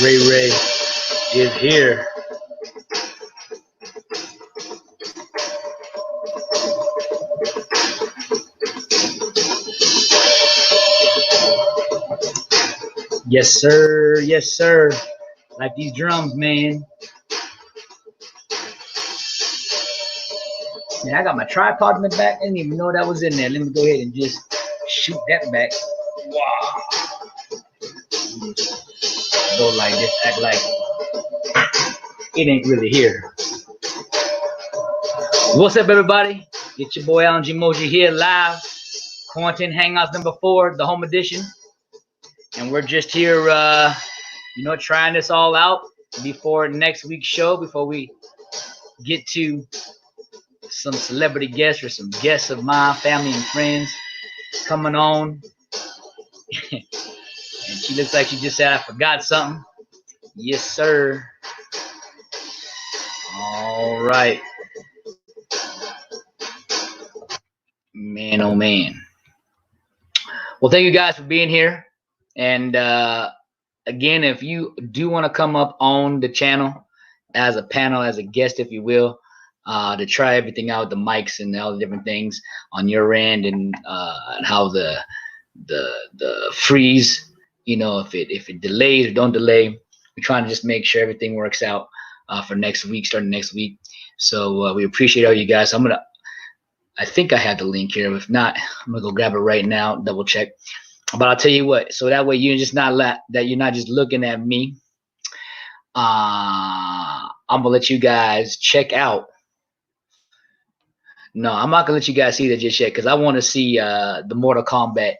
Ray is here. Yes, sir. Yes, sir. Like these drums, man. Man, I got my tripod in the back. I didn't even know that was in there. Let me go ahead and just shoot that back. Wow. Go like this, act like it ain't really here. What's up, everybody? It's your boy Alan G. Moji here live. Quarantine Hangouts number 4, the home edition. And we're just here, trying this all out before next week's show, before we get to some celebrity guests or some guests of mine, family and friends coming on. And she looks like she just said, I forgot something. Yes, sir. All right. Man, oh, man. Well, thank you guys for being here. And again, if you do want to come up on the channel as a panel, as a guest, if you will, to try everything out, the mics and all the different things on your end, and how the freeze, if it delays or don't delay, we're trying to just make sure everything works out for next week, starting next week. So we appreciate all you guys. I think I have the link here. If not, I'm gonna go grab it right now, double check. But I'll tell you what, so that way you're just not you're not just looking at me. I'm gonna let you guys check out. No, I'm not gonna let you guys see that just yet, because I want to see the Mortal Kombat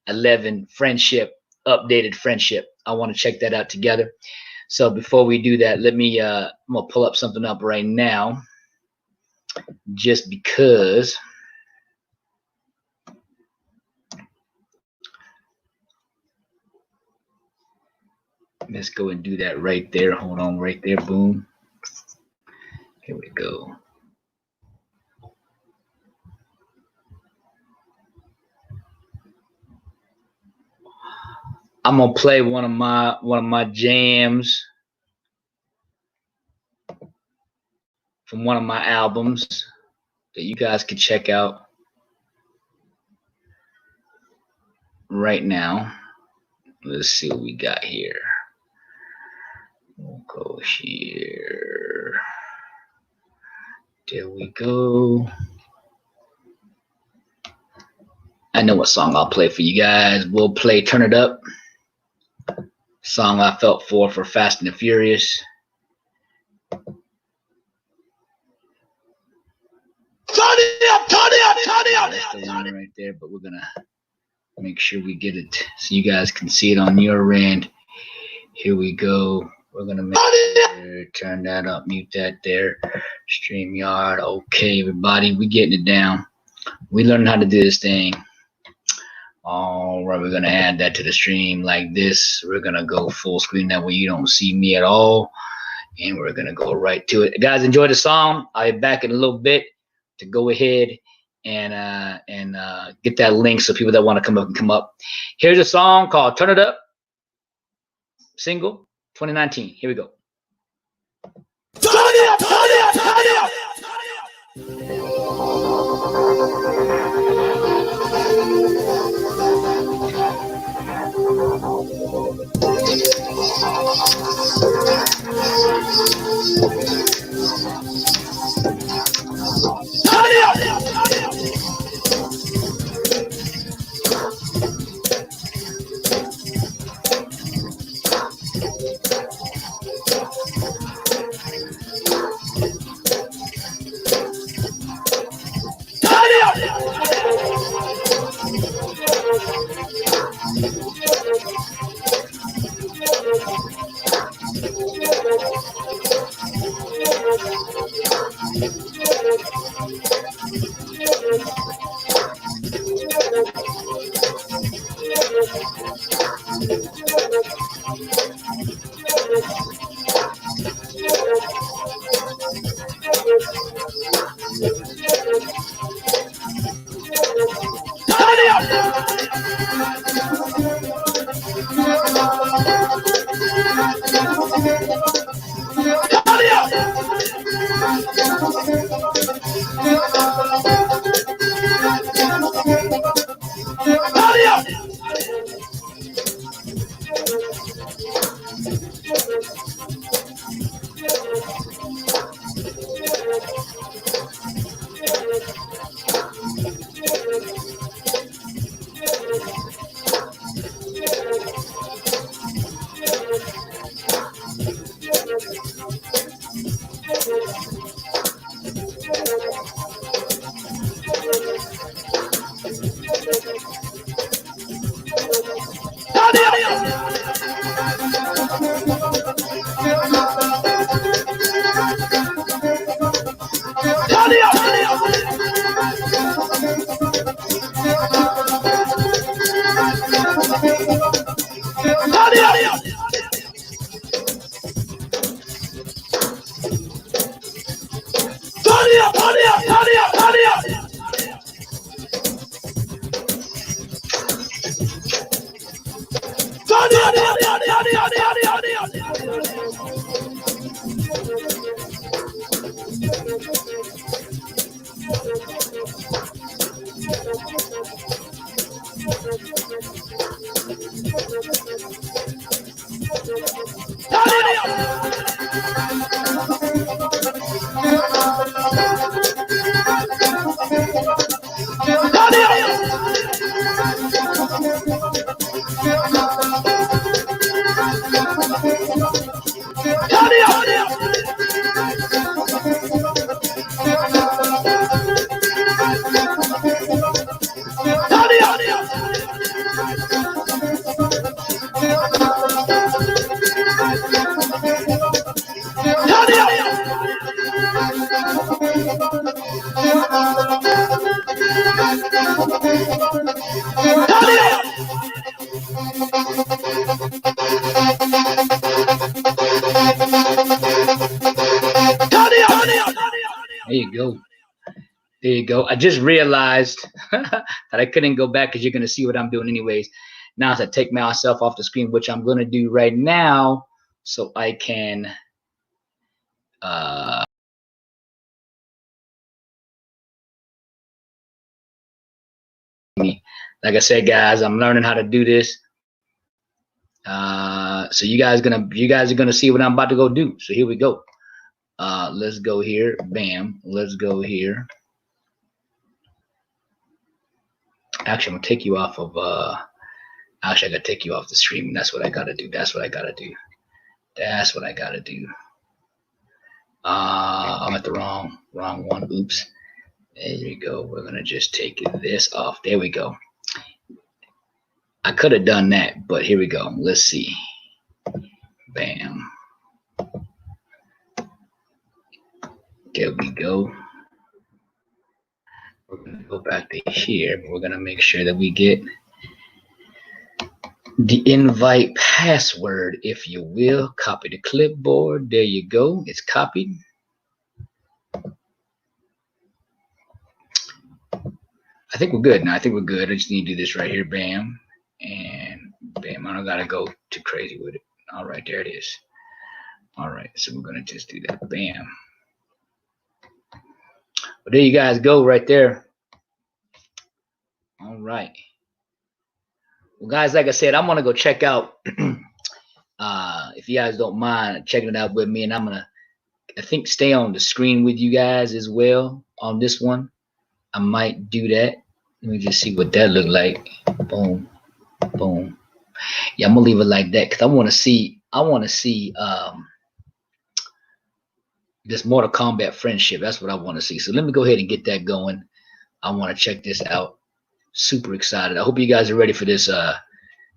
11 friendship, updated friendship. I want to check that out together. So before we do that, let me I'm gonna pull up something up right now, just because. Let's go and do that right there. Hold on, right there. Boom. Here we go. I'm gonna play one of my jams from one of my albums that you guys can check out right now. Let's see what we got here. We'll go here. There we go. I know what song I'll play for you guys. We'll play Turn It Up. Song I felt for Fast and the Furious. Turn it up, turn it up, turn it up. That's the one right there, but we're gonna make sure we get it so you guys can see it on your end. Here we go. We're gonna make sure, turn that up, mute that there. StreamYard. Okay, everybody, we getting it down. We learned how to do this thing. All right, we're gonna add that to the stream like this. We're gonna go full screen, that way you don't see me at all. And we're gonna go right to it. Guys, enjoy the song. I'll be back in a little bit to go ahead and get that link so people that want to come up can come up. Here's a song called Turn It Up, single 2019. Here we go. Turn it up, turn it up, turn it up. There you go. There you go. I just realized that I couldn't go back because you're going to see what I'm doing anyways. Now as I take myself off the screen, which I'm going to do right now so I can like I said, guys, I'm learning how to do this. So you guys are gonna see what I'm about to go do. So here we go. Let's go here. Bam. Let's go here. Actually, I'm gonna take you off of actually I gotta take you off the stream. That's what I gotta do. That's what I gotta do. That's what I gotta do. I'm at the wrong one. Oops. There we go. We're gonna just take this off. There we go. I could have done that, but here we go. Let's see. Bam. There we go. We're going to go back to here. We're going to make sure that we get the invite password, if you will. Copy the clipboard. There you go. It's copied. I think we're good now. I think we're good. I just need to do this right here. Bam. And bam. I don't got to go too crazy with it. All right. There it is. All right. So we're going to just do that. Bam. But there you guys go right there. All right. Well, guys, like I said, I'm going to go check out, if you guys don't mind checking it out with me, and I'm going to, I think, stay on the screen with you guys as well on this one. I might do that. Let me just see what that look like. Boom. Boom. Yeah, I'm going to leave it like that because I want to see this Mortal Kombat friendship. That's what I want to see. So let me go ahead and get that going. I want to check this out. Super excited. I hope you guys are ready for this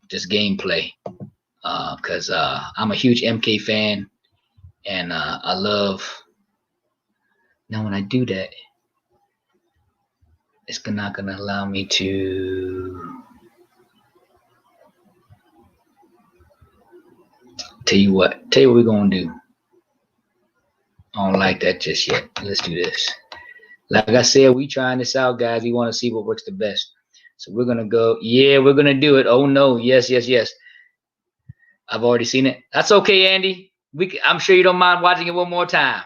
this gameplay, because I'm a huge MK fan, and I love. Now when I do that, it's not gonna allow me to. Tell you what we're gonna do. I don't like that just yet. Let's do this. Like I said, we trying this out, guys. We want to see what works the best. So we're gonna go. Yeah, we're gonna do it. Oh no, yes. I've already seen it. That's okay, Andy. I'm sure you don't mind watching it one more time.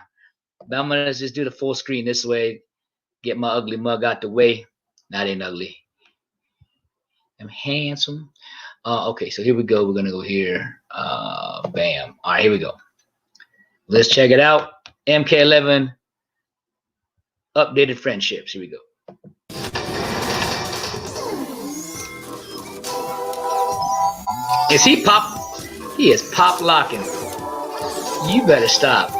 But I'm gonna just do the full screen this way. Get my ugly mug out the way. Not ain't ugly. I'm handsome. Okay, so here we go. We're gonna go here. Bam. All right, here we go. Let's check it out. MK11 updated friendships. Here we go. Is he pop? He is pop locking. You better stop.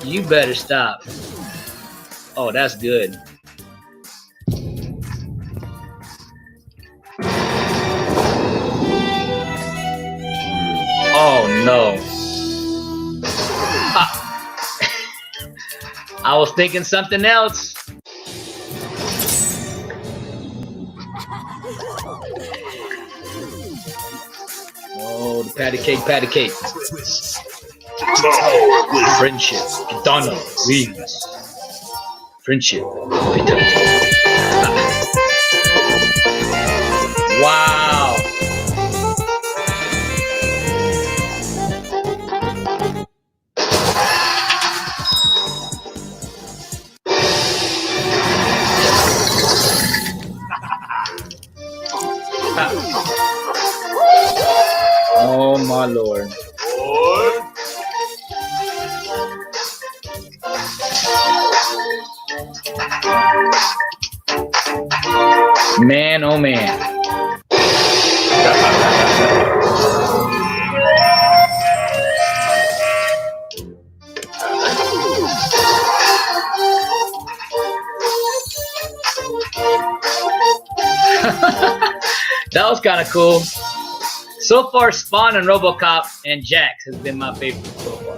You better stop. Oh, that's good. Oh no. I was thinking something else. Oh, the patty cake, patty cake. Friendship. Donald wins. Friendship. Wow. Oh my lord. Man, oh man. That was kind of cool. So far, Spawn and RoboCop and Jax has been my favorite so far.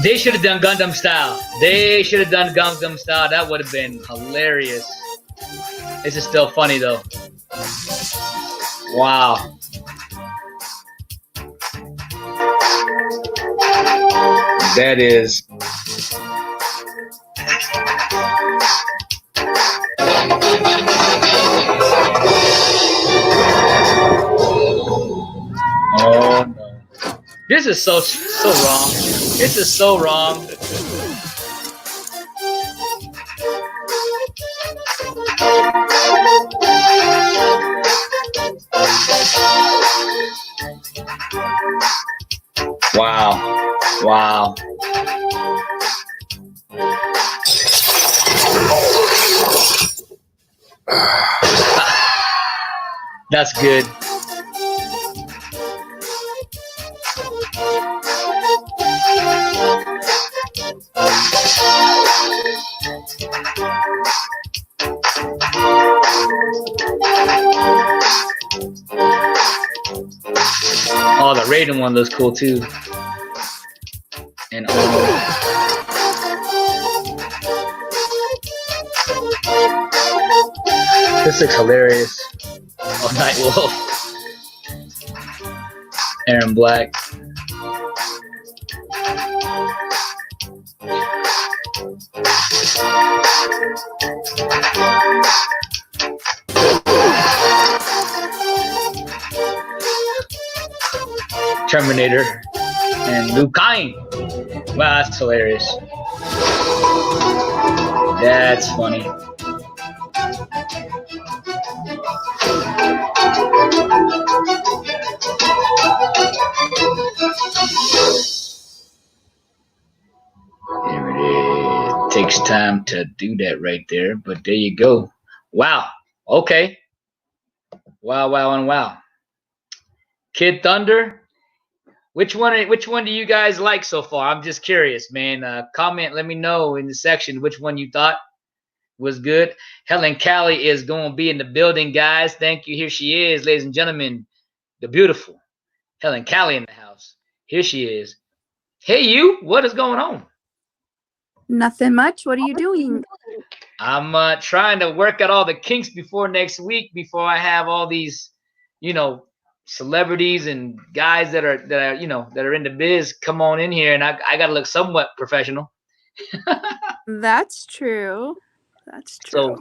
They should have done Gundam style. They should have done Gundam style. That would have been hilarious. This is still funny though. Wow. That is. Oh no. This is so wrong. This is so wrong. Wow. Wow. That's good. Oh, the Raiden one looks cool too. And this looks hilarious. Oh, Nightwolf. Aaron Black. Terminator and Liu Kang. Wow, that's hilarious. That's funny. There it is. Takes time to do that right there, but there you go. Wow. Okay. Wow, wow, and wow. Kid Thunder. Which one do you guys like so far? I'm just curious, man. Comment, let me know in the section which one you thought was good. Helen Callie is going to be in the building, guys. Thank you. Here she is, ladies and gentlemen. The beautiful Helen Callie in the house. Here she is. Hey, you. What is going on? Nothing much. What are you doing? I'm trying to work out all the kinks before next week, before I have all these, celebrities and guys that are in the biz come on in here, and I got to look somewhat professional. That's true. That's true.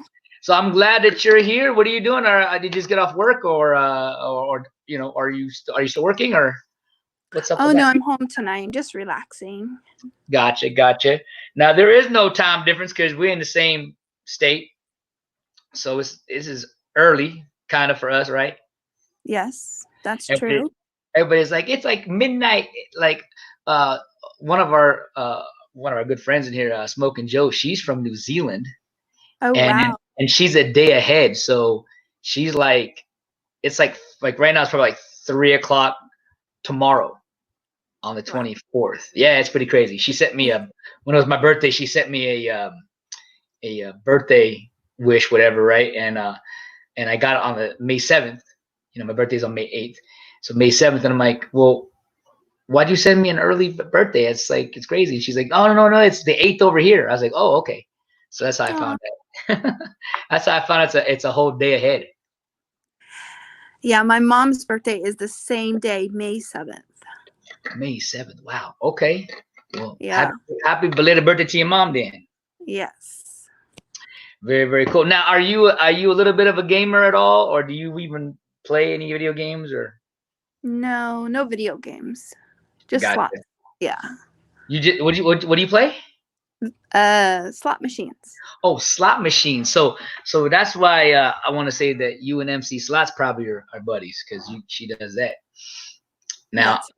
So I'm glad that you're here. What are you doing? Or did you just get off work, or you know, are you still working, or what's up Oh with that? no, I'm home tonight, just relaxing. Gotcha, gotcha. Now there is no time difference because we're in the same state, so this is early kind of for us, right? Yes, that's Everybody, true. everybody's like it's like midnight. Like uh, one of our uh, one of our good friends in here, Smoking Joe. She's from New Zealand, Oh and wow. and she's a day ahead. So she's like, it's like right now it's probably like 3 o'clock tomorrow on the Wow. 24th. Yeah, it's pretty crazy. She sent me Yeah. a when it was my birthday. She sent me a birthday wish, whatever, right? And I got it on the May 7th. You know, my birthday's on May 8th, so May 7th, and I'm like, well, why'd you send me an early birthday? It's like it's crazy. And she's like, oh no, it's the 8th over here. I was like, oh okay. So that's how I Aw. found out. That's how I found it's a whole day ahead. Yeah, my mom's birthday is the same day, May 7th. May 7th. Wow. Okay. Well, Yeah. happy belated birthday to your mom then. Yes. Very, very cool. Now, are you a little bit of a gamer at all, or do you even play any video games? Or No, no video games. Just gotcha. slots. Yeah. You just what do you play? Slot machines. Oh, slot machines. So that's why I want to say that you and MC Slots probably are buddies because she does that. Now, That's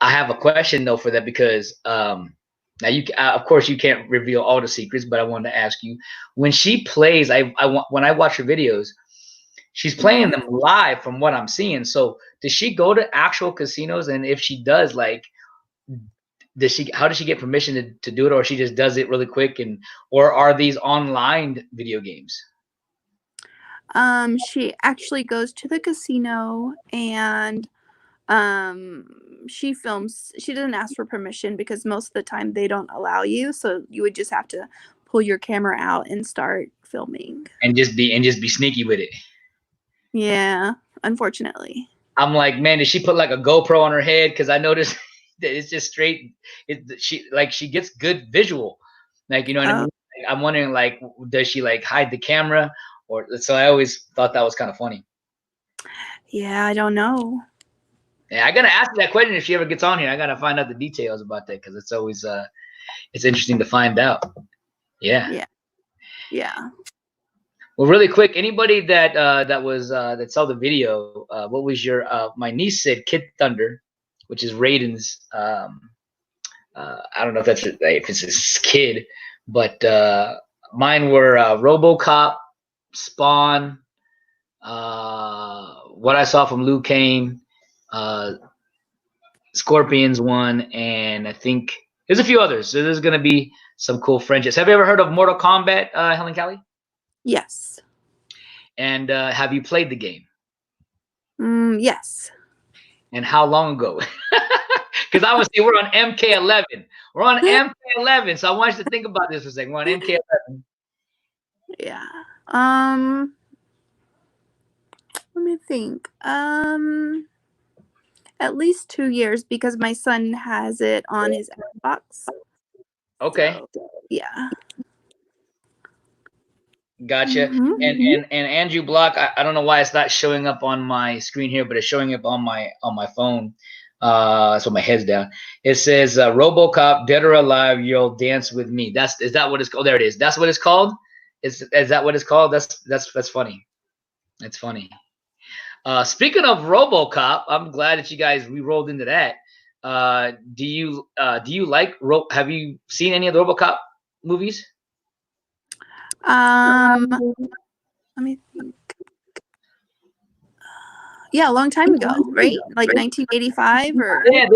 I have a question though for that because now of course you can't reveal all the secrets, but I wanted to ask you when she plays. When I watch her videos, she's playing Mhm. them live from what I'm seeing. So does she go to actual casinos? And if she does, like, how does she get permission to do it, or she just does it really quick? And or are these online video games? She actually goes to the casino and she films. She doesn't ask for permission because most of the time they don't allow you, so you would just have to pull your camera out and start filming. And just be sneaky with it. Yeah, unfortunately. I'm like, man, did she put like a GoPro on her head? Because I noticed that it's just straight. She gets good visual, like, you know what I Oh, mean. Like, I'm wondering, like, does she like hide the camera, or so I always thought that was kind of funny. yeah, I don't know. Yeah, I gotta ask her that question if she ever gets on here. I gotta find out the details about that because it's always it's interesting to find out. Yeah. Yeah, yeah. Well, really quick, anybody that saw the video, what was your my niece said Kid Thunder, which is Raiden's. I don't know if it's his kid, but mine were RoboCop, Spawn, what I saw from Liu Kang, uh, Scorpions one, and I think there's a few others. So there's gonna be some cool friendships. Have you ever heard of Mortal Kombat, Helen Kelly? Yes. And have you played the game? Yes. And how long ago? Because obviously we're on MK11. We're on MK11, so I want you to think about this for a second. We're on MK11. Yeah. Let me think. At least 2 years because my son has it on his Xbox. Okay, So, yeah. gotcha. Hmm. And Andrew Block, I don't know why it's not showing up on my screen here, but it's showing up on my phone. So my head's down. It says RoboCop, Dead or Alive, You'll Dance with Me. Is that what it's called? There it is. That's what it's called. Is that what it's called? That's funny. That's funny. Speaking of RoboCop, I'm glad that you guys rolled into that. Do you like have you seen any of the RoboCop movies? Let me think. Yeah, a long time ago, right? Like 1985 or Yeah,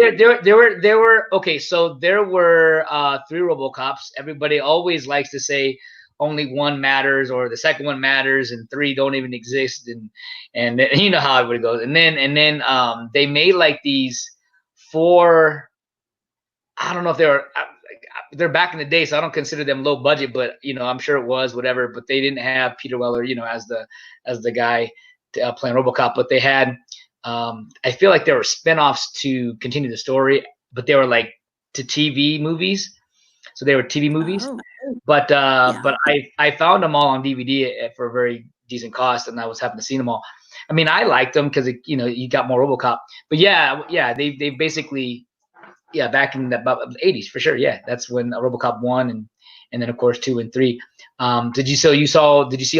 there were okay. So there were three RoboCops. Everybody always likes to say only one matters, or the second one matters, and three don't even exist, and you know how it goes. And then they made like these four. I don't know if they're back in the day, so I don't consider them low budget, but you know I'm sure it was whatever. But they didn't have Peter Weller, you know, as the guy playing RoboCop, but they had. I feel like there were spinoffs to continue the story, but they were like to TV movies. so they were TV movies. Oh, But yeah. but I found them all on DVD for a very decent cost, and I was happy to see them all. I mean, I liked them because you got more RoboCop. But yeah, they basically back in the about the 80s for sure. Yeah, that's when RoboCop 1 and then of course 2 and 3. Did you see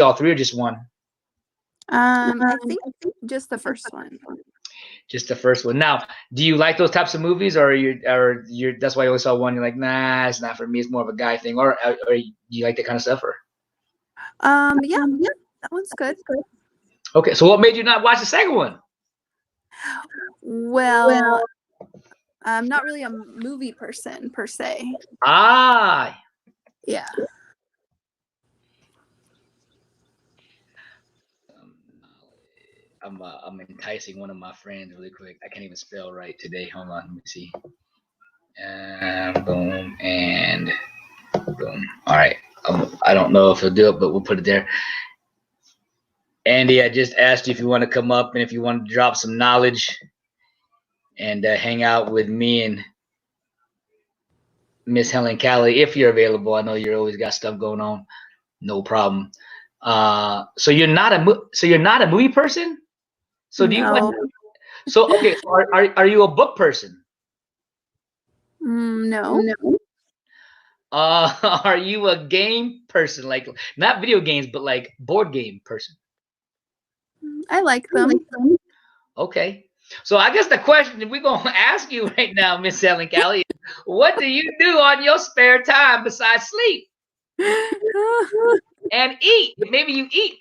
all three or just one? I think just the first one. Just the first one. Now, do you like those types of movies, or you're that's why you only saw one? You're like, nah, it's not for me. It's more of a guy thing, or you like that kind of stuff, or? Yeah, that one's good. Okay, so what made you not watch the second one? Well, I'm not really a movie person per se. Ah, Yeah. I'm enticing one of my friends really quick. I can't even spell right today. Hold on, let me see. Boom and boom. All right. I don't know if he'll do it, but we'll put it there. Andy, I just asked you if you want to come up and if you want to drop some knowledge and hang out with me and Miss Helen Callie if you're available. I know you're always got stuff going on. No problem. So you're not a movie person? So do you No. So okay, so are you a book person? No. Are you a game person? Like not video games, but like board game person? I like them. Okay. So I guess the question we're gonna ask you right now, Miss Helen Callie, is what do you do on your spare time besides sleep and eat? Maybe you eat.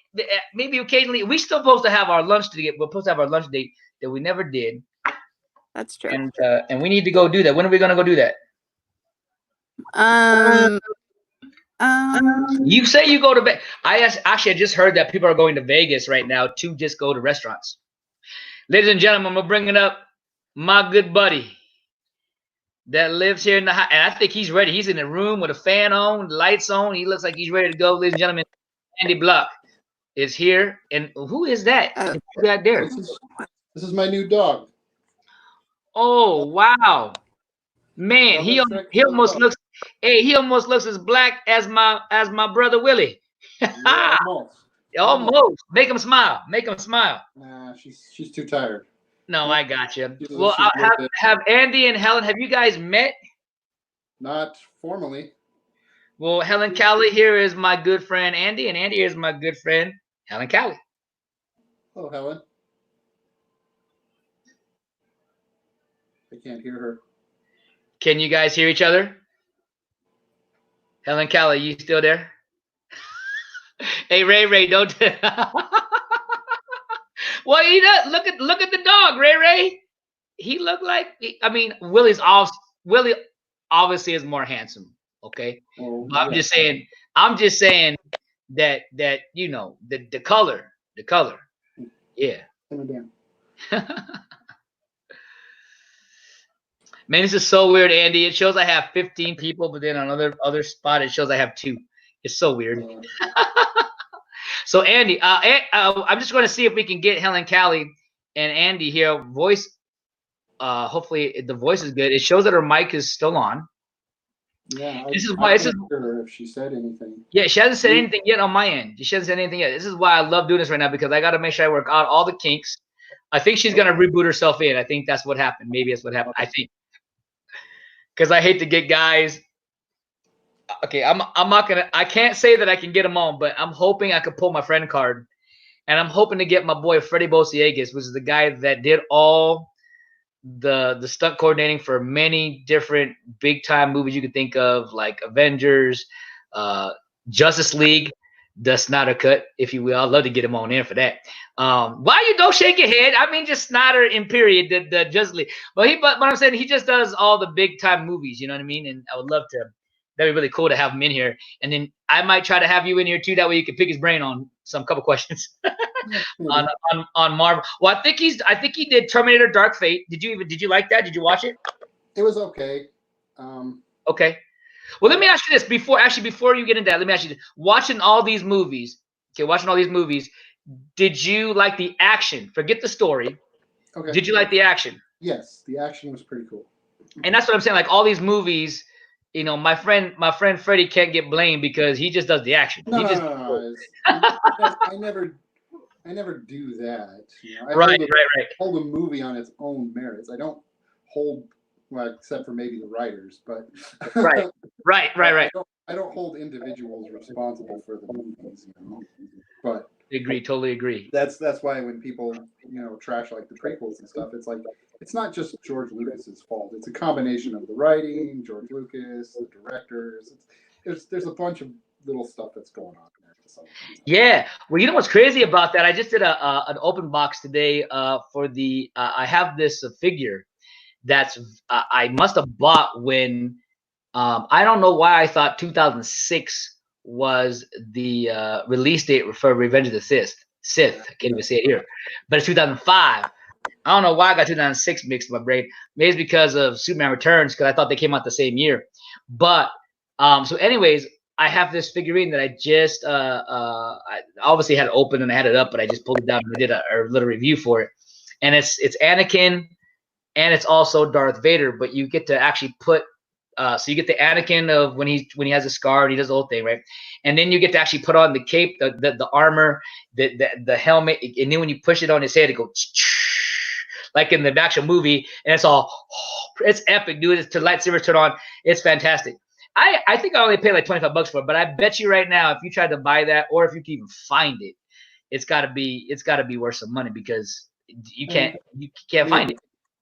Maybe occasionally. We're still supposed to have our lunch date. We're supposed to have our lunch date that we never did. That's true. And we need to go do that. When are we gonna go do that? You say you go to Vegas. Actually I just heard that people are going to Vegas right now to just go to restaurants. Ladies and gentlemen, we're bringing up my good buddy that lives here in the house, and I think he's ready. He's in the room with a fan on, lights on. He looks like he's ready to go. Ladies and gentlemen, Andy Block is here. And who is that? Oh. Who got there? This is my new dog. Oh wow, man! He almost looks. Hey, he almost looks as black as my brother Willie. Yeah, Almost. Make him smile. Make him smile. Nah, she's too tired. No, I got you. She's Well, have Andy and Helen. Have you guys met? Not formally. Well, Helen Callie here is my good friend Andy, and Andy is my good friend Helen Callie. Oh, Helen. I can't hear her. Can you guys hear each other? Helen Callie, you still there? Hey, Ray, don't. Well, he does. Look at the dog, Ray. He looked like. I mean, Willie obviously is more handsome. Okay, Oh, but I'm just saying that the color. Yeah. Man, this is so weird, Andy. It shows I have 15 people, but then on other spot it shows I have 2. It's so weird. So Andy, I'm just going to see if we can get Helen Callie and Andy here. Voice, hopefully the voice is good. It shows that her mic is still on. Yeah, This is why. This is her if she said anything. Yeah, she hasn't said anything yet on my end. She hasn't said anything yet. This is why I love doing this right now because I got to make sure I work out all the kinks. I think she's gonna reboot herself in. I think that's what happened. Maybe that's what happened. I think because I hate to get guys. Okay, I'm not gonna. I can't say that I can get them on, but I'm hoping I could pull my friend card, and I'm hoping to get my boy Freddie Bosiegas, which is the guy that did all the stunt coordinating for many different big time movies you could think of, like Avengers, Justice League, the Snyder Cut, if you will. I'd love to get him on in for that. Why you don't shake your head? I mean, just Snyder in period, the Justice League. But I'm saying he just does all the big time movies. You know what I mean? And I would love to. That'd be really cool to have him in here. And then I might try to have you in here too. That way you can pick his brain on some couple questions on Marvel. Well, I think he did Terminator Dark Fate. Did you like that? Did you watch it? It was okay. Okay. Well, let me ask you this before you get into that. Let me ask you this. Watching all these movies, did you like the action? Forget the story. Okay. Did you like the action? Yes, the action was pretty cool. And that's what I'm saying. Like all these movies, you know, my friend Freddie can't get blamed because he just does the action. No, He no, just no, no. I never do that. You know, I right, right. hold a movie on its own merits. I don't hold, well, except for maybe the writers, but Right, right, right, right. I don't hold individuals responsible for the movies. You know, but Agree, totally agree. that's why when people, you know, trash like the prequels and stuff, it's like it's not just George Lucas's fault. It's a combination of the writing, George Lucas, the directors. There's a bunch of little stuff that's going on there. Yeah, well, you know what's crazy about that? I just did an open box today for the. I have this figure that's I must have bought when I don't know why I thought 2006 was the release date for Revenge of the Sith. I can't even say it here, but it's 2005. I don't know why I got 2006 mixed in my brain. Maybe it's because of Superman Returns, because I thought they came out the same year. But so anyways, I have this figurine that I just I obviously had it open and I had it up, but I just pulled it down and I did a little review for it. And it's Anakin and it's also Darth Vader, but you get to actually put so you get the Anakin of when he has a scar and he does the whole thing, right? And then you get to actually put on the cape, the armor, the helmet, and then when you push it on his head, it goes like in the actual movie, and it's all it's epic, dude. It's to lightsabers turn on. It's fantastic. I think I only paid like $25 for it, but I bet you right now, if you tried to buy that, or if you can even find it, it's gotta be worth some money because you can't find it.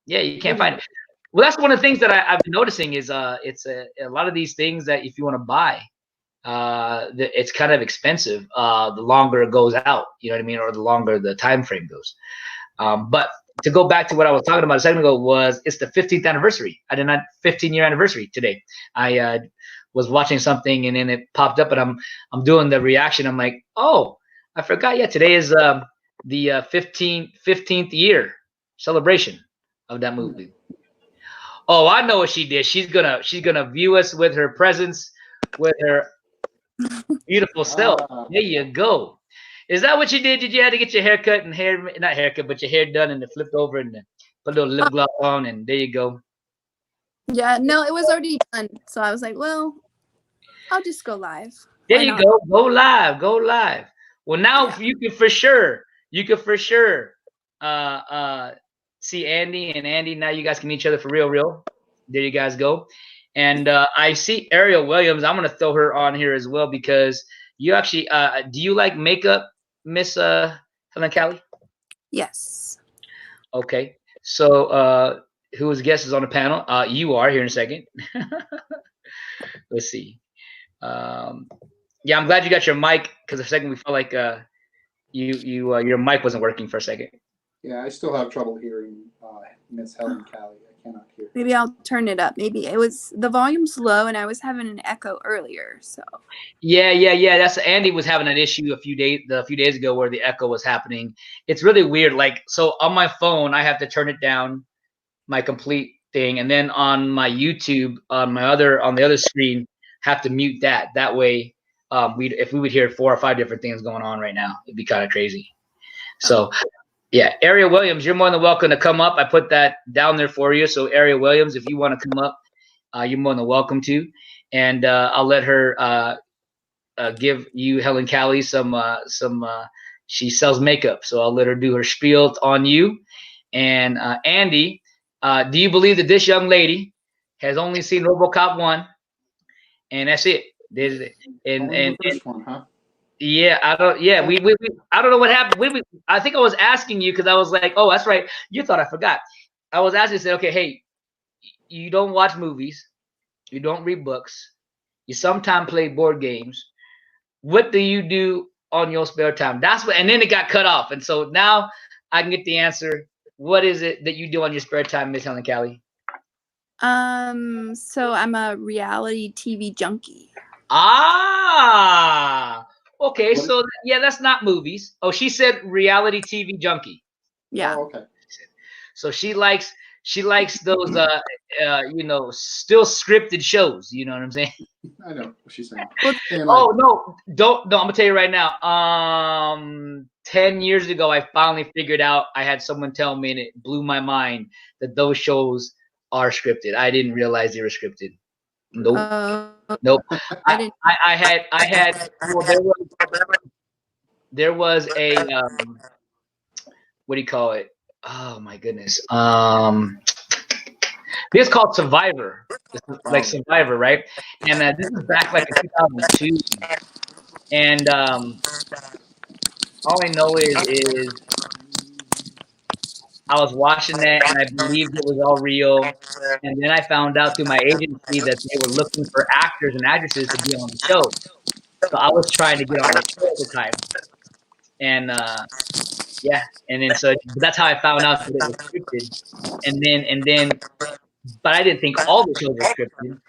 Yeah, you can't find it. Well, that's one of the things that I've been noticing is it's a lot of these things that if you want to buy, it's kind of expensive. The longer it goes out, you know what I mean, or the longer the time frame goes. But to go back to what I was talking about a second ago was it's the 15th anniversary. I did not 15-year anniversary today. I was watching something and then it popped up and I'm doing the reaction. I'm like, oh, I forgot. Yeah, today is the 15th year celebration of that movie. Oh, I know what she did. She's gonna view us with her presence, with her beautiful self. There you go. Is that what you did? Did you have to get your hair cut and not haircut, but your hair done and it flipped over and put a little lip gloss on and there you go. Yeah, no, it was already done. So I was like, well, I'll just go live. There you go. Go live. Go live. Well, now you can for sure. See Andy and Andy. Now you guys can meet each other for real. There you guys go. And I see Ariel Williams. I'm gonna throw her on here as well because you actually do you like makeup, Miss Helen Callie? Yes. Okay. So who's guest is on the panel? You are here in a second. Let's see. Yeah, I'm glad you got your mic because a second we felt like your mic wasn't working for a second. Yeah, I still have trouble hearing Miss Helen Callie. I cannot hear. Maybe I'll turn it up. Maybe it was the volume's low and I was having an echo earlier. So yeah. That's Andy was having an issue a few days ago where the echo was happening. It's really weird. Like so on my phone, I have to turn it down, my complete thing, and then on my YouTube on the other screen, have to mute that. That way, if we would hear 4 or 5 different things going on right now, it'd be kind of crazy. So. Yeah, Ariel Williams, you're more than welcome to come up. I put that down there for you. So Ariel Williams, if you want to come up, you're more than welcome to. And I'll let her give you Helen Callie some. She sells makeup, so I'll let her do her spiel on you. And Andy, do you believe that this young lady has only seen RoboCop 1, and that's it? And the first one, huh? Yeah, I don't. Yeah, we I don't know what happened. I think I was asking you because I was like, oh, that's right. You thought I forgot. I was asking, said, okay, hey, you don't watch movies, you don't read books, you sometimes play board games. What do you do on your spare time? That's what. And then it got cut off, and so now I can get the answer. What is it that you do on your spare time, Miss Helen Callie? So I'm a reality TV junkie. Ah. Okay, so yeah, that's not movies. Oh, she said reality TV junkie. Yeah. Oh, okay. So she likes those still scripted shows. You know what I'm saying? I know what she's saying. No, I'm gonna tell you right now. 10 years ago, I finally figured out. I had someone tell me, and it blew my mind that those shows are scripted. I didn't realize they were scripted. Nope. Uh, Nope. I didn't. I had. Well, there was a what do you call it? Oh my goodness. This is called Survivor. This is like Survivor, right? And this is back like in 2002. And all I know is I was watching that and I believed it was all real. And then I found out through my agency that they were looking for actors and actresses to be on the show. So I was trying to get on the show at the time. And yeah, and then but that's how I found out that it was scripted. And then but I didn't think all the shows were scripted.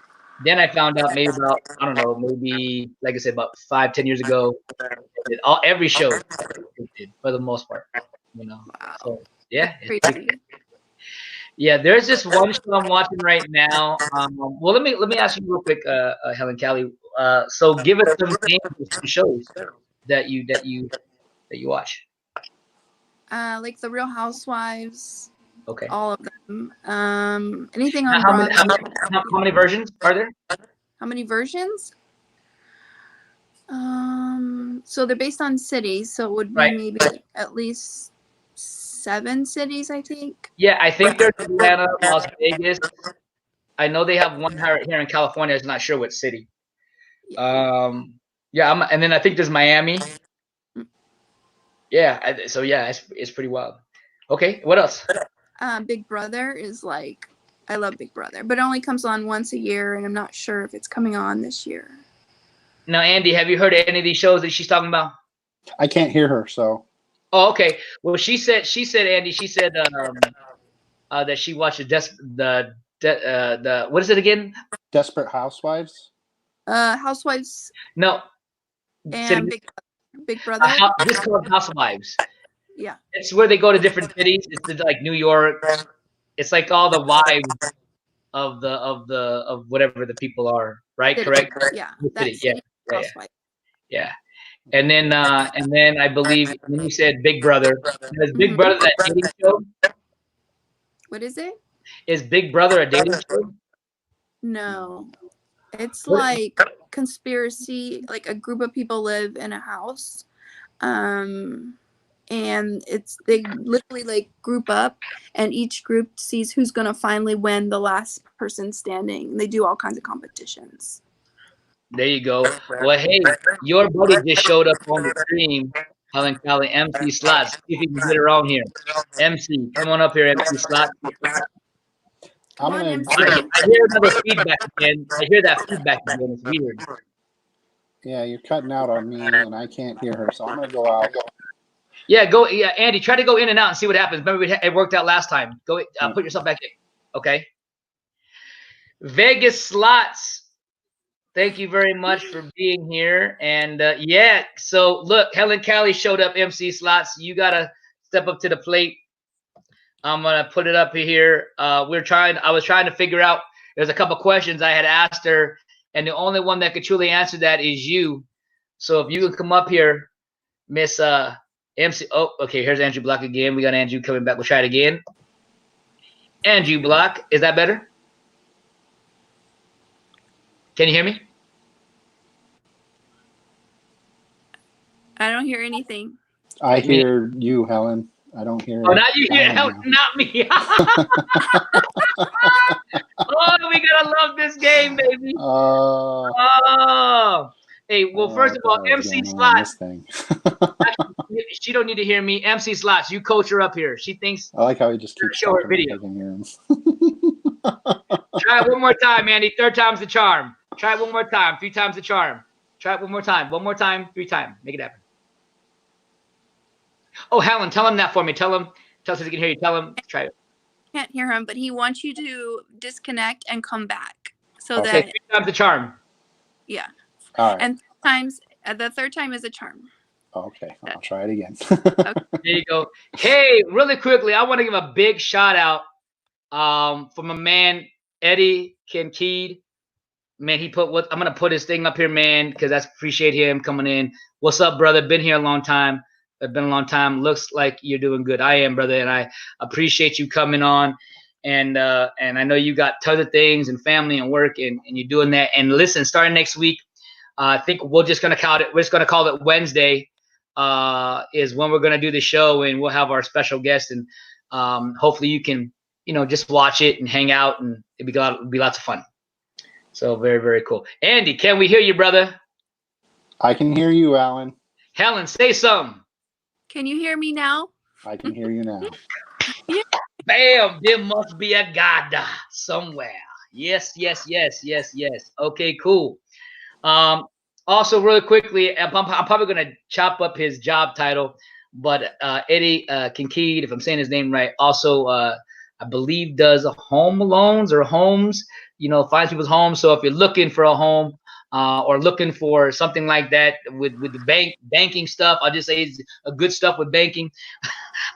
Then I found out maybe about, I don't know, maybe like I said, about 5-10 years ago, that every show is scripted for the most part. Wow. So yeah, That's crazy. yeah. There's this one show I'm watching right now. Well, let me ask you real quick, Helen Callie. So give us some names of some shows that you watch. Like the Real Housewives, Okay. all of them. Anything Now, on Broadway. how many versions are there? How many versions? So they're based on cities, so it would be Right. maybe at least 7 cities, I think. Yeah, I think there's Atlanta, Las Vegas. I know they have one here in California. I'm not sure what city. Yeah, and then I think there's Miami. Yeah, so yeah, it's pretty wild. Okay, what else? Big Brother is like, I love Big Brother, but it only comes on once a year, and I'm not sure if it's coming on this year. Now, Andy, have you heard of any of these shows that she's talking about? I can't hear her, so. Oh, okay. Well, Andy, she said that she watched the what is it again? Desperate Housewives? Housewives No. and Big Brother. This is called Housewives. Yeah. It's where they go to different cities. It's like New York. It's like all the wives of whatever the people are, right? City. Correct? Yeah. City. Housewives. Yeah. And then I believe when you said Big Brother, is Big Brother that dating show? What is it? Is Big Brother a dating show? No. It's like conspiracy, like a group of people live in a house. And they literally like group up, and each group sees who's gonna finally win the last person standing. They do all kinds of competitions. There you go. Well, hey, your buddy just showed up on the stream. Helen Callie, MC Slots. See if you can get her on here. MC, come on up here, MC Slots. I hear another feedback again. I hear that feedback again. It's weird. Yeah, you're cutting out on me, and I can't hear her, so I'm gonna go out. Yeah, Andy, try to go in and out and see what happens. Remember, it worked out last time. Go, put yourself back in. Okay. Vegas Slots, thank you very much for being here. And yeah, so look, Helen Callie showed up. MC Slots, you gotta step up to the plate. I'm gonna put it up here. I was trying to figure out. There's a couple questions I had asked her, and the only one that could truly answer that is you. So if you could come up here, Miss MC. Oh, okay. Here's Andrew Block again. We got Andrew coming back. We'll try it again. Andrew Block, is that better? Can you hear me? I don't hear anything. I hear you, Helen. I don't hear. Oh, now you hear Helen, not me. Oh, we gotta love this game, baby. Oh. Hey, well, first of all, MC Slots. She don't need to hear me. MC Slots, you coach her up here. She thinks. I like how he just keeps show her video. I can hear him. Try it one more time, Andy. 3rd time's the charm. Try it one more time. 3 times the charm. Try it one more time. 1 more time. 3 times. Make it happen. Oh, Helen, tell him that for me. Tell him so he can hear you. Tell him. Try it. Can't hear him, but he wants you to disconnect and come back. So okay, that 3 times the charm. Yeah. All right. And the 3rd time is a charm. Okay, I'll try it again. Okay. There you go. Hey, really quickly, I want to give a big shout out for my man Eddie Kincaid. Man, I'm gonna put his thing up here, man, because I appreciate him coming in. What's up, brother? Been here a long time. It's been a long time. Looks like you're doing good. I am, brother, and I appreciate you coming on. and I know you got tons of things and family and work, and you're doing that. And listen, starting next week, I think we're just gonna call it Wednesday. Is when we're gonna do the show, and we'll have our special guest, and hopefully you can just watch it and hang out, and it'll be lots of fun. So very, very cool. Andy, can we hear you, brother? I can hear you, Alan. Helen, say something. Can you hear me now? I can hear you now. Bam! There must be a God somewhere. Yes. Okay, cool. Also, really quickly, I'm probably going to chop up his job title, but Eddie Kincaid, if I'm saying his name right, also I believe does home loans or homes, finds people's homes. So if you're looking for a home or looking for something like that with the banking stuff, I'll just say it's a good stuff with banking.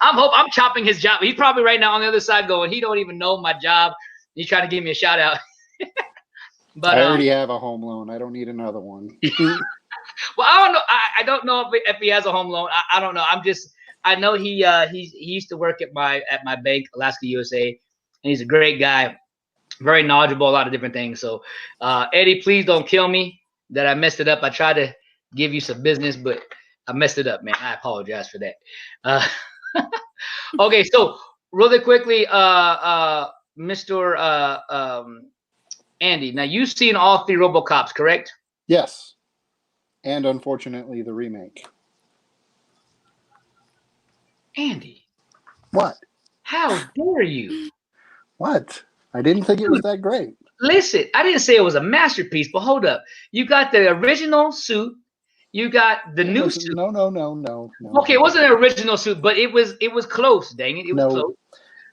I'm chopping his job. He's probably right now on the other side going, he don't even know my job. He's trying to give me a shout out. But I already have a home loan. I don't need another one. Well, I don't know. I don't know if he has a home loan. I don't know. I know he used to work at my bank, Alaska USA, and he's a great guy, very knowledgeable, a lot of different things. So, Eddie, please don't kill me that I messed it up. I tried to give you some business, but I messed it up, man. I apologize for that. Okay, so really quickly, Mr. Andy, now you've seen all 3 RoboCops, correct? Yes. And unfortunately, the remake. Andy. What? How dare you? What? I didn't think it was that great. Listen, I didn't say it was a masterpiece, but hold up. You got the original suit. You got the new suit. No. Okay, it wasn't an original suit, but it was close, dang it. It was close.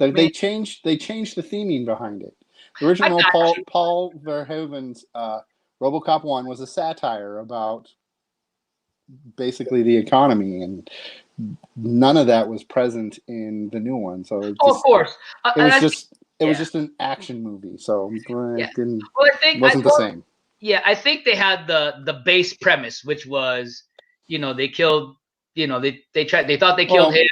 They changed the theming behind it. The original Paul Verhoeven's RoboCop 1 was a satire about basically the economy, and none of that was present in the new one. So it of course, it was just an action movie. So it wasn't the same. Yeah, I think they had the base premise, which was, they killed, they thought they killed him.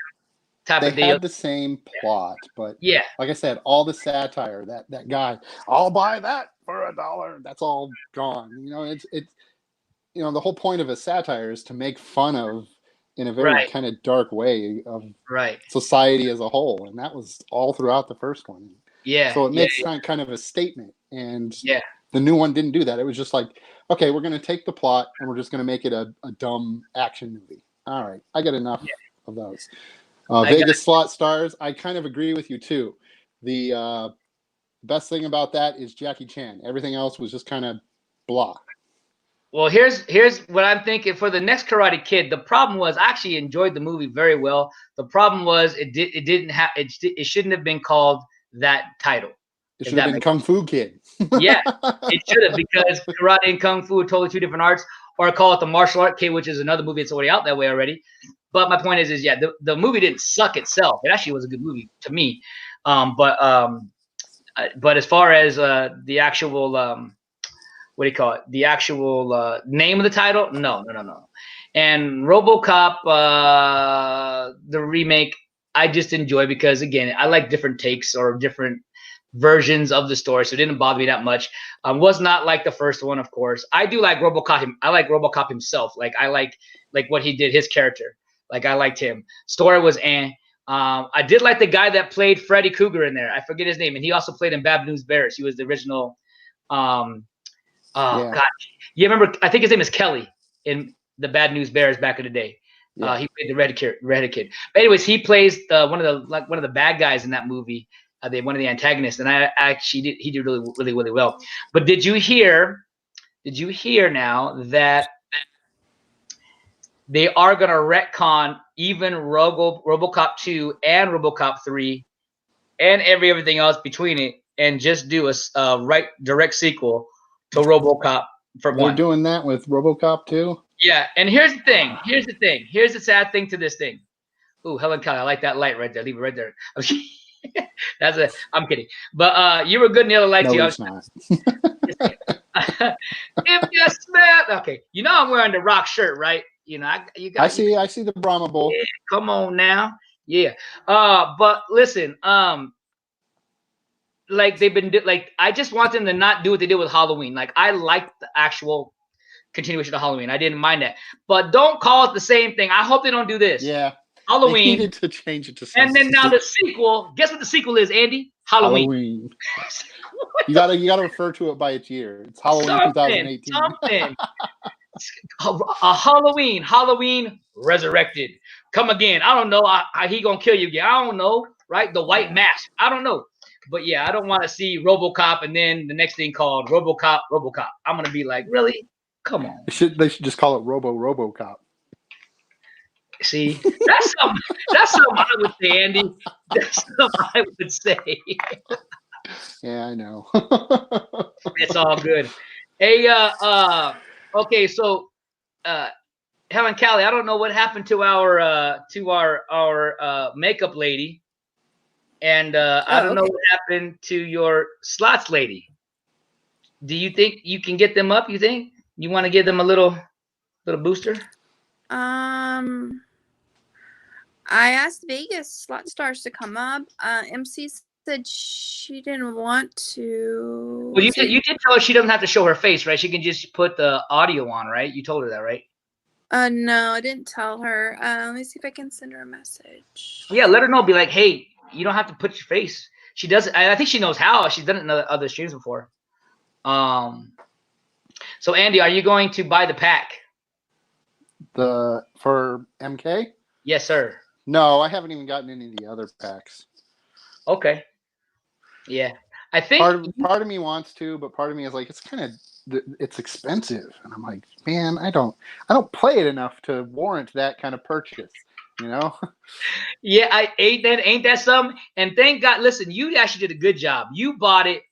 They had the same plot, but yeah, like I said, all the satire, that guy, I'll buy that for $1. That's all gone. It's the whole point of a satire is to make fun of, in a very kind of dark way, of society as a whole, and that was all throughout the first one. Yeah. So it makes kind of a statement, and the new one didn't do that. It was just like, okay, we're going to take the plot and we're just going to make it a dumb action movie. All right, I got enough of those. Vegas Slot Stars, I kind of agree with you too. The best thing about that is Jackie Chan. Everything else was just kind of blah. Well, here's what I'm thinking for the next Karate Kid. The problem was I actually enjoyed the movie very well. The problem was it shouldn't have been called that title. It should have been Kung Fu Kid. Yeah, it should have, because karate and kung fu are totally 2 different arts. Or call it the Martial Art Kid, which is another movie that's already out that way already. But my point is the movie didn't suck itself. It actually was a good movie to me. But as far as the actual what do you call it? The actual name of the title? No. And RoboCop, the remake, I just enjoy because, again, I like different takes or different versions of the story, so it didn't bother me that much. Was not like the first one, of course. I do like RoboCop. I like RoboCop himself. Like I like what he did, his character. Like I liked him. Story was I did like the guy that played Freddy Krueger in there. I forget his name, and he also played in Bad News Bears. He was the original. God, you remember? I think his name is Kelly in the Bad News Bears back in the day. Yeah. He played the redheaded kid. But anyways, he plays one of the bad guys in that movie. One of the antagonists, and he did really, really, really well. But did you hear now that they are going to retcon even RoboCop 2 and RoboCop 3 and everything else between it, and just do a direct sequel to RoboCop for 1? They're doing that with RoboCop 2? Yeah, and here's the thing. Here's the sad thing to this thing. Ooh, Helen Keller, I like that light right there. Leave it right there. I'm kidding. But you were good in the other light too. No, it's not. If you smell, okay. I'm wearing the Rock shirt, right? I see the Brahma Bull. Yeah, come on now. Yeah. But listen, like they've been like I just want them to not do what they did with Halloween. Like I like the actual continuation of Halloween. I didn't mind that, but don't call it the same thing. I hope they don't do this. Yeah, Halloween. They needed to change it to something. And then now the sequel. Guess what the sequel is, Andy? Halloween. You gotta refer to it by its year. It's Halloween 2018. Something. A Halloween resurrected. Come again. I don't know how he gonna kill you again. I don't know. Right? The white mask. I don't know. But yeah, I don't want to see RoboCop and then the next thing called RoboCop. I'm gonna be like, really? Come on. They should just call it RoboCop. See, that's something I would say, Andy. That's something I would say. Yeah, I know. It's all good. Hey, okay, so Helen Callie, I don't know what happened to our makeup lady, and I don't know what happened to your slots lady. Do you think you can get them up? You think you want to give them a little booster? I asked Vegas slot stars to come up. MC said she didn't want to. Well, you did tell her she doesn't have to show her face, right? She can just put the audio on, right? You told her that, right? No, I didn't tell her. Let me see if I can send her a message. Yeah, let her know. Be like, hey, you don't have to put your face. She does. I think she knows how. She's done it in other streams before. So Andy, are you going to buy the pack? For MK? Yes, sir. No, I haven't even gotten any of the other packs. Okay. Yeah, I think part of me wants to, but part of me is like, it's expensive, and I'm like, man, I don't play it enough to warrant that kind of purchase, you know? Yeah, ain't that something? And thank God, listen, you actually did a good job. You bought it.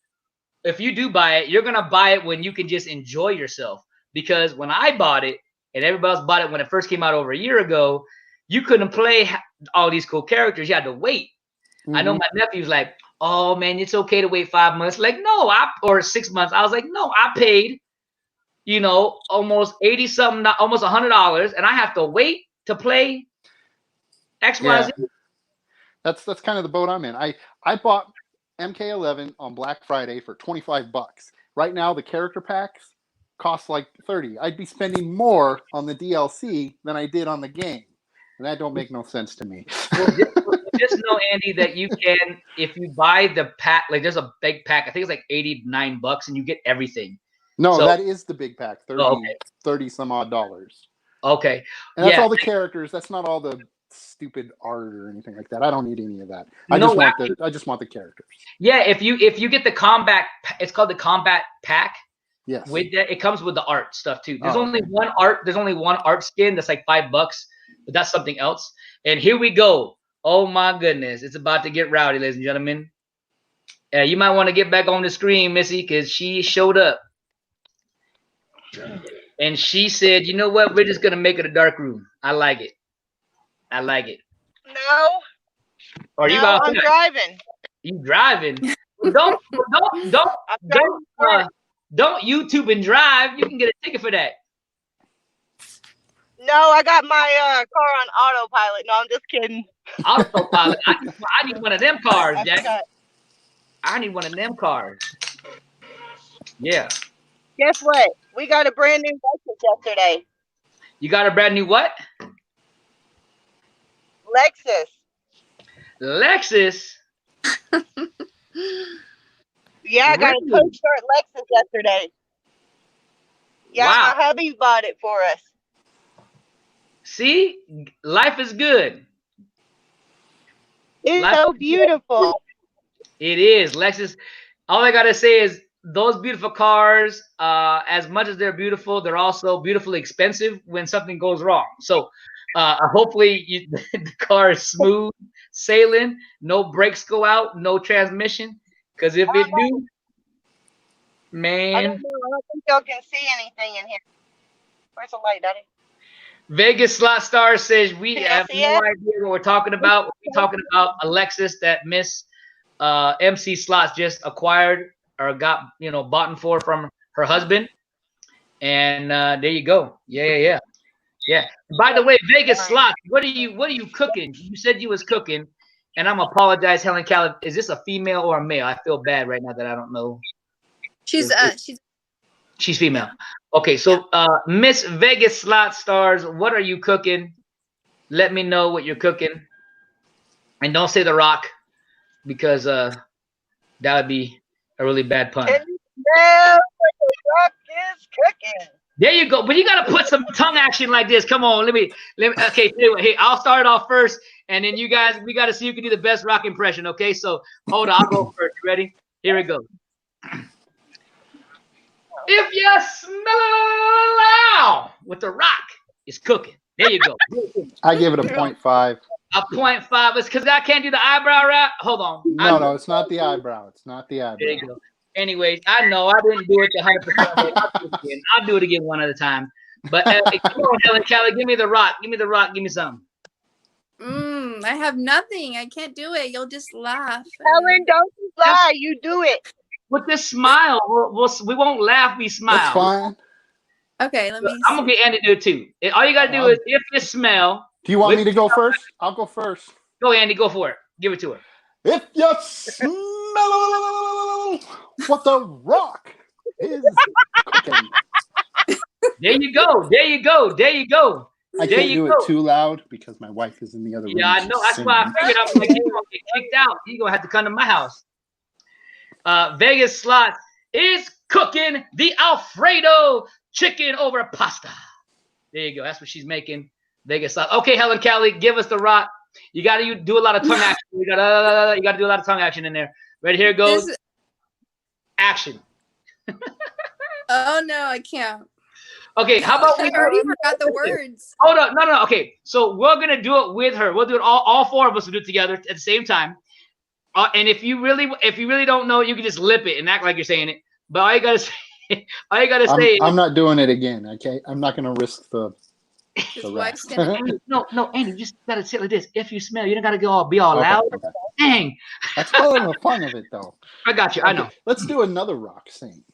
If you do buy it, you're gonna buy it when you can just enjoy yourself. Because when I bought it, and everybody else bought it when it first came out over a year ago, you couldn't play all these cool characters. You had to wait. Mm-hmm. I know my nephew's like, oh man, it's okay to wait 5 months. Like, no, or 6 months. I was like, no, I paid, almost 80 something, almost $100, and I have to wait to play X, Y, Z. That's kind of the boat I'm in. I bought MK11 on Black Friday for $25. Right now, the character packs cost like $30. I'd be spending more on the DLC than I did on the game, and that don't make no sense to me. Well, just know, Andy, that you can, if you buy the pack, like there's a big pack. I think it's like $89, and you get everything. No, that is the big pack. 30 some odd dollars. Okay, and that's all the characters. That's not all the stupid art or anything like that. I don't need any of that. I just want the characters. Yeah, if you get the combat, it's called the combat pack. Yes. With that, it comes with the art stuff too. There's only one art. There's only one art skin that's like $5, but that's something else. And here we go. Oh my goodness, it's about to get rowdy, ladies and gentlemen. You might want to get back on the screen, Missy, because she showed up. And she said, you know what? We're just gonna make it a dark room. I like it. No. Are you I'm driving. You driving? Don't YouTube and drive. You can get a ticket for that. No, I got my car on autopilot. No, I'm just kidding. Autopilot. I need one of them cars, Jack. I need one of them cars. Yeah. Guess what? We got a brand new Lexus yesterday. You got a brand new what? Lexus? Yeah, I got a Coach Short Lexus yesterday. Yeah, wow. My hubby bought it for us. See? Life is good. It's so beautiful. It is. Lexus, all I got to say is those beautiful cars, as much as they're beautiful, they're also beautifully expensive when something goes wrong. So hopefully the car is smooth sailing, no brakes go out, no transmission. Because if it do, man. I don't think y'all can see anything in here. Where's the light, Daddy? Vegas Slot Star says we have no idea what we're talking about. We're talking about a Lexus that Miss MC Slots just acquired or got, bought for from her husband. And there you go. Yeah. By the way, Vegas Slots, what are you cooking? You said you was cooking. and I'm apologize, Helen Caleb. Is this a female or a male? I feel bad right now that I don't know. She's female. Okay, so Miss Vegas Slot Stars, what are you cooking? Let me know what you're cooking, and don't say The Rock because that would be a really bad pun. Can you smell what the Rock is cooking? There you go. But you gotta put some tongue action like this. Come on, let me. Okay, anyway, hey, I'll start it off first, and then you guys, we gotta see who can do the best Rock impression. Okay, so hold on, I'll go first. You ready? Here we go. If you smell what the Rock is cooking, there you go. I give it a 0.5. A 0.5. It's because I can't do the eyebrow wrap. Hold on. No, it's not the eyebrow. It's not the eyebrow. There you go. Anyways, I know I didn't do it to 100%. I'll do it again one at a time. But come on, Helen Kelly, give me the Rock. Give me the Rock. Give me something. I have nothing. I can't do it. You'll just laugh. Helen, don't you lie. You do it. With this smile, we won't laugh. We smile. That's fine. Okay, let me. I'm gonna get Andy to do it too. All you gotta do is if you smell. Do you want me to go first? I'll go first. Go, Andy. Go for it. Give it to her. If you smell what the Rock is cooking. There you go. There you go. There you go. I can't do it too loud because my wife is in the other room. Yeah, I know. That's why I figured I'm like, you're gonna get kicked out. You're gonna have to come to my house. Vegas Slot is cooking the Alfredo chicken over pasta. There you go. That's what she's making. Vegas Slot. Okay, Helen Kelly, give us the Rock. You got to do a lot of tongue action. You got to do a lot of tongue action in there. Ready? Here it goes. Action. Oh no, I can't. Okay, how about I already forgot the words. Hold on, no. Okay, so we're gonna do it with her. We'll do it all four of us will do it together at the same time. And if you really don't know, you can just lip it and act like you're saying it. But all you gotta say, I'm not doing it again. Okay, I'm not gonna risk the. No, Andy, you just gotta say it like this. If you smell, you don't gotta be all loud. Okay. Dang. That's part of the fun of it, though. I got you. Okay, I know. Let's do another Rock scene.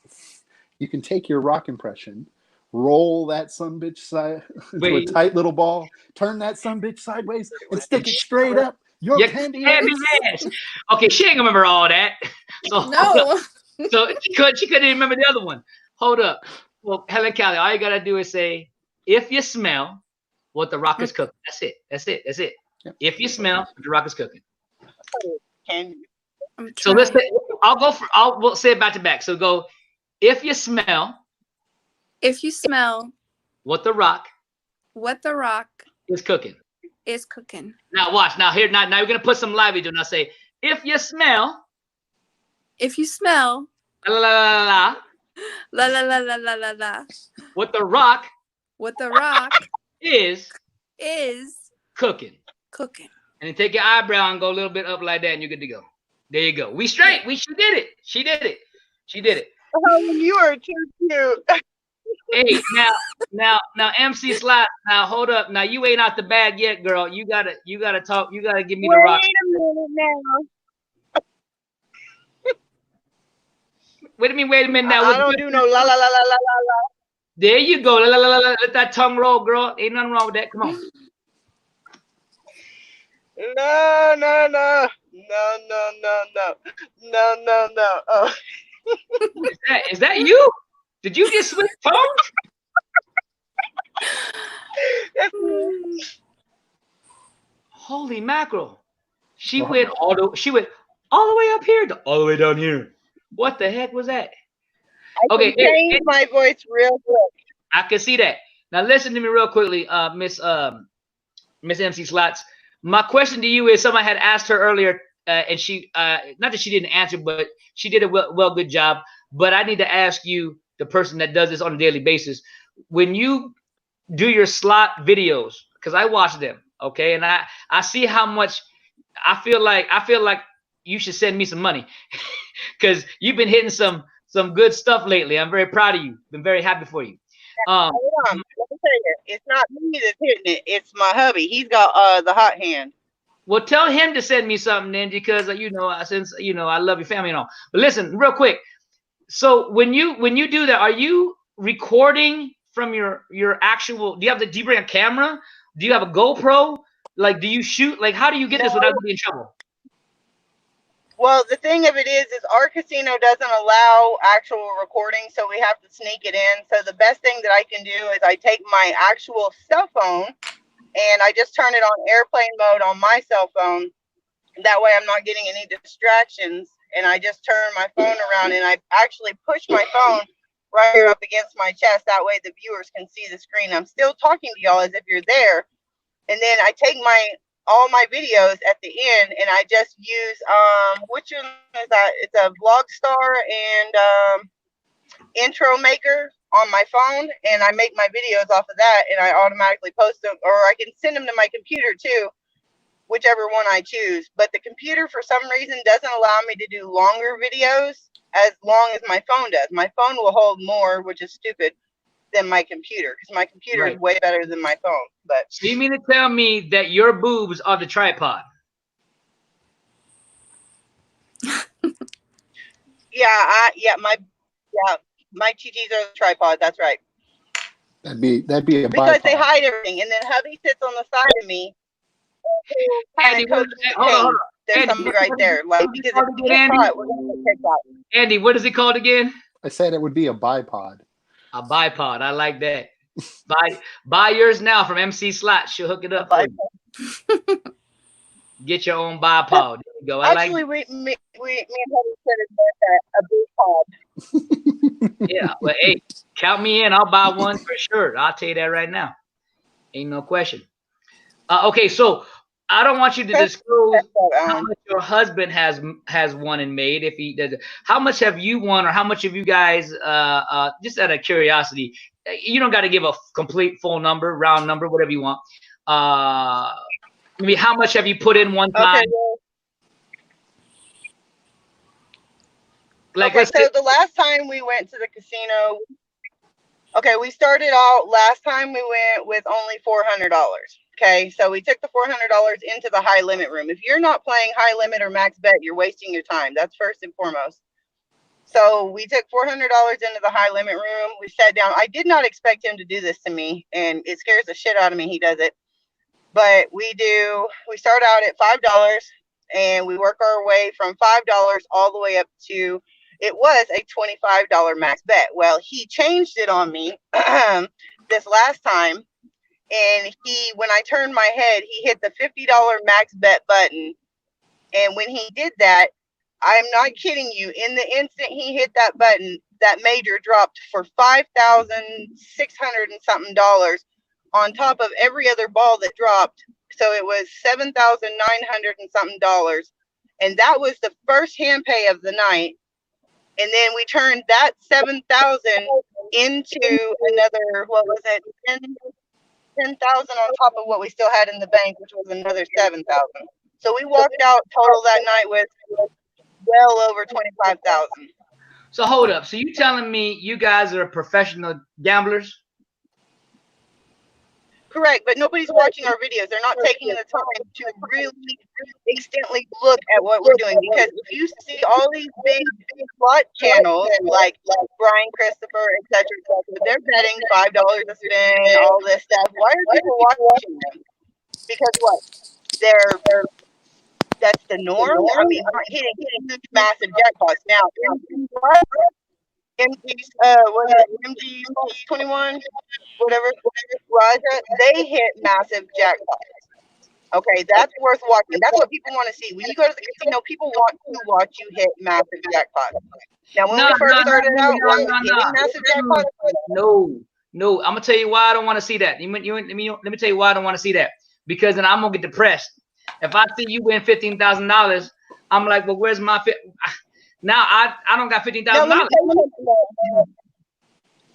You can take your Rock impression, roll that sumbitch side into a tight little ball, turn that sumbitch sideways, and stick it straight up your candy ass. Okay, she ain't gonna remember all that. So, no. So she couldn't even remember the other one. Hold up. Well, Helen Kelly, all you gotta do is say, if you smell what the Rock is cooking. That's it. Yep. If you smell what the Rock is cooking. So let's say, we'll say it back to back. So go, if you smell what the Rock is cooking. Now watch. Now you're gonna put some live video. Now say, if you smell la la what the Rock is cooking. And then take your eyebrow and go a little bit up like that, and you're good to go. There you go. We straight. She did it. She did it. Oh, you are too cute. Hey, now, MC Slot. Now, hold up. Now, you ain't out the bag yet, girl. You gotta talk. You gotta give me the Rock. Wait a minute now. Wait a minute now. I don't do no la la la la la la. There you go. La, la, la, la. Let that tongue roll, girl. Ain't nothing wrong with that. Come on. No. Oh. Is that you? Did you just switch tones? Holy mackerel! She went all the way up here to all the way down here. What the heck was that? I can change my voice real quick. I can see that. Now listen to me real quickly, Miss MC Slots. My question to you is: somebody had asked her earlier, and she not that she didn't answer, but she did a good job. But I need to ask you, the person that does this on a daily basis, when you do your slot videos, because I watch them, okay, and I see how much I feel like you should send me some money because you've been hitting some good stuff lately. I'm very proud of you. Been very happy for you. Hold on. Let me tell you, it's not me that's hitting it. It's my hubby. He's got the hot hand. Well, tell him to send me something then, because since I love your family and all. But listen, real quick. So when you do that, are you recording from your actual? Do you bring a camera? Do you have a GoPro? Like, do you shoot? Like, how do you get this without getting in trouble? Well, the thing of it is our casino doesn't allow actual recording, so we have to sneak it in. So the best thing that I can do is I take my actual cell phone and I just turn it on airplane mode on my cell phone. That way I'm not getting any distractions, and I just turn my phone around and I actually push my phone right here up against my chest. That way the viewers can see the screen. I'm still talking to y'all as if you're there. And then I take all my videos at the end and I just use which one is that? It's a Vlogstar and intro maker on my phone, and I make my videos off of that and I automatically post them, or I can send them to my computer too, whichever one I choose. But the computer for some reason doesn't allow me to do longer videos as long as my phone does. My phone will hold more, which is stupid, than my computer, because my computer is way better than my phone. But so you mean to tell me that your boobs are the tripod? my TTs are the tripod. That's right. That'd be a because bipod. they hide everything, and then hubby sits on the side of me. Andy, hold on. There's somebody right there. Like, because if we get caught, we're gonna get kicked out. Andy, what is it called again? I said it would be a bipod. A bipod. I like that. Buy yours now from MC Slot. She'll hook it up for you. Get your own bipod. There you go. Actually, me and Hubby said it's a big pod. Yeah, well, hey, count me in. I'll buy one for sure. I'll tell you that right now. Ain't no question. Okay, so I don't want you to disclose how much your husband has won and made. If he does, how much have you won, or how much have you guys? Just out of curiosity, you don't got to give a complete full number, round number, whatever you want. I mean, how much have you put in one time? Okay. So the last time we went to the casino, we started out last time we went with only $400. Okay, so we took the $400 into the high limit room. If you're not playing high limit or max bet, you're wasting your time. That's first and foremost. So we took $400 into the high limit room. We sat down. I did not expect him to do this to me, and it scares the shit out of me. He does it. But we start out at $5 and we work our way from $5 all the way up to, it was a $25 max bet. Well, he changed it on me this last time. And when I turned my head, he hit the $50 max bet button. And when he did that, I'm not kidding you, in the instant he hit that button, that major dropped for $5,600 and something on top of every other ball that dropped. So it was $7,900 and something. And that was the first hand pay of the night. And then we turned that 7,000 into another, what was it, 10,000 on top of what we still had in the bank, which was another 7,000. So we walked out total that night with well over 25,000. So hold up. So you telling me you guys are professional gamblers? Correct, but nobody's watching our videos. They're not taking the time to really extently look at what we're doing. Because if you see all these big slot channels like Brian Christopher, etc., they're betting $5 a spin, all this stuff. Why are people watching them? Because what? That's the norm. I mean, not hitting huge, massive jackpots. Now, MG 21, whatever, Raja, they hit massive jackpots. Okay, that's worth watching. That's what people want to see. When you go to the casino, people want to watch you hit massive jackpots. Now, when we first started out, hitting massive jackpots. No, I'm gonna tell you why I don't want to see that. Let me tell you why I don't want to see that. Because then I'm gonna get depressed. If I see you win $15,000, I'm like, well, where's my fit? Now I don't got $15,000.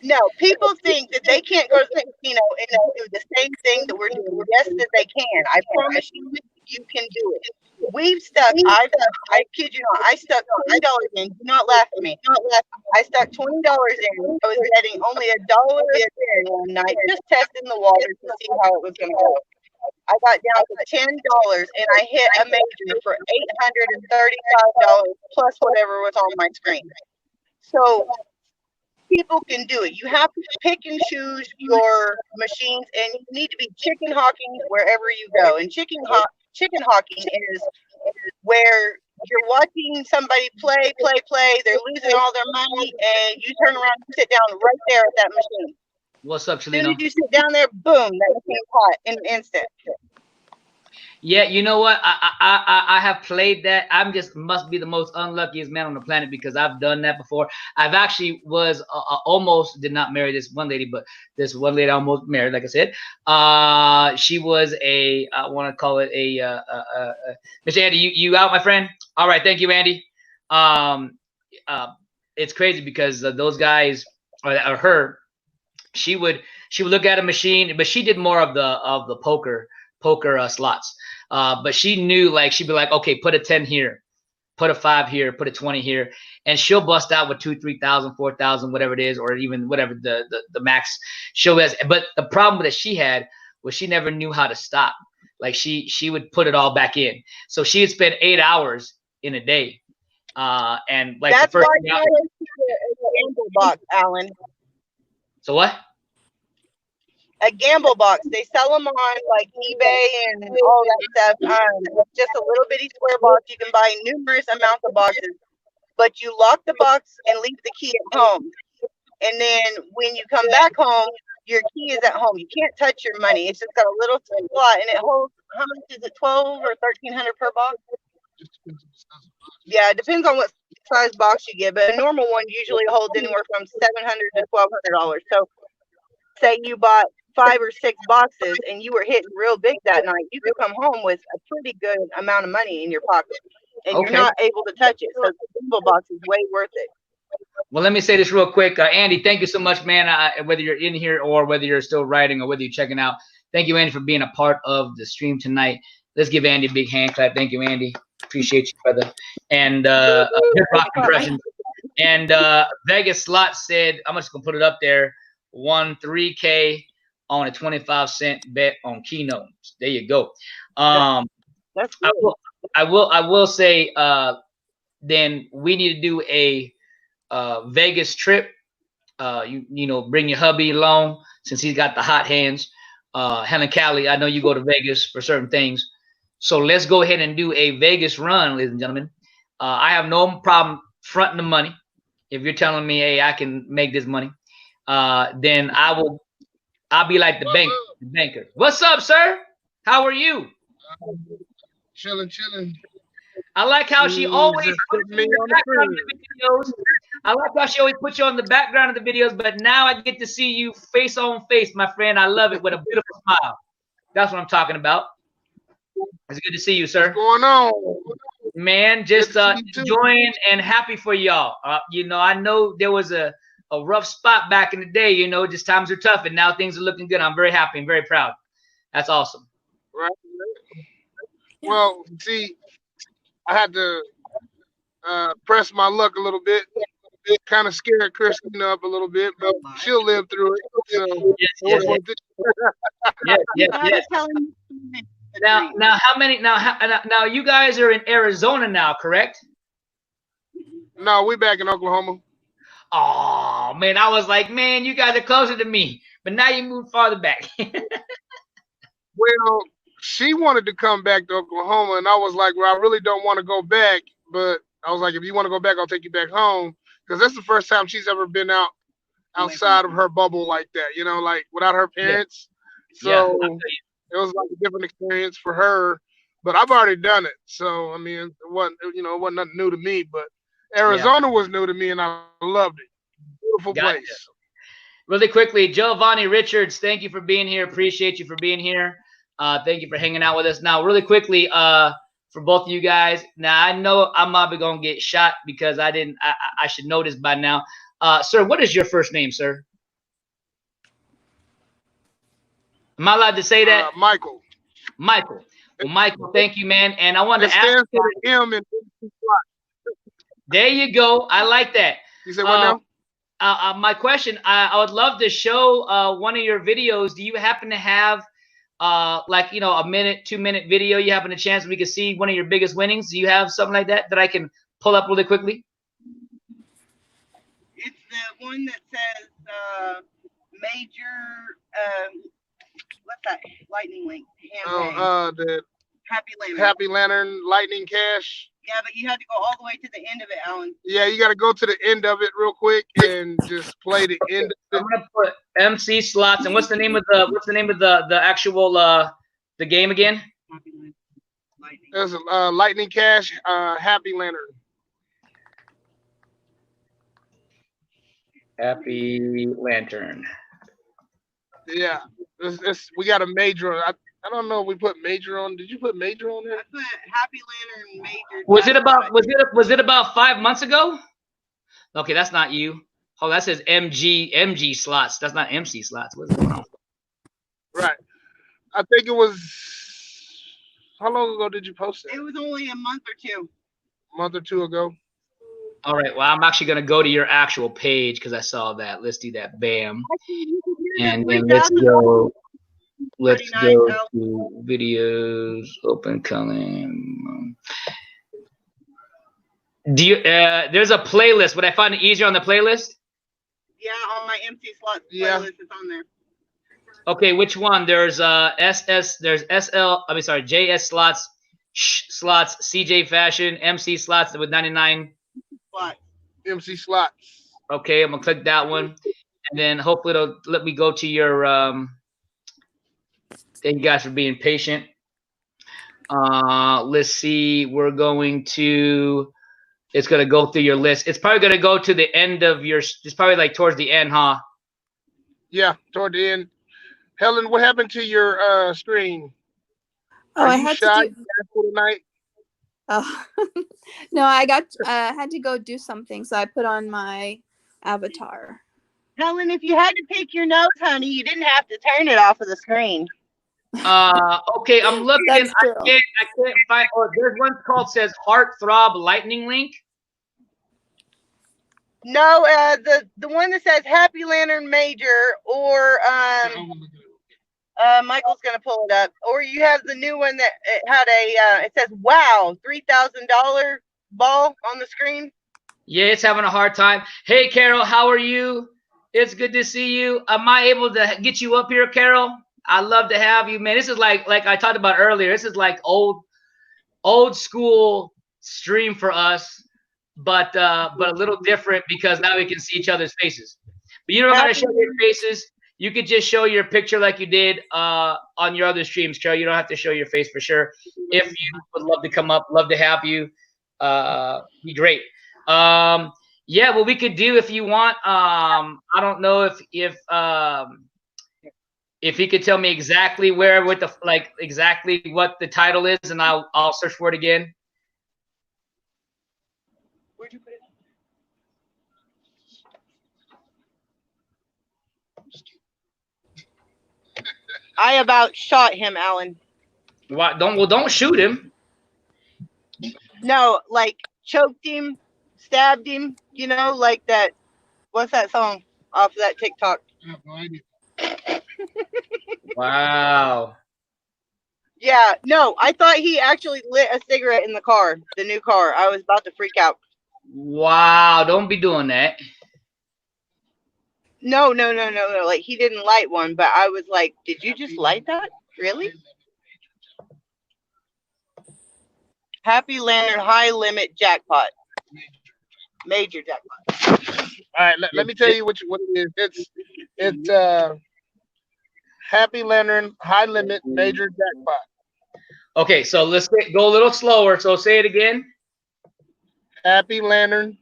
No, people think that they can't go to the casino and do the same thing that we're doing. Yes, that they can. I promise you, you can do it. We've stuck. I kid you not. I stuck $20 in. Do not laugh at me. I stuck $20 in. I was betting only $1 a spin one night, just testing the water to see how it was going to go. I got down to $10 and I hit a major for $835 plus whatever was on my screen. So people can do it. You have to pick and choose your machines, and you need to be chicken hawking wherever you go. And chicken hawking is where you're watching somebody play. They're losing all their money, and you turn around and sit down right there at that machine. What's up, As soon Chelino? as you sit down there, boom, that machine's hot in an instant. Yeah, you know what? I have played that. I'm just must be the most unluckiest man on the planet because I've done that before. I've actually was almost did not marry this one lady, but this one lady I almost married. Like I said, she was a I want to call it a Mr. Andy. You out, my friend? All right, thank you, Andy. Um, it's crazy because those guys or her, she would look at a machine, but she did more of the poker slots. But she knew, like, she'd be like, okay, put a 10 here, put a 5 here, put a 20 here, and she'll bust out with 2,000, 3,000, 4,000, whatever it is, or even whatever the max show is. But the problem that she had was she never knew how to stop. Like she would put it all back in. So she would spend 8 hours in a day. And like that's the first why I went to a gamble box, Alan. So what? A gamble box. They sell them on like eBay and all that stuff. It's just a little bitty square box. You can buy numerous amounts of boxes, but you lock the box and leave the key at home. And then when you come back home, your key is at home. You can't touch your money. It's just got a little slot, and it holds, how much is it, 12 or 1,300 per box? Yeah, it depends on what size box you get, but a normal one usually holds anywhere from $700 to $1,200. So say you bought 5 or 6 boxes and you were hitting real big that night, you could come home with a pretty good amount of money in your pocket, and you're not able to touch it. So the gamble box is way worth it. Well, let me say this real quick. Andy, thank you so much, man. Whether you're in here or whether you're still writing or whether you're checking out, thank you, Andy, for being a part of the stream tonight. Let's give Andy a big hand clap. Thank you, Andy. Appreciate you, brother. And good rock impressions. And Vegas Slot said, I'm just going to put it up there, won $3K on a 25-cent bet on keynotes. There you go. That's good. I will say then we need to do a Vegas trip. You know, bring your hubby along since he's got the hot hands. Helen Callie, I know you go to Vegas for certain things. So let's go ahead and do a Vegas run, ladies and gentlemen. I have no problem fronting the money. If you're telling me, hey, I can make this money, then I'll be like the banker. What's up, sir? How are you? Chilling. I like how she always puts me in the background of the videos. I like how she always puts you on the background of the videos, but now I get to see you face on face, my friend. I love it with a beautiful smile. That's what I'm talking about. It's good to see you, sir. What's going on? Man, just enjoying and happy for y'all. You know, I know there was a rough spot back in the day, you know, just times are tough, and now things are looking good. I'm very happy and very proud. That's awesome. Right. Well, see, I had to press my luck a little bit. It kind of scared Christina up a little bit, but she'll live through it. So yes. Now, how many? Now, you guys are in Arizona now, correct? No, we back in Oklahoma. Oh man, I was like, man, you guys are closer to me, but now you moved farther back. Well, she wanted to come back to Oklahoma, and I was like, well, I really don't want to go back, but I was like, if you want to go back, I'll take you back home, because that's the first time she's ever been outside of her bubble like that, you know, like without her parents. Yeah. So it was like a different experience for her, but I've already done it. So, I mean, it wasn't nothing new to me, but Arizona was new to me, and I loved it. Beautiful place. Really quickly, Giovanni Richards, thank you for being here. Appreciate you for being here. Thank you for hanging out with us. Now, really quickly, for both of you guys. Now, I know I'm probably gonna get shot because I should know this by now. Sir, what is your first name, sir? Am I allowed to say that? Michael. Michael. Well, Michael, thank you, man. And I wanted to ask. Stands for the M in there you go. I like that. You said what now? My question, I would love to show one of your videos. Do you happen to have like, you know, a minute, 2-minute video? You happen to chance we could see one of your biggest winnings? Do you have something like that I can pull up really quickly? It's the one that says major what's that lightning link? The Happy Lantern, Lightning Cash. Yeah, but you had to go all the way to the end of it, Alan. Yeah, you got to go to the end of it real quick and just play the end. I'm gonna put MC slots. And what's the name of the actual the game again? Lightning. There's a Lightning Cash, Happy Lantern. Happy Lantern. Yeah, we got a major. I don't know if we put major on. Did you put major on there? I put Happy Lantern major. Was it about 5 months ago? Okay, that's not you. Oh, that says MG slots. That's not MC slots. What's going on? Right. I think it was. How long ago did you post it? It was only a month or two. A month or two ago. All right. Well, I'm actually gonna go to your actual page because I saw that. Let's do that. Bam. And then let's go. Let's go to videos. Open column. Do you? There's a playlist. Would I find it easier on the playlist? Yeah, on my MC slots Yeah. playlist, it's on there. Okay, which one? There's there's JS slots, slots, CJ fashion, MC slots with 99. Slots. MC slots. Okay, I'm gonna click that one, and then hopefully it'll let me go to your. Thank you guys for being patient. Let's see. We're going to. It's gonna go through your list. It's probably gonna go to the end of your. It's probably like towards the end, huh? Yeah, toward the end. Helen, what happened to your screen? Oh, I had to do. Tonight? Oh, no, I had to go do something, so I put on my avatar. Helen, if you had to pick your nose, honey, you didn't have to turn it off of the screen. Okay, I'm looking. That's true. I can't find. Oh, there's one called says Heartthrob Lightning Link. No, the one that says Happy Lantern Major, or Michael's gonna pull it up, or you have the new one that it had it says wow $3,000 ball on the screen. Yeah, it's having a hard time. Hey, Carol, how are you? It's good to see you. Am I able to get you up here, Carol? I'd love to have you, man. This is like I talked about earlier. This is like old school stream for us, but a little different because now we can see each other's faces. But you don't gotta show your faces. You could just show your picture like you did on your other streams, Carol. You don't have to show your face for sure. If you would love to come up, love to have you. Be great. Yeah, what we could do if you want. I don't know if he could tell me exactly where with the exactly what the title is, and I'll search for it again. Where'd you put it? I about shot him, Alan. Why, don't shoot him. No, like choked him, stabbed him. You know, like that. What's that song off of that TikTok? Wow. Yeah, no, I thought he actually lit a cigarette in the car, the new car. I was about to freak out. Wow, don't be doing that. No. Like, he didn't light one, but I was like, did you just light that? Really? Happy Lantern High Limit Jackpot. Major jackpot. All right, let me tell you what it is. It's Happy Lantern High Limit Major Jackpot. Okay, so let's go a little slower. So say it again. Happy Lantern.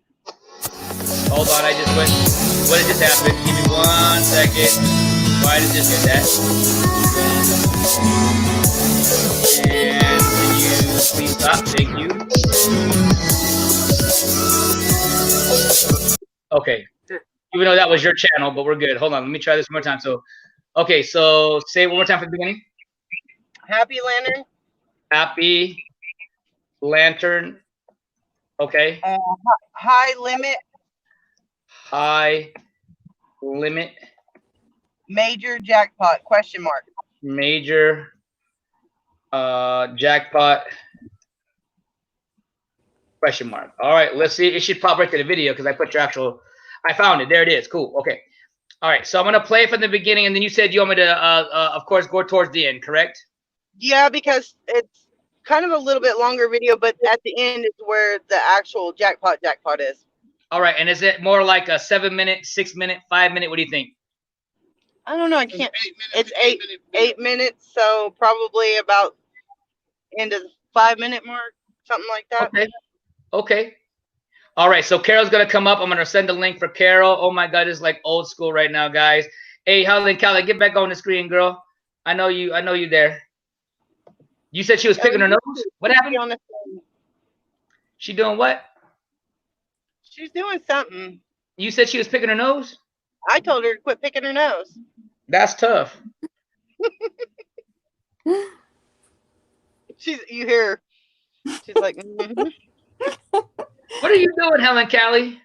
Hold on, I just went. What did just happen? Give me 1 second. Why did this do that? And can you please stop? Thank you. Okay. Even though that was your channel, but we're good. Hold on, let me try this one more time. So, okay, so say it one more time from the beginning. Happy Lantern. Happy Lantern. Okay. High Limit. High Limit. Major Jackpot, question mark. Major jackpot, question mark. All right, let's see. It should pop right to the video because I put your actual. I found it. There it is. Cool. Okay. All right. So I'm gonna play from the beginning, and then you said you want me to, of course, go towards the end. Correct? Yeah, because kind of a little bit longer video, but at the end is where the actual jackpot is. All right, and is it more like a 7 minute, 6 minute, 5 minute? What do you think? I don't know. I can't. It's 8 minutes, so probably about into the 5 minute mark, something like that. Okay. Okay. All right. So Carol's gonna come up. I'm gonna send a link for Carol. Oh my God, it's like old school right now, guys. Hey, Helen Callie, get back on the screen, girl. I know you. I know you there. You said she was picking her nose. What happened? She doing what? She's doing something. You said she was picking her nose? I told her to quit picking her nose. That's tough. You hear her. She's like, mm-hmm. What are you doing, Helen Callie?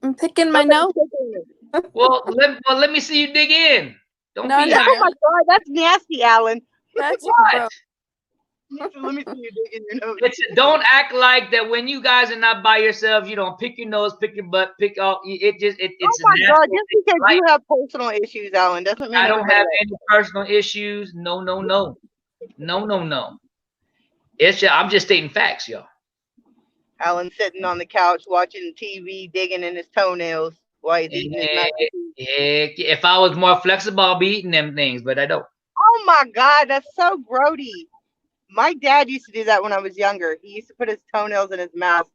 I'm picking my nose. Well, let me see you dig in. Don't No, be no. Oh my God, that's nasty, Alan. That's What? gross. Let me see you digging your nose. Don't act like that when you guys are not by yourselves. You don't pick your nose, pick your butt, pick all. It's. Oh my God, just because you have personal issues, Alan, doesn't mean I don't have everybody any personal issues. No. It's just, I'm just stating facts, yo. Alan sitting on the couch watching TV, digging in his toenails while he's eating his mac and cheese. If I was more flexible, I'll be eating them things, but I don't. Oh my God, that's so grody. My dad used to do that when I was younger. He used to put his toenails in his mouth.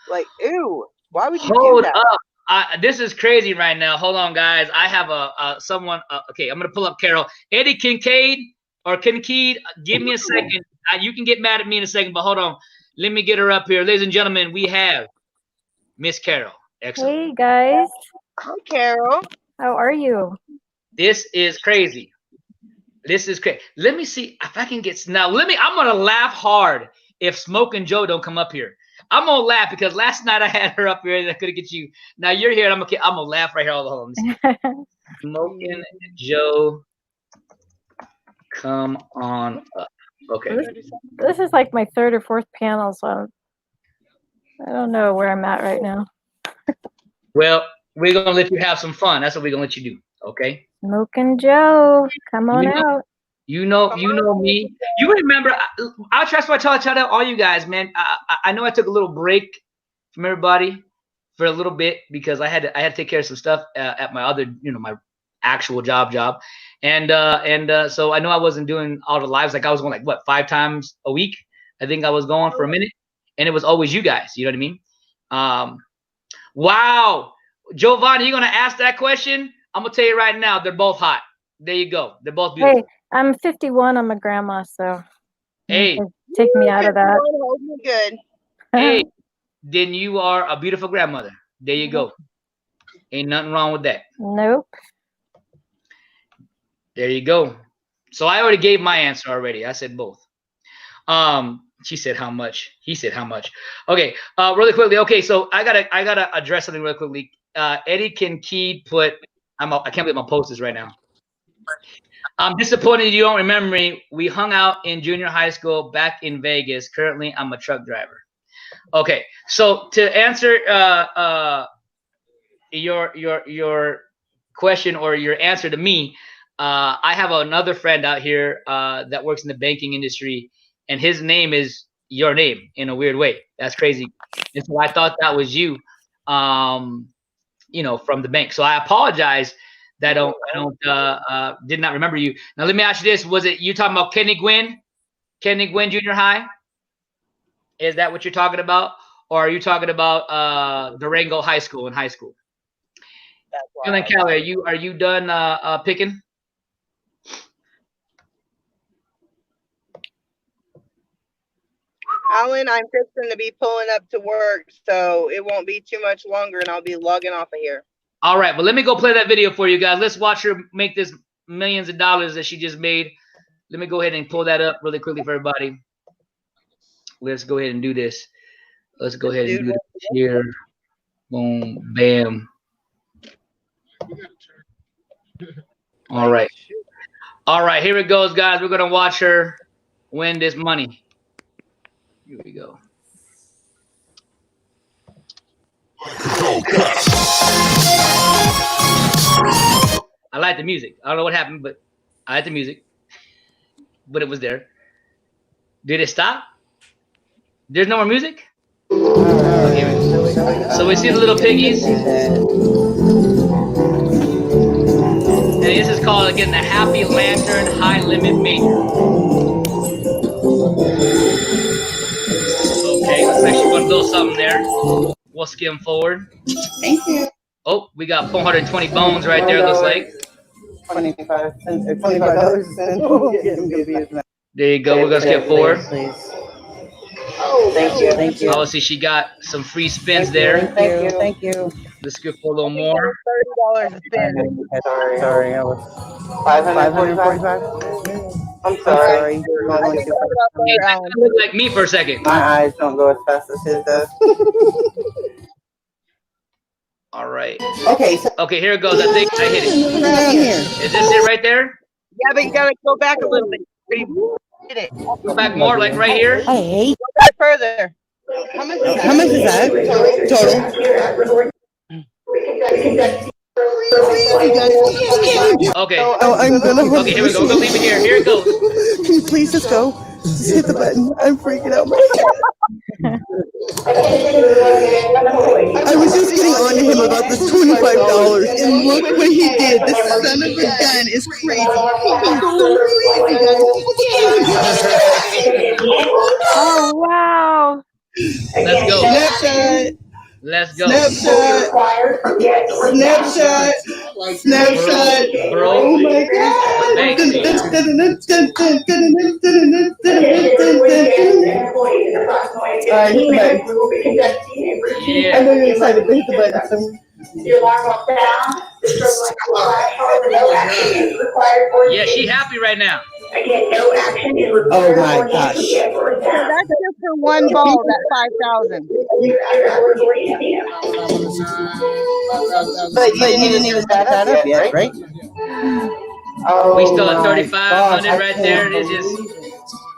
Like, ew, why would you do that? Up. This is crazy right now. Hold on, guys. I have someone. Okay, I'm going to pull up Carol. Eddie Kincaid or Kincaid, give me a second. You can get mad at me in a second, but hold on. Let me get her up here. Ladies and gentlemen, we have Miss Carol. Excellent. Hey guys, Hi, Carol. how are you? This is crazy. This is crazy. Let me see if I can get now. I'm gonna laugh hard if Smoke and Joe don't come up here. I'm gonna laugh because last night I had her up here and I couldn't get you. Now you're here and I'm gonna laugh right here. Hold on. Smoke and Joe, come on up. Okay. This is like my third or fourth panel, so I don't know where I'm at right now. Well, we're gonna let you have some fun. That's what we're gonna let you do. Okay. Smoke and Joe, come on out. You know me. You remember? I'll try to tell all you guys, man. I know I took a little break from everybody for a little bit because I had to take care of some stuff at my other, my actual job, and so I know I wasn't doing all the lives. Like I was going 5 times a week. I think I was going for a minute, and it was always you guys. You know what I mean? Wow, Giovanni, you're gonna ask that question? I'm gonna tell you right now, they're both hot. There you go. They're both beautiful. Hey, I'm 51. I'm a grandma, so Hey, take me out of that. Good. hey, then you are a beautiful grandmother. There you go. Ain't nothing wrong with that. Nope. There you go. So I already gave my answer already. I said both. She said how much. He said how much. Okay. Really quickly. Okay. So I gotta address something real quickly. Eddie Kincaid put. I can't believe my post this right now. I'm disappointed you don't remember me. We hung out in junior high school back in Vegas. Currently, I'm a truck driver. Okay. So to answer your question or your answer to me, I have another friend out here that works in the banking industry, and his name is your name in a weird way. That's crazy. And so I thought that was you, from the bank. So I apologize that I did not remember you. Now let me ask you this: was it you talking about Kenny Gwynn Junior High? Is that what you're talking about, or are you talking about Durango High School in high school? Ellen Kelly, are you done picking? Alan, I'm fixing to be pulling up to work, so it won't be too much longer, and I'll be logging off of here. All right, well, let me go play that video for you guys. Let's watch her make this millions of dollars that she just made. Let me go ahead and pull that up really quickly for everybody. Let's go ahead and do this. Let's go ahead and do this here. Boom, bam. All right. All right, here it goes, guys. We're going to watch her win this money. Here we go. I like the music. I don't know what happened, but I like the music. But it was there. Did it stop? There's no more music? Okay. So we see the little piggies. And this is called, again, the Happy Lantern High Limit Major. Okay, looks like she want a little something there. We'll skim forward. Thank you. Oh, we got 420 bones right there, looks like. $25. There you go, we're gonna skip forward. Thank you. Thank you. Obviously, she got some free spins there. Thank you. Thank you. Let's skip for a little more. $30 a spin. Sorry, I was 545. I'm sorry. Hey, that looked like me for a second. My eyes don't go as fast as his does. All right. Okay, so Okay, here it goes. I think I hit it. Is this it right there? yeah, but you gotta go back a little bit. Hit it. Go back more, like right here. I hate. Go back further. How much is that? Total. Okay. Oh, I'm gonna. Okay, here we go. We're gonna leave it here. Here it goes. Can you please just go? Just hit the button. I'm freaking out. I was just getting on to him about this $25, and look what he did. This son of a gun is crazy. He's going crazy, guys. Oh wow! Let's go. Snapshot. Let's go. Snapshot. Snapshot. Snapshot. Bro. Oh my God. Thanks. I know you're excited, but hit the button. Yeah, she happy right now. Oh my gosh. So that's just for one ball, that 5,000. But you didn't even set that up yet, right? Oh, We still at 3,500 right there. It is just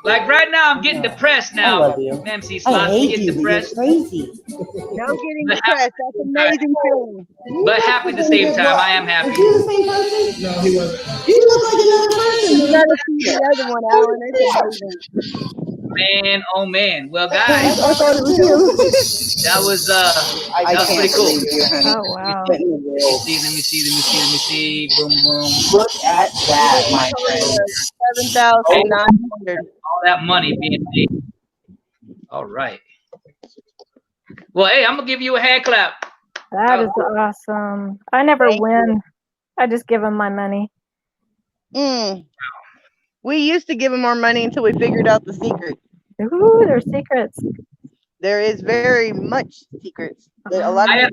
like right now. I'm getting depressed now. MC Slots, getting depressed. Crazy. No getting depressed. That's amazing feeling. But happy at the same time. I am happy. Are you the same person? No, he wasn't. You look like another person. You gotta see the other one, Alan. It's amazing. Man, oh man. Well, guys, I thought it was you. that was pretty cool. Oh wow! Let me see. Boom, boom. Look at that, my friend. 7,900. All that money being made. All right. Well, hey, I'm gonna give you a hand clap. That is awesome. I never win. I just give them my money. We used to give him our money until we figured out the secret. Ooh, there's secrets. There is very much secrets. A lot of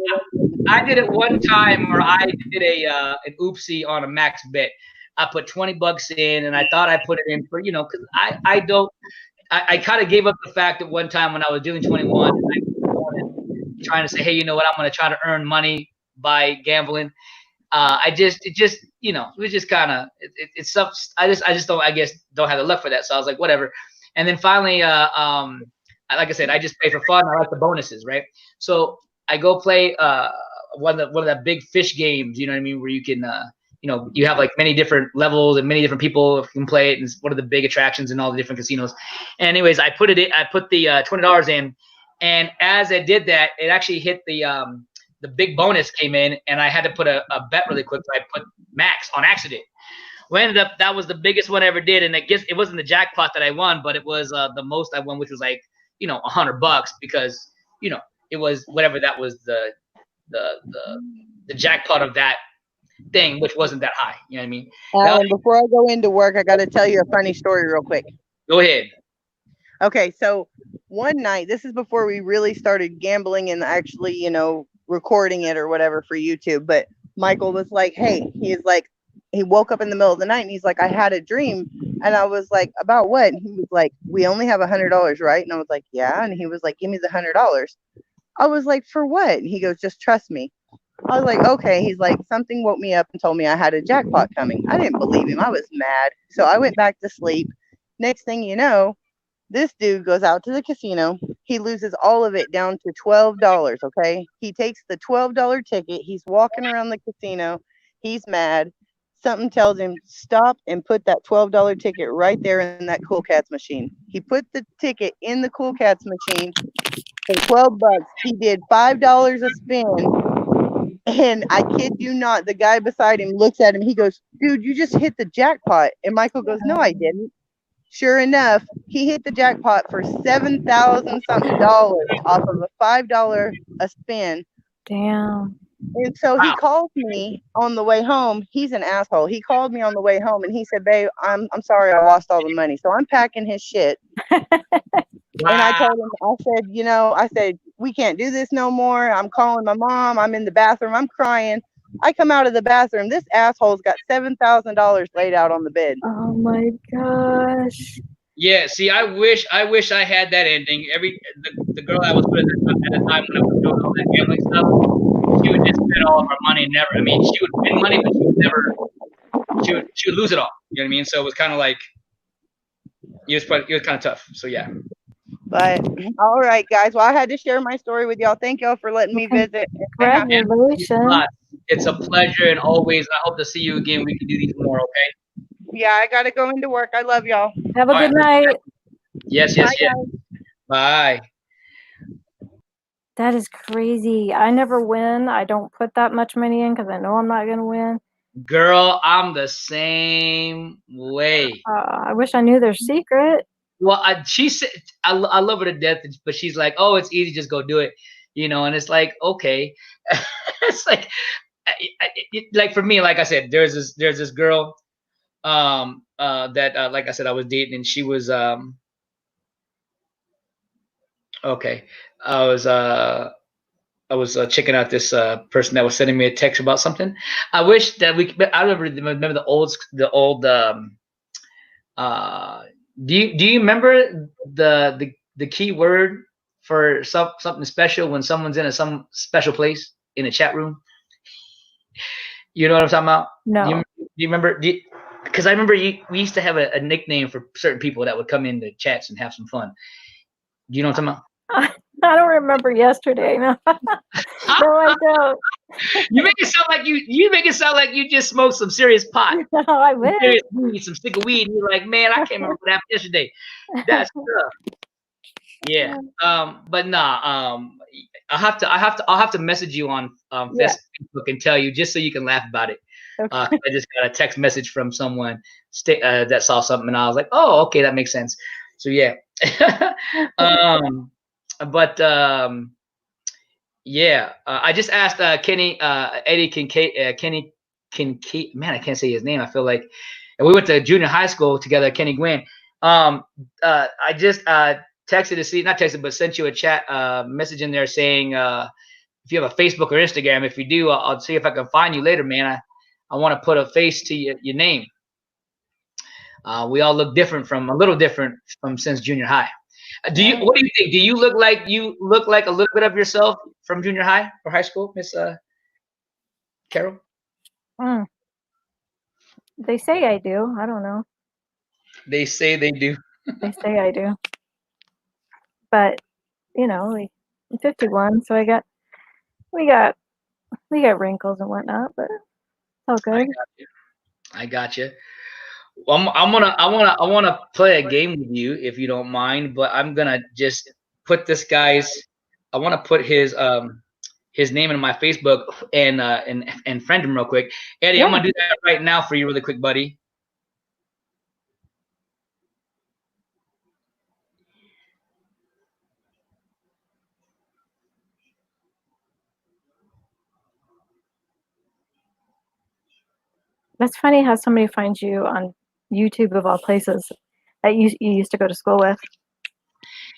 I did it one time where I did an oopsie on a max bet. I put $20 in, and I thought I put it in for, because I kind of gave up the fact that one time when I was doing 21, trying to say, hey, you know what, I'm going to try to earn money by gambling. It was just kind of it's stuff. I just don't have the luck for that. So I was like, whatever. And then finally, like I said, I just play for fun. I like the bonuses, right? So I go play one of the big fish games. You know what I mean? Where you can you have like many different levels and many different people can play it. And it's one of the big attractions in all the different casinos. And anyways, I put the $20 in, and as I did that, it actually hit the big bonus came in, and I had to put a bet really quick. So I put max on accident. We ended up, that was the biggest one I ever did, and it wasn't the jackpot that I won, but it was the most I won, which was like $100 because it was whatever that was the jackpot of that thing, which wasn't that high. You know what I mean? Alan, before I go into work, I got to tell you a funny story real quick. Go ahead. Okay, so one night, this is before we really started gambling and actually, recording it or whatever for YouTube. But Michael was like, hey, he woke up in the middle of the night and he's like, I had a dream. And I was like, about what? And he was like, we only have $100, right? And I was like, yeah. And he was like, give me the $100. I was like, for what? And he goes, just trust me. I was like, okay. He's like, something woke me up and told me I had a jackpot coming. I didn't believe him. I was mad. So I went back to sleep. Next thing you know, this dude goes out to the casino. He loses all of it down to $12, okay? He takes the $12 ticket. He's walking around the casino. He's mad. something tells him stop and put that $12 ticket right there in that Cool Cats machine. He put the ticket in the Cool Cats machine for $12. He did $5 a spin, and I kid you not, the guy beside him looks at him. He goes, "Dude, you just hit the jackpot." And Michael goes, "No, I didn't." Sure enough, he hit the jackpot for $7,000 something off of a $5 a spin. Damn. And so he Wow. called me on the way home. He's an asshole. He called me on the way home and he said, "Babe, I'm sorry I lost all the money." So I'm packing his shit. And I told him, I said, I said, "We can't do this no more. I'm calling my mom. I'm in the bathroom. I'm crying." I come out of the bathroom. This asshole's got $7,000 laid out on the bed. Oh my gosh. Yeah, see, I wish I had that ending. The girl I was with at the time when I was doing all that gambling stuff, she would just spend all of her money and never. I mean, she would win money, but she would never. She would lose it all. You know what I mean? So it was kind of like it was kind of tough. So yeah. But all right, guys. Well, I had to share my story with y'all. Thank y'all for letting me visit. Congratulations. It's a pleasure, and always I hope to see you again. We can do these more, okay? Yeah, I gotta go into work. I love y'all. Have a good night. Yes. Bye, Yes. guys. Bye. That is crazy. I never win. I don't put that much money in because I know I'm not going to win. Girl, I'm the same way. I wish I knew their secret. Well, she said I love her to death, but she's like, "Oh, it's easy, just go do it," And it's like, okay, it's like, like for me, like I said, there's this girl, that like I said, I was dating, and she was okay, I was checking out this person that was sending me a text about something. I wish that I remember the old. Do you remember the key word for something special when someone's in some special place in a chat room? You know what I'm talking about? No. Do you remember? Because I remember we used to have a nickname for certain people that would come into chats and have some fun. Do you know what I'm talking about? I don't remember yesterday. No, no, I don't. You make it sound like you just smoked some serious pot. No, I wish. Serious weed, some stick of weed, and you're like, man, I can't remember what happened yesterday. That's tough. Yeah. But nah. I'll have to message you on Facebook and tell you just so you can laugh about it. Okay. I just got a text message from someone that saw something, and I was like, oh, okay, that makes sense. So yeah. But yeah, I just asked Eddie Kincaid, man, I can't say his name. I feel like, and we went to junior high school together, Kenny Gwynn. I just texted to see, not texted, but sent you a chat message in there saying if you have a Facebook or Instagram. If you do, I'll see if I can find you later, man. I want to put a face to your name. We all look a little different from since junior high. What do you think? Do you look like a little bit of yourself from junior high or high school, Miss Carol? They say I do. I don't know. They say they do. They say I do. But I'm 51, so we got wrinkles and whatnot, but it's all good. I got you. Well, I wanna play a game with you if you don't mind, but I'm gonna just put this guy's. I want to put his name in my Facebook and friend him real quick. Eddie, yeah. I'm gonna do that right now for you, really quick, buddy. That's funny how somebody finds you on YouTube of all places that you used to go to school with.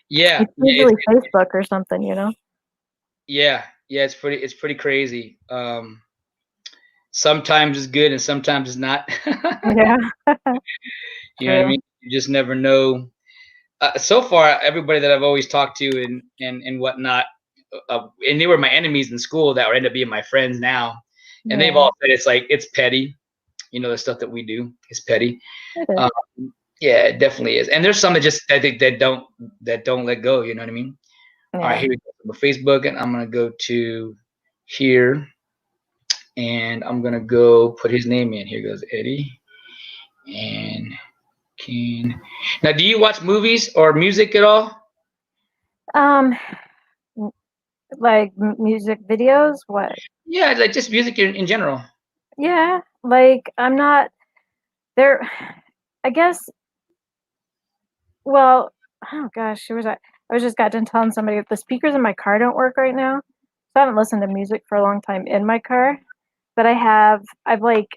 Yeah, it's usually Facebook or something, Yeah, it's pretty crazy. Sometimes it's good and sometimes it's not. Yeah. You know what I mean? You just never know. So far, everybody that I've always talked to and whatnot, and they were my enemies in school that end up being my friends now, and they've all said it's petty. The stuff that we do is petty. Yeah, it definitely is. And there's some that just I think that don't let go. You know what I mean? Yeah. All right, here we go. Facebook, and I'm gonna go to here. and I'm gonna go put his name in. Here goes Eddie and Keen. Now, do you watch movies or music at all? Um, like music videos, what? Yeah, like just music in general. Yeah, like I'm not there. I guess. Well, oh gosh, who was I? I was just got done telling somebody that the speakers in my car don't work right now, so I haven't listened to music for a long time in my car. But I've like,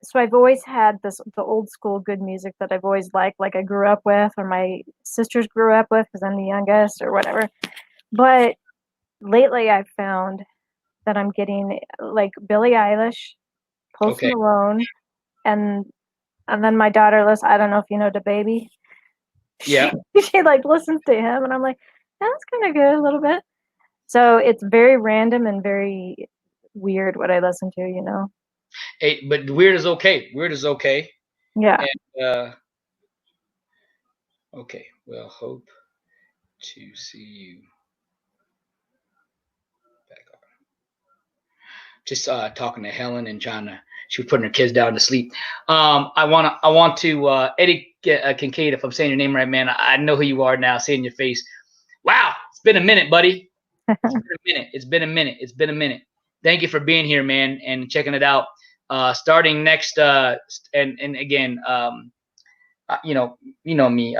so I've always had the old school good music that I've always liked, like I grew up with, or my sisters grew up with, because I'm the youngest, or whatever. But lately, I've found that I'm getting like Billie Eilish, Post Okay. Malone, and then my daughter listens. I don't know if you know the baby. Yeah. She like listens to him, and I'm like, that's kind of good a little bit. So it's very random and very weird what I listen to, you know. Hey, but weird is okay. Weird is okay. Yeah. And okay. Well, hope to see you back on. Just talking to Helen and trying to. She was putting her kids down to sleep. I want to Eddie Kincaid. If I'm saying your name right, man, I know who you are now. Seeing your face. Wow, it's been a minute, buddy. It's been a minute. It's been a minute. It's been a minute. Thank you for being here, man, and checking it out. Starting next, and again, you know me,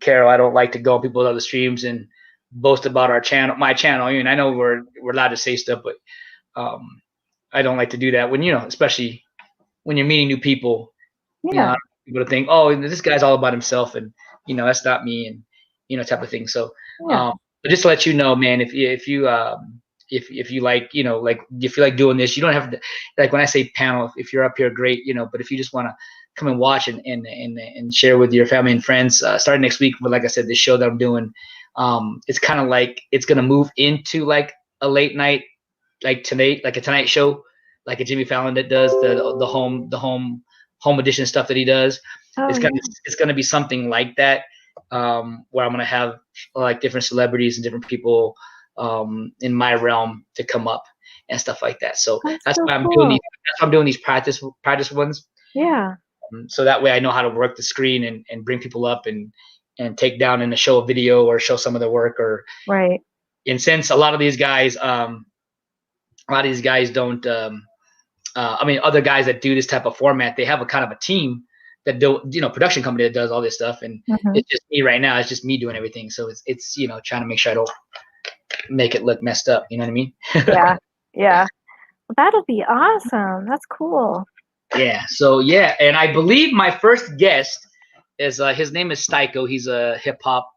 Carol. I don't like to go on people's other streams and boast about our channel, my channel. I mean, I know we're allowed to say stuff, but I don't like to do that when especially when you're meeting new people. Yeah. People to think, oh, this guy's all about himself, and that's not me, and type of thing. So, Yeah. but just to let you know, man, if you like, like if you like doing this, you don't have to, like when I say panel, if you're up here, great, but if you just want to come and watch and share with your family and friends, starting next week, but like I said, this show that I'm doing, it's kind of like it's gonna move into like a late night, like tonight, like a Tonight Show, like a Jimmy Fallon that does the home edition stuff that he does. Oh, It's gonna be something like that, where I'm gonna have like different celebrities and different people in my realm to come up and stuff like that. So that's so why I'm doing cool. these practice ones. Yeah. So that way I know how to work the screen and bring people up and take down and show a video or show some of their work. Or Right. and since a lot of these guys don't I mean, other guys that do this type of format, they have a kind of a team that do, production company that does all this stuff, and Mhm. it's just me right now. It's just me doing everything. So it's trying to make sure I don't make it look messed up. You know what I mean? Yeah. Yeah. That'll be awesome. That's cool. Yeah. So yeah, and I believe my first guest is his name is Styko. He's a hip hop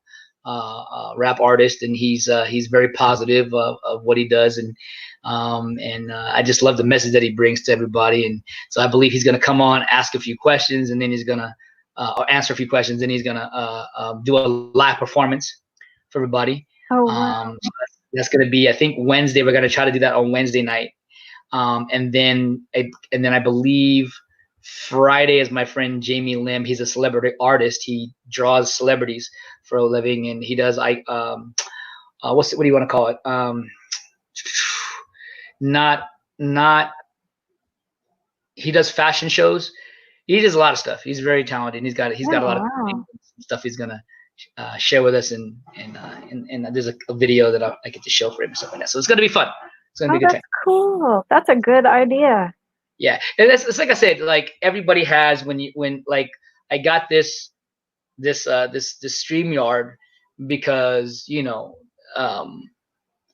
rap artist, and he's very positive of what he does, and I just love the message that he brings to everybody. And so I believe he's going to come on, ask a few questions, and then he's going to or answer a few questions, and he's going to do a live performance for everybody. Oh wow. So that's going to be, I think, Wednesday. We're going to try to do that on Wednesday night. And then I believe Friday is my friend Jamie Lim. He's a celebrity artist. He draws celebrities for a living, and he does what do you want to call it? Not he does fashion shows. He does a lot of stuff. He's very talented. And he's got a lot of stuff he's gonna share with us, and there's a video that I get to show for him and stuff like that. So it's gonna be fun. It's gonna be a good time. That's cool. That's a good idea. Yeah, and it's like I said, like everybody has when like I got this StreamYard because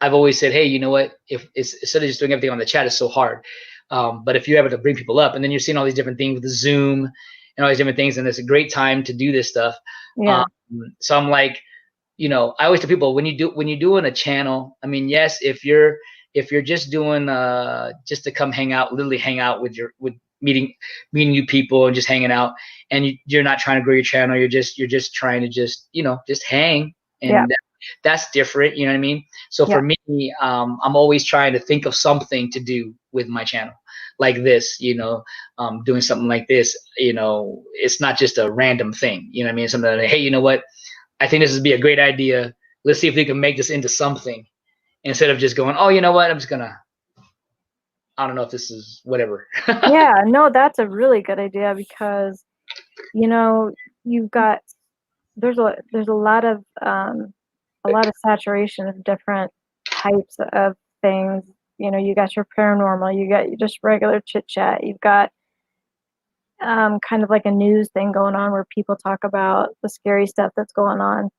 I've always said, hey, you know what? If it's instead of just doing everything on the chat is so hard, but if you're able to bring people up, and then you're seeing all these different things with the Zoom and all these different things, and it's a great time to do this stuff. Yeah. So I'm like, I always tell people when you're doing a channel, I mean, yes, if you're just doing just to come literally hang out with meeting new people and just hanging out, and you're not trying to grow your channel, you're just trying to just hang, and that's different, you know what I mean? So for me, I'm always trying to think of something to do with my channel, like this, doing something like this, it's not just a random thing, you know what I mean? Something like, hey, you know what? I think this would be a great idea. Let's see if we can make this into something instead of just going, oh, you know what? I'm just gonna I don't know if this is whatever. Yeah, no, that's a really good idea because, you know, you've got there's a lot of saturation of different types of things. You know, you got your paranormal, you got just regular chit chat, you've got kind of like a news thing going on where people talk about the scary stuff that's going on.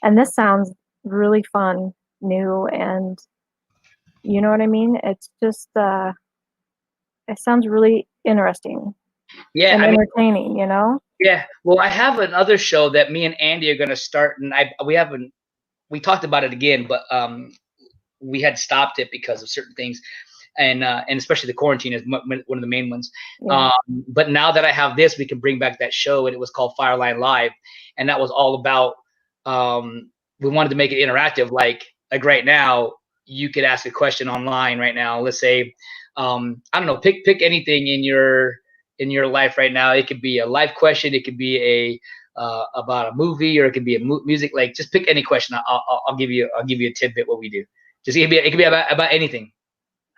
And this sounds really fun, new, and you know what I mean? It's just it sounds really interesting Yeah, and I mean, entertaining, you know? yeah. Well, I have another show that me and Andy are gonna start, and we talked about it again, but we had stopped it because of certain things, and especially the quarantine is one of the main ones. Yeah. But now that I have this, we can bring back that show, and it was called Fireline Live, and that was all about. We wanted to make it interactive, like right now, you could ask a question online right now. Let's say, I don't know, pick anything in your life right now. It could be a life question. It could be about a movie, or it could be a music. Like, just pick any question. I'll give you a tidbit what we do. Just it could be about anything.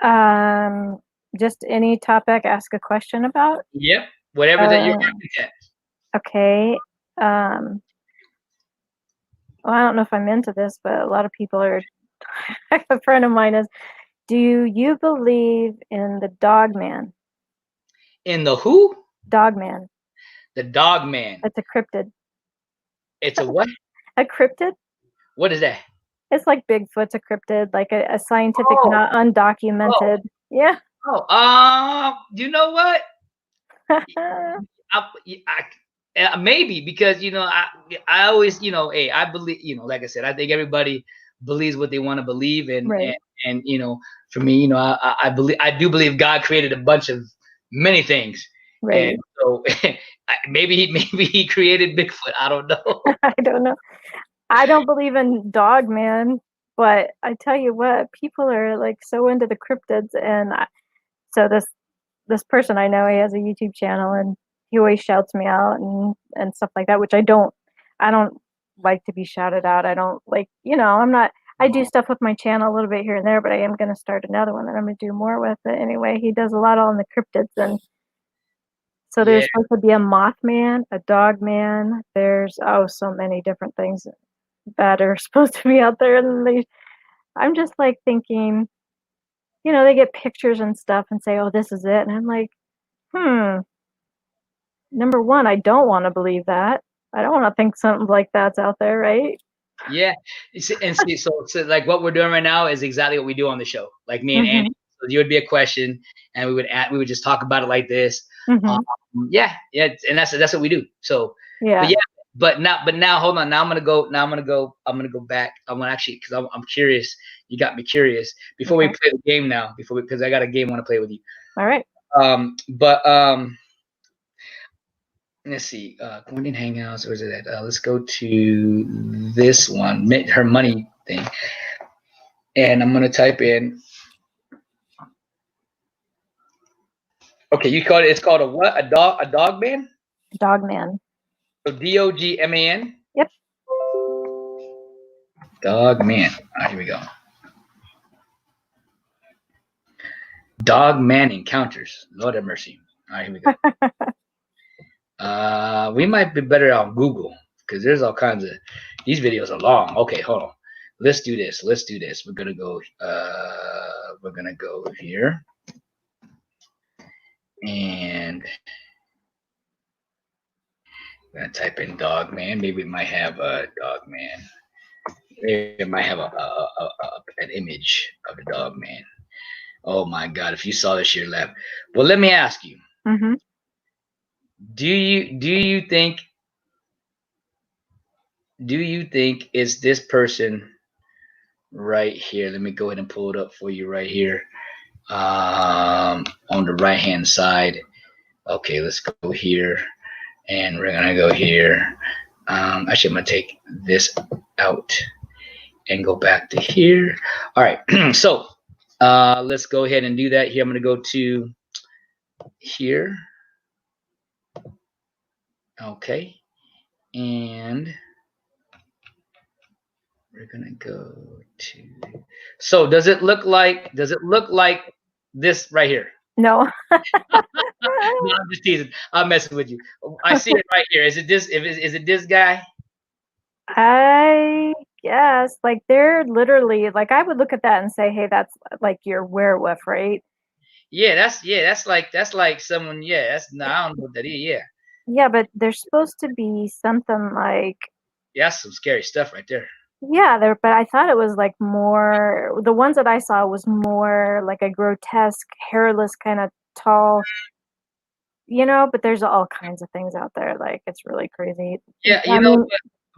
Um, just any topic, ask a question about. Yep, whatever that you're at. Okay. Well, I don't know if I'm into this, but a lot of people are. A friend of mine is. Do you believe in the dog man? In the who? Dog man. The dog man. It's a cryptid. It's a what? A cryptid? What is that? It's like Bigfoot's a cryptid, like a scientific, Oh. not undocumented. Yeah. You know what? Maybe because I always hey, I believe, like I said, I think everybody believes what they want to believe, and Right. and for me, I do believe God created a bunch of many things, Right. and so maybe he created Bigfoot. I don't know. I don't know. I don't believe in dog man, but I tell you what, people are like so into the cryptids, and so this person I know, he has a YouTube channel, and he always shouts me out and stuff like that, which I don't like to be shouted out. I don't like, I'm not. I do stuff with my channel a little bit here and there, but I am going to start another one that I'm going to do more with it anyway. He does a lot on the cryptids, and so there's Yeah. supposed to be a mothman, a dog man. There's so many different things that are supposed to be out there, and I'm just like thinking, they get pictures and stuff and say, oh, this is it, and I'm like, number one, I don't want to believe that. I don't want to think something like that's out there, right? Yeah, so like what we're doing right now is exactly what we do on the show. Like me and Mhm. Andy, so you would be a question, and we would just talk about it like this. Mhm. Yeah, and that's what we do. So, Yeah. but now, hold on. Now I'm gonna go back. I'm gonna actually, because I'm curious. You got me curious. Before we Okay. play the game now, because I got a game I want to play with you. All right. Let's see. Going in Hangouts, or is it that? Let's go to this one, her money thing, and I'm gonna type in. Okay, you called it. It's called a what? A dog man? Dog man. So DOGMAN. Yep. Dog man. All right, here we go. Dog man encounters. Lord have mercy. All right, here we go. We might be better on Google because there's all kinds of. These videos are long. Okay, hold on. Let's do this. We're gonna go. Here, and I'm gonna type in dog man. Maybe it might have a dog man. Maybe it might have an image of a dog man. Oh my God! If you saw this, you'd laugh. Well, let me ask you. Mm-hmm. Do you think it's this person right here? Let me go ahead and pull it up for you right here. On the right hand side. Okay, let's go here, and we're gonna go here. Actually, I'm gonna take this out and go back to here. All right, so let's go ahead and do that here. I'm gonna go to here. Okay, and we're gonna go to. So does it look like This right here. No. No, I'm just teasing. I'm messing with you. I see it right here. Is it this? Is it this guy? I guess like they're literally like I would look at that and say, hey, that's like your werewolf, right? Yeah, that's like someone. Yeah, that's no, I don't know what that is. Yeah, Yeah, but there's supposed to be something like yeah, that's some scary stuff right there. yeah, there but I thought it was like more the ones that I saw was more like a grotesque, hairless kind of tall, but there's all kinds of things out there. Like it's really crazy. Yeah, I you know, mean,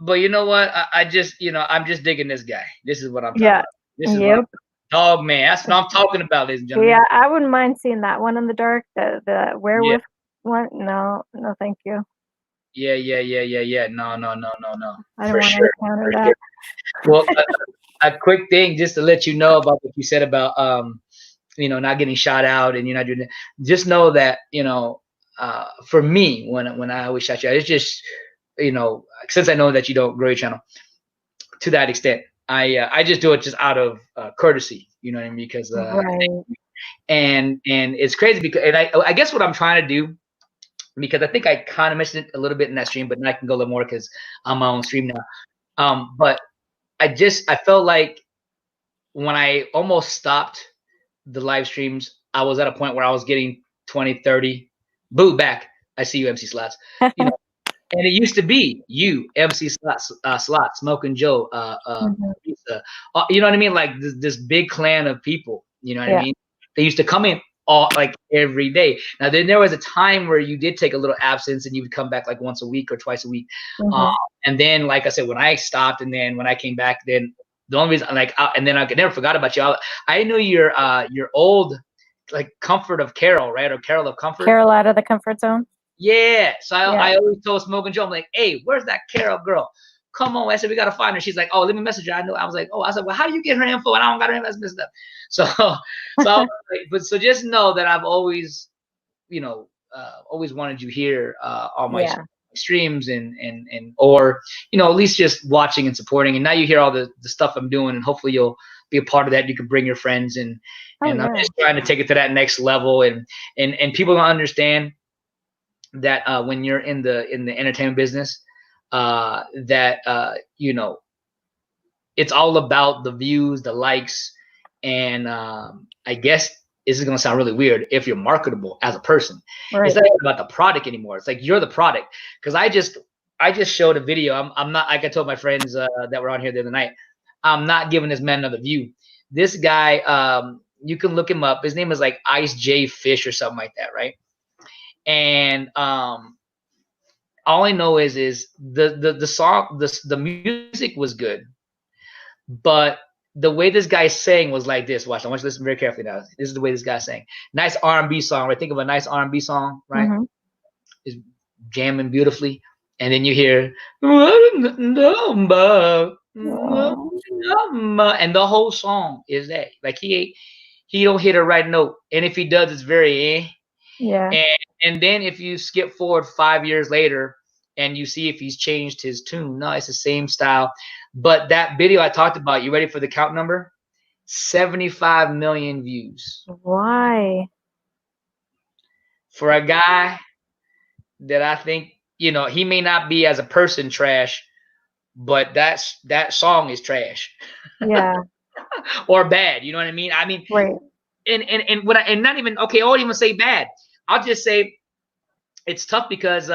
but you know what? I just, I'm just digging this guy. This is what I'm talking yeah. about. This is what Yep. dog man. That's what I'm talking about, ladies and gentlemen. Yeah, I wouldn't mind seeing that one in the dark, the Yeah, werewolf one. No, no, thank you. yeah. No. I don't For want to sure, encounter for that. sure. Well, a quick thing just to let you know about what you said about not getting shot out and you're not doing it. Just know that for me when I always shout you out, it's just since I know that you don't grow your channel to that extent, I just do it just out of courtesy. You know what I mean? Because Right. and it's crazy because and I guess what I'm trying to do, because I think I kind of mentioned it a little bit in that stream, but then I can go a little more because I'm my own stream now. But I felt like when I almost stopped the live streams, I was at a point where I was getting 20, 30. Boo, back. I see you, MC Slots. You know, and it used to be you, MC Slots, Smoking Joe, Mhm. Lisa, you know what I mean? Like this big clan of people. You know what I Yeah. mean? They used to come in all like every day. Now then, there was a time where you did take a little absence and you would come back like once a week or twice a week. Mhm. And then, like I said, when I stopped, and then when I came back, then the only reason, and then I never forgot about you. I knew your old like Comfort of Carol, right? Or Carol of Comfort. Carol out of the comfort zone. Yeah. So Yeah. I always told Smoking Joe, I'm like, hey, where's that Carol girl? Come on. I said, we got to find her. She's like, oh, let me message her. I know. I was like, oh, I said, well, how do you get her info? And I don't got her info. That's messed up. So, I was like, so just know that I've always, always wanted you here on my streams or, at least just watching and supporting. And now you hear all the stuff I'm doing, and hopefully you'll be a part of that. You can bring your friends and I'm just trying to take it to that next level. And people don't understand that when you're in the entertainment business, it's all about the views, the likes, and I guess this is gonna sound really weird if you're marketable as a person. Right. It's not even about the product anymore. It's like you're the product. Because I just showed a video. I'm not, like I told my friends that were on here the other night, I'm not giving this man another view. This guy, you can look him up. His name is like Ice J Fish or something like that, right? And all I know is the song, the music was good, but the way this guy sang was like this. Watch, I want you to listen very carefully now. This is the way this guy sang. Nice R&B song, right? Think of a nice R&B song, right? Mhm. It's jamming beautifully, and then you hear number, and the whole song is that. Like he don't hit a right note, and if he does, it's very Yeah. And then if you skip forward 5 years later and you see if he's changed his tune, no, it's the same style. But that video I talked about, you ready for the count number? 75 million views. Why? For a guy that I think, he may not be as a person trash, but that song is trash. Yeah. Or bad, you know what I mean? I mean, right. And not even okay, I won't even say bad. I'll just say it's tough because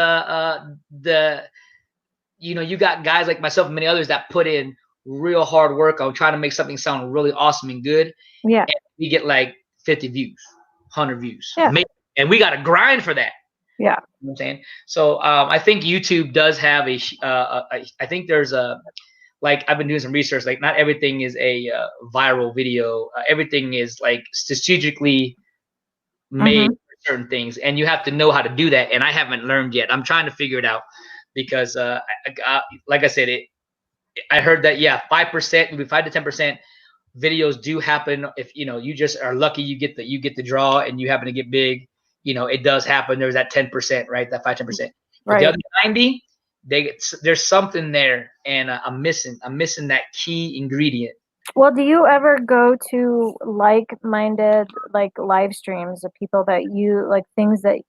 you got guys like myself and many others that put in real hard work on trying to make something sound really awesome and good. Yeah. And we get like 50 views, 100 views. Yeah. And we got to grind for that. Yeah. You know what I'm saying? So I think YouTube does have I think there's like I've been doing some research, like not everything is a viral video. Everything is like strategically made for certain things, and you have to know how to do that. And I haven't learned yet. I'm trying to figure it out because, like I said, I heard that 5%, maybe 5 to 10% videos do happen if you just are lucky. You get the draw, and you happen to get big. It does happen. There's that 10%, right? That 5-10%. But the other 90, there's something there, and I'm missing that key ingredient Well, do you ever go to like-minded like live streams of people that you like things that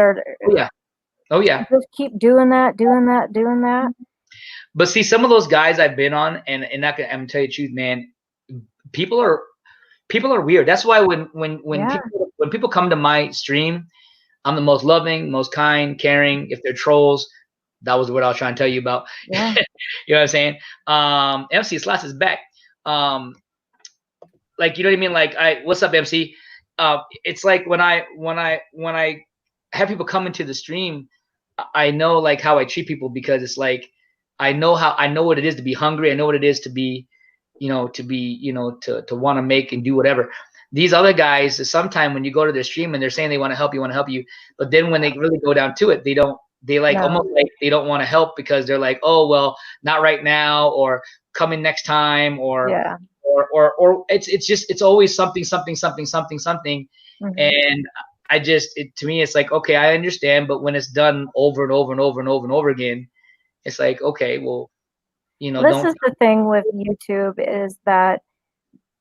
are Oh yeah. Oh yeah. just keep doing that, doing that, doing that? But see, some of those guys I've been on, and I'm gonna tell you the truth, man. People are weird. That's why Yeah. when people come to my stream, I'm the most loving, most kind, caring. If they're trolls, that was what I was trying to tell you about. Yeah. You know what I'm saying? MC Slash is back. Like, you know what I mean? Like, what's up, MC? It's like when I have people come into the stream, I know like how I treat people, because it's like I know what it is to be hungry. I know what it is to be, to want to make and do whatever. These other guys, sometimes when you go to their stream and they're saying they want to help you, but then when they really go down to it, they don't. They like No. almost like they don't want to help, because they're like, oh well, not right now, or coming next time, or Yeah. or it's always something. Mhm. And to me, it's like, okay, I understand, but when it's done over and over and over and over and over again, it's like, okay, well, This don't. is the thing with YouTube, is that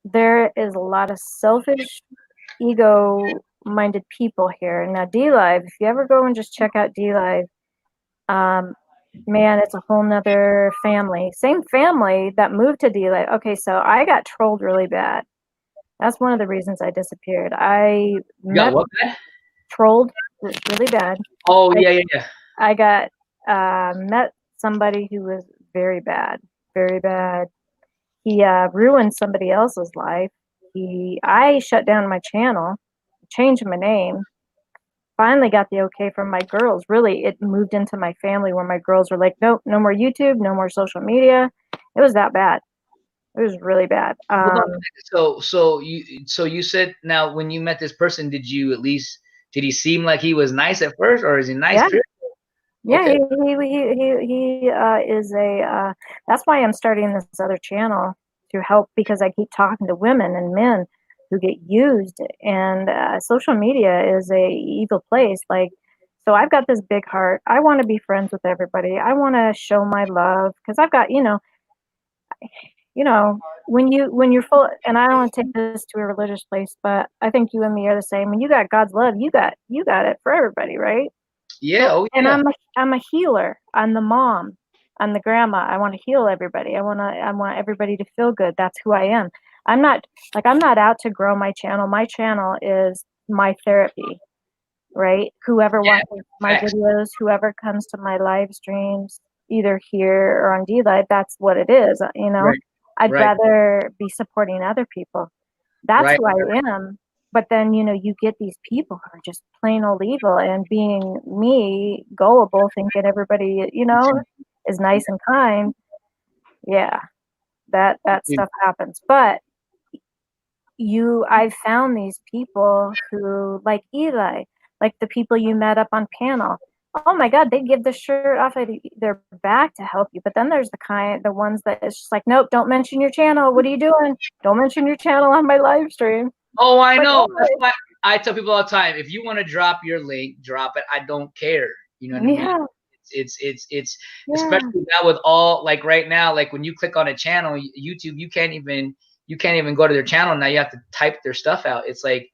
there is a lot of selfish, ego-minded people here. Now, DLive, if you ever go and just check out DLive, man, it's a whole nother family. Same family that moved to DLive. Okay, so I got trolled really bad. That's one of the reasons I disappeared. I You got met what, man? trolled really bad. Oh yeah. I got met somebody who was very bad, very bad. He ruined somebody else's life. I shut down my channel, changed my name. Finally got the okay from my girls. Really, it moved into my family where my girls were like, nope, no more YouTube, no more social media. It was that bad. It was really bad. Hold on. So you said, now when you met this person, did he seem like he was nice at first, or is he nice? Yeah. Period? Yeah, Okay. he is a. That's why I'm starting this other channel to help, because I keep talking to women and men who get used, and social media is a evil place. Like, so I've got this big heart. I want to be friends with everybody. I want to show my love, because I've got when you're full, and I don't want to take this to a religious place, but I think you and me are the same. When you got God's love, you got it for everybody, right? Yeah. So, Oh and yeah. I'm a healer. I'm the mom. I'm the grandma. I want to heal everybody. I want everybody to feel good. That's who I am. I'm not out to grow my channel. My channel is my therapy, right? Whoever watches my Facts. videos, whoever comes to my live streams, either here or on D Live, that's what it is. Right. I'd Right. rather be supporting other people. That's Right. who I am. But then, you get these people who are just plain old evil, and being me, gullible, thinking everybody, is nice and kind. Yeah, that Dude. stuff happens. But I've found these people who, like Eli, like the people you met up on panel. Oh my God, they give the shirt off of their back to help you. But then there's the ones that it's just like, nope, don't mention your channel. What are you doing? Don't mention your channel on my live stream. Oh, I Like, know. oh That's why I tell people all the time, if you want to drop your link, drop it. I don't care. You know what I mean? yeah, It's yeah, especially now with all, like right now, like when you click on a channel, YouTube, you can't even go to their channel now. You have to type their stuff out. It's like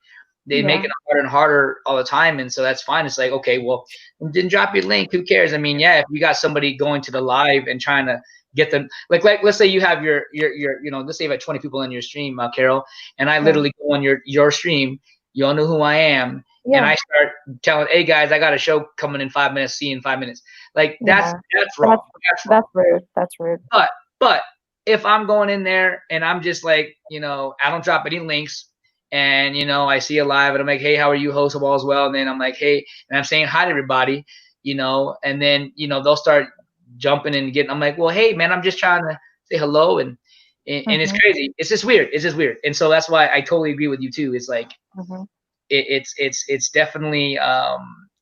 they make yeah, it harder and harder all the time, and so that's fine. It's like, okay, well, then drop your link. Who cares? I mean, yeah, if you got somebody going to the live and trying to get them, like let's say you have your let's say you have 20 people in your stream, Carol, and I yeah, literally go on your stream. You all know who I am, and yeah, I start telling, hey guys, I got a show coming in 5 minutes. See you in 5 minutes. Like that's yeah. wrong. That's That's wrong. rude. That's rude. But if I'm going in there and I'm just like, I don't drop any links, and I see a live and I'm like, hey, how are you? Host of all as well. And then I'm like, hey, and I'm saying hi to everybody, and then they'll start jumping and getting. I'm like, well, hey man, I'm just trying to say hello, and it's Hmm. crazy. It's just weird. It's just weird. And so that's why I totally agree with you too. It's like Hmm. it's definitely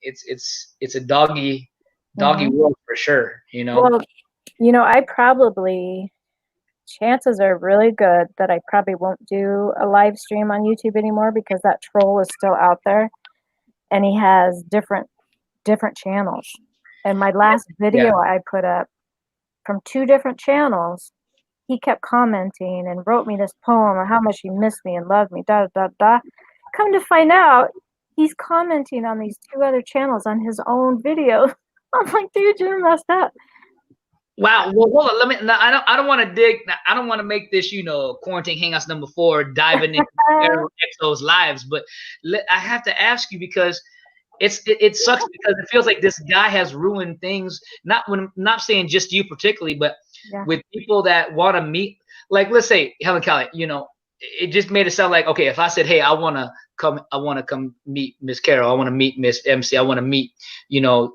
it's a doggy Hmm. world for sure. Well, I probably, chances are really good that I probably won't do a live stream on YouTube anymore, because that troll is still out there, and he has different channels. And my last Yeah. video I put up from two different channels, he kept commenting and wrote me this poem on how much he missed me and loved me, da da da. Come to find out, he's commenting on these 2 other channels on his own video. I'm like, dude, you're messed up. Wow. Well, hold on. Let me. No, I don't want to dig. I don't want to make this, quarantine hangouts number 4, diving into XO's lives. But I have to ask you because it sucks because it feels like this guy has ruined things. Not saying just you particularly, but with people that want to meet. Like, let's say Helen Kelly. It just made it sound like, okay, if I said, hey, I want to come meet Miss Carol, I want to meet Miss MC, I want to meet,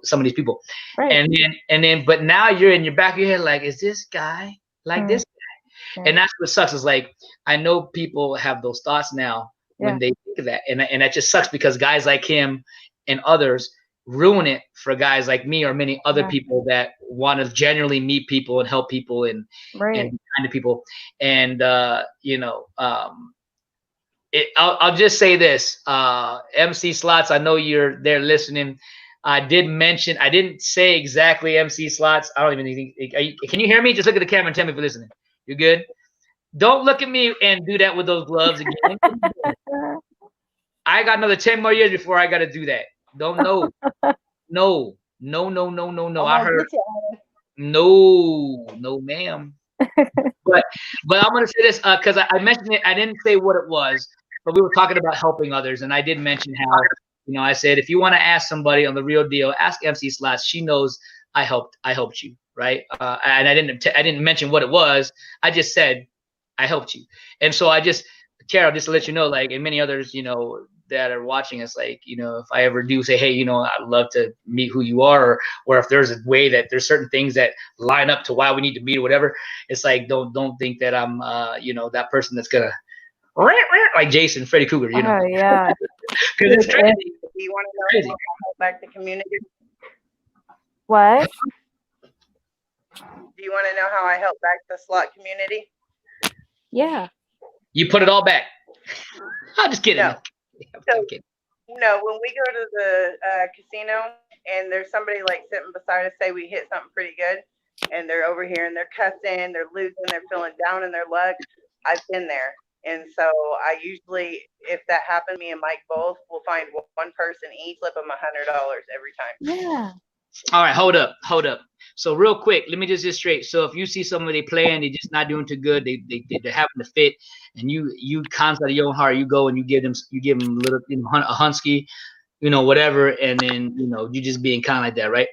some of these people. Right. And then, but now you're in your back of your head, like, is this guy like this guy? Yeah. And that's what sucks is like, I know people have those thoughts now when they think of that. And that just sucks because guys like him and others ruin it for guys like me or many other people that want to genuinely meet people and help people and be kind to people. And, I'll just say this, MC Slots, I know you're there listening. I didn't say exactly MC Slots. I don't even think, can you hear me? Just look at the camera and tell me if you're listening. You're good? Don't look at me and do that with those gloves again. I got another 10 more years before I got to do that. Don't know. No. I heard. No, ma'am. But I'm gonna say this because I mentioned it. I didn't say what it was, but we were talking about helping others, and I did mention how I said if you want to ask somebody on the real deal, ask MC Slots. She knows I helped you, right? And I didn't mention what it was. I just said I helped you, and so Carol, just to let you know, like, and many others, that are watching us, like, if I ever do say, hey, I'd love to meet who you are, or if there's a way that there's certain things that line up to why we need to meet or whatever, it's like, don't think that I'm, that person that's gonna like Jason, Freddy Krueger, Oh, yeah. Because it's crazy. Do you want to know how I help back the community? What? Do you want to know how I help back the slot community? Yeah. You put it all back. I'm just kidding. No. No, when we go to the casino and there's somebody like sitting beside us, say we hit something pretty good, and they're over here and they're cussing, they're losing, they're feeling down in their luck. I've been there. And so I usually, if that happened, me and Mike both will find one person each, flip them $100 every time. Yeah. All right, hold up. So real quick, let me just get straight. So if you see somebody playing, they're just not doing too good, they're having to fit, and you constantly your own heart, you go and you give them a little, a hunsky, whatever, and then you just being kind of like that, right?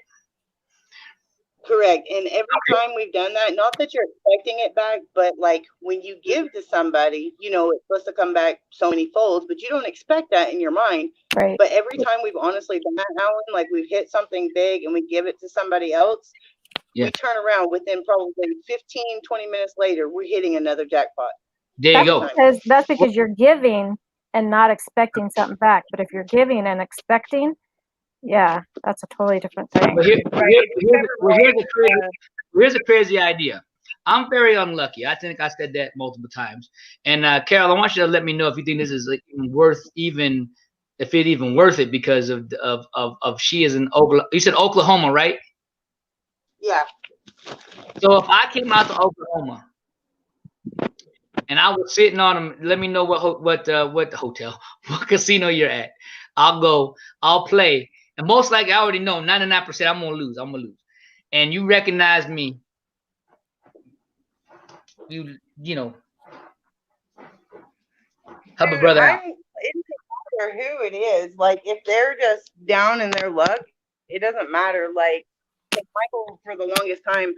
Correct. And every time we've done that, not that you're expecting it back, but like when you give to somebody, it's supposed to come back so many folds, but you don't expect that in your mind. Right. But every time we've honestly done that, Alan, like we've hit something big and we give it to somebody else, we turn around within probably 15, 20 minutes later, we're hitting another jackpot. There you go. That's because you're giving and not expecting something back. But if you're giving and expecting, yeah, that's a totally different thing. But here's a crazy idea. I'm very unlucky. I think I said that multiple times. And Carol, I want you to let me know if you think this is worth it because of she is in Oklahoma. You said Oklahoma, right? Yeah. So if I came out to Oklahoma and I was sitting on them, let me know what hotel, what casino you're at. I'll go. I'll play. And most likely, I already know 99% I'm gonna lose. And you recognize me. You help a brother out. It doesn't matter who it is. Like if they're just down in their luck, it doesn't matter. Like Michael, for the longest time,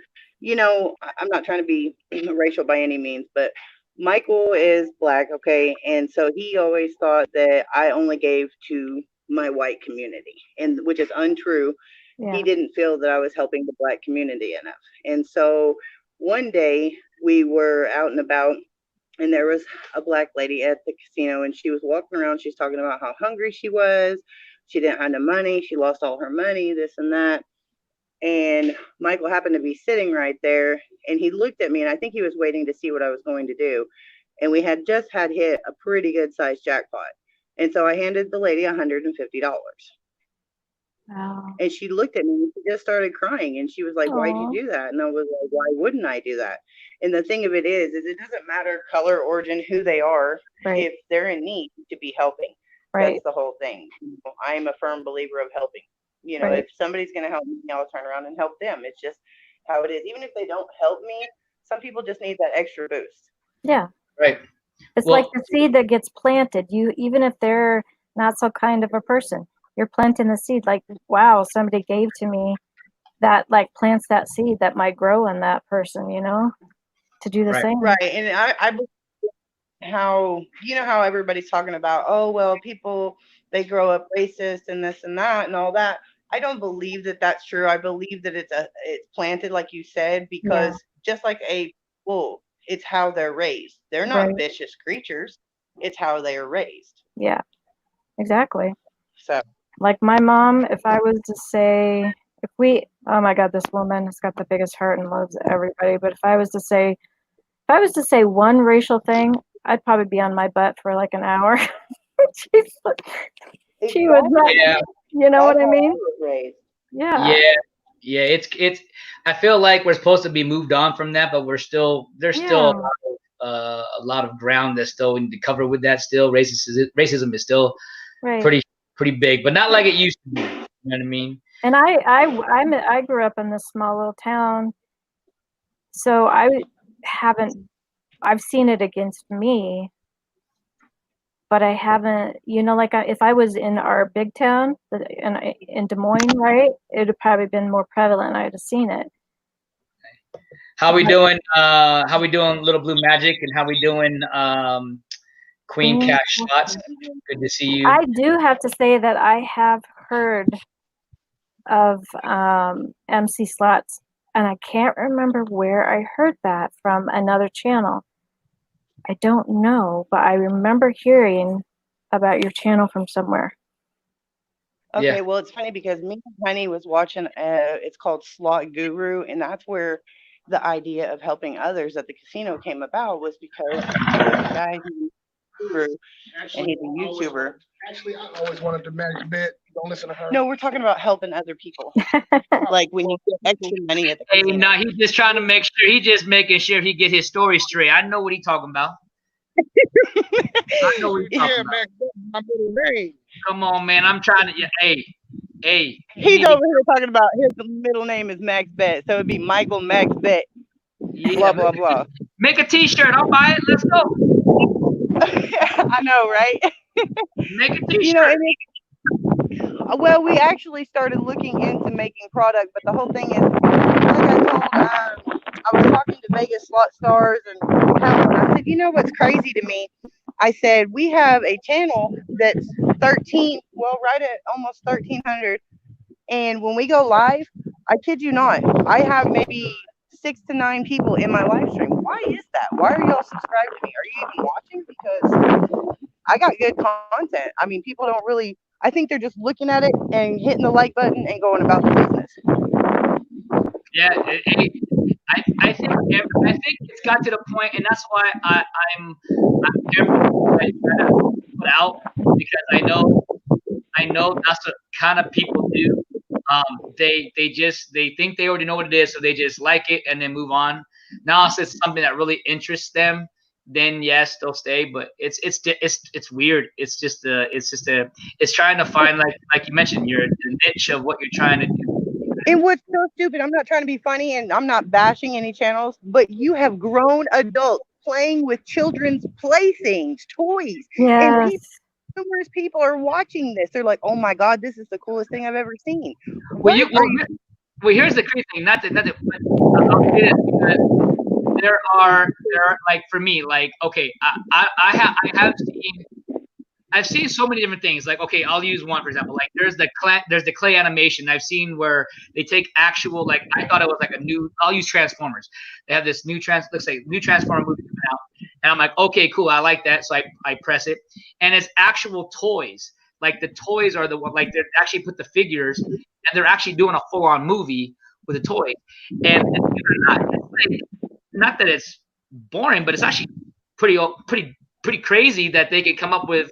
I'm not trying to be racial by any means, but Michael is Black, okay, and so he always thought that I only gave to my white community, and which is untrue. He didn't feel that I was helping the Black community enough. And so one day we were out and about, and there was a Black lady at the casino, and she was walking around. She's talking about how hungry she was. She didn't have no money. She lost all her money, this and that. And Michael happened to be sitting right there, and he looked at me, and I think he was waiting to see what I was going to do. And we had just hit a pretty good sized jackpot. And so I handed the lady $150. Oh. And she looked at me and she just started crying. And she was like, why'd you Aw. do that? And I was like, why wouldn't I do that? And the thing of it is it doesn't matter color, origin, who they are. Right. If they're in need, to be helping. Right. That's the whole thing. I'm a firm believer of helping. You know, Right. if somebody's going to help me, I'll turn around and help them. It's just how it is. Even if they don't help me, some people just need that extra boost. Yeah. Right. It's Well- like the seed that gets planted. You, even if they're not so kind of a person, you're planting the seed. Like, wow, somebody gave to me that, like, plants that seed that might grow in that person, you know, to do the Right. same. Right. And I believe how, you know, how everybody's talking about, oh, well, people, they grow up racist and this and that and all that. I don't believe that that's true. I believe that it's planted, like you said, because just like a wolf, it's how they're raised. They're not Right. vicious creatures. It's how they are raised. Yeah, exactly. So Like my mom, if I was to say, if we, oh my God, this woman has got the biggest heart and loves everybody. But if I was to say one racial thing, I'd probably be on my butt for like an hour. She would not, Yeah. you know what I That's how mean? was raised. Yeah. Yeah. It's. I feel like we're supposed to be moved on from that, but there's still Yeah. a lot of ground that's still need to cover with that. Still, racism is still Right. pretty big, but not like it used to be. You know what I mean? And I grew up in this small little town, so I've seen it against me, but I haven't, you know, like if I was in our big town in Des Moines, right, it would have probably been more prevalent. I'd have seen it. How we doing? How we doing, Little Blue Magic, and how we doing, Queen Cash Shots? Good to see you. I do have to say that I have heard of MC Slots, and I can't remember where I heard that from another channel. I don't know, but I remember hearing about your channel from somewhere. Okay, Yeah. well, it's funny because me and Honey was watching, it's called Slot Guru, and that's where the idea of helping others at the casino came about, was because there's a guy who's a guru, and he's a YouTuber. Actually, I always wanted to manage bet. Don't listen to her. No, we're talking about helping other people. Like when you get extra money at the Hey, casino. no, he's just trying to make sure. He's just making sure he get his story straight. I know what he's talking about. I know what he's talking about. Max, my middle name. Come on, man. I'm trying to. Hey. He's over here talking about his middle name is Max Bet, so it'd be Michael Max Bet. Yeah, Blah blah blah. Make a T-shirt. I'll buy it. Let's go. I know, right? Make a T-shirt. You know, well, we actually started looking into making product, but the whole thing is, like I told, I was talking to Vegas Slot Stars and I said, you know what's crazy to me? I said, we have a channel that's right at almost 1,300. And when we go live, I kid you not, I have maybe 6 to 9 people in my live stream. Why is that? Why are y'all subscribed to me? Are you even watching? Because I got good content. I mean, people don't really, I think they're just looking at it and hitting the like button and going about the business. Yeah, I think it's got to the point, and that's why I'm careful what I try to put out, because I know that's what kind of people do. They think they already know what it is, so they just like it and then move on. Now, if it's something that really interests them, then yes, they'll stay. But it's weird. It's trying to find, like you mentioned, the niche of what you're trying to do. And what's so stupid, I'm not trying to be funny and I'm not bashing any channels, but you have grown adults playing with children's playthings, toys. Yes. And numerous people are watching this. They're like, oh my God, this is the coolest thing I've ever seen. Well, here's the crazy thing. Not that I'll say this, because there are like, for me, like, okay, I've seen so many different things. Like, okay, I'll use one for example. Like, there's the clay animation I've seen where they take actual, like, I thought it was like I'll use Transformers. They have this looks like new Transformer movie coming out, and I'm like, okay, cool, I like that. So I press it, and it's actual toys. Like, the toys are the one, like, they actually put the figures, and they're actually doing a full-on movie with the toys. And not that it's boring, but it's actually pretty crazy that they could come up with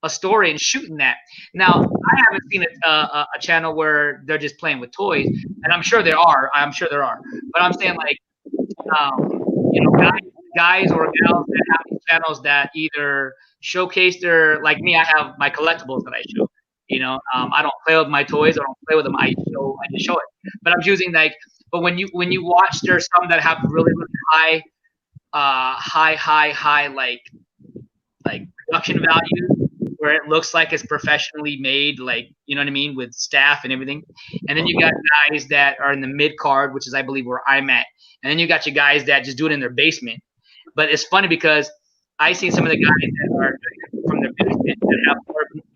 a story and shooting that. Now, I haven't seen a channel where they're just playing with toys, and I'm sure there are. But I'm saying like, guys or gals that have these channels that either showcase their, like me, I have my collectibles that I show. I don't play with my toys. I don't play with them. I just show it. But I'm choosing like, but when you watch, there's some that have really, really high like production value, where it looks like it's professionally made, like, you know what I mean, with staff and everything. And then you got guys that are in the mid card, which is I believe where I'm at. And then you got your guys that just do it in their basement. But it's funny because I seen some of the guys that are from their basement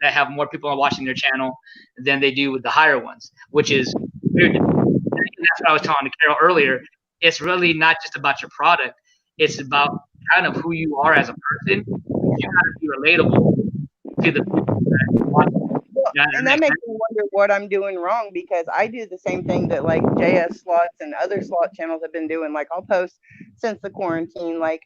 that have more people watching their channel than they do with the higher ones, which is weird. And that's what I was talking to Carol earlier. It's really not just about your product. It's about kind of who you are as a person. You gotta be relatable to the people that watch. And that makes me wonder what I'm doing wrong, because I do the same thing that like JS slots and other slot channels have been doing. Like I'll post since the quarantine, like,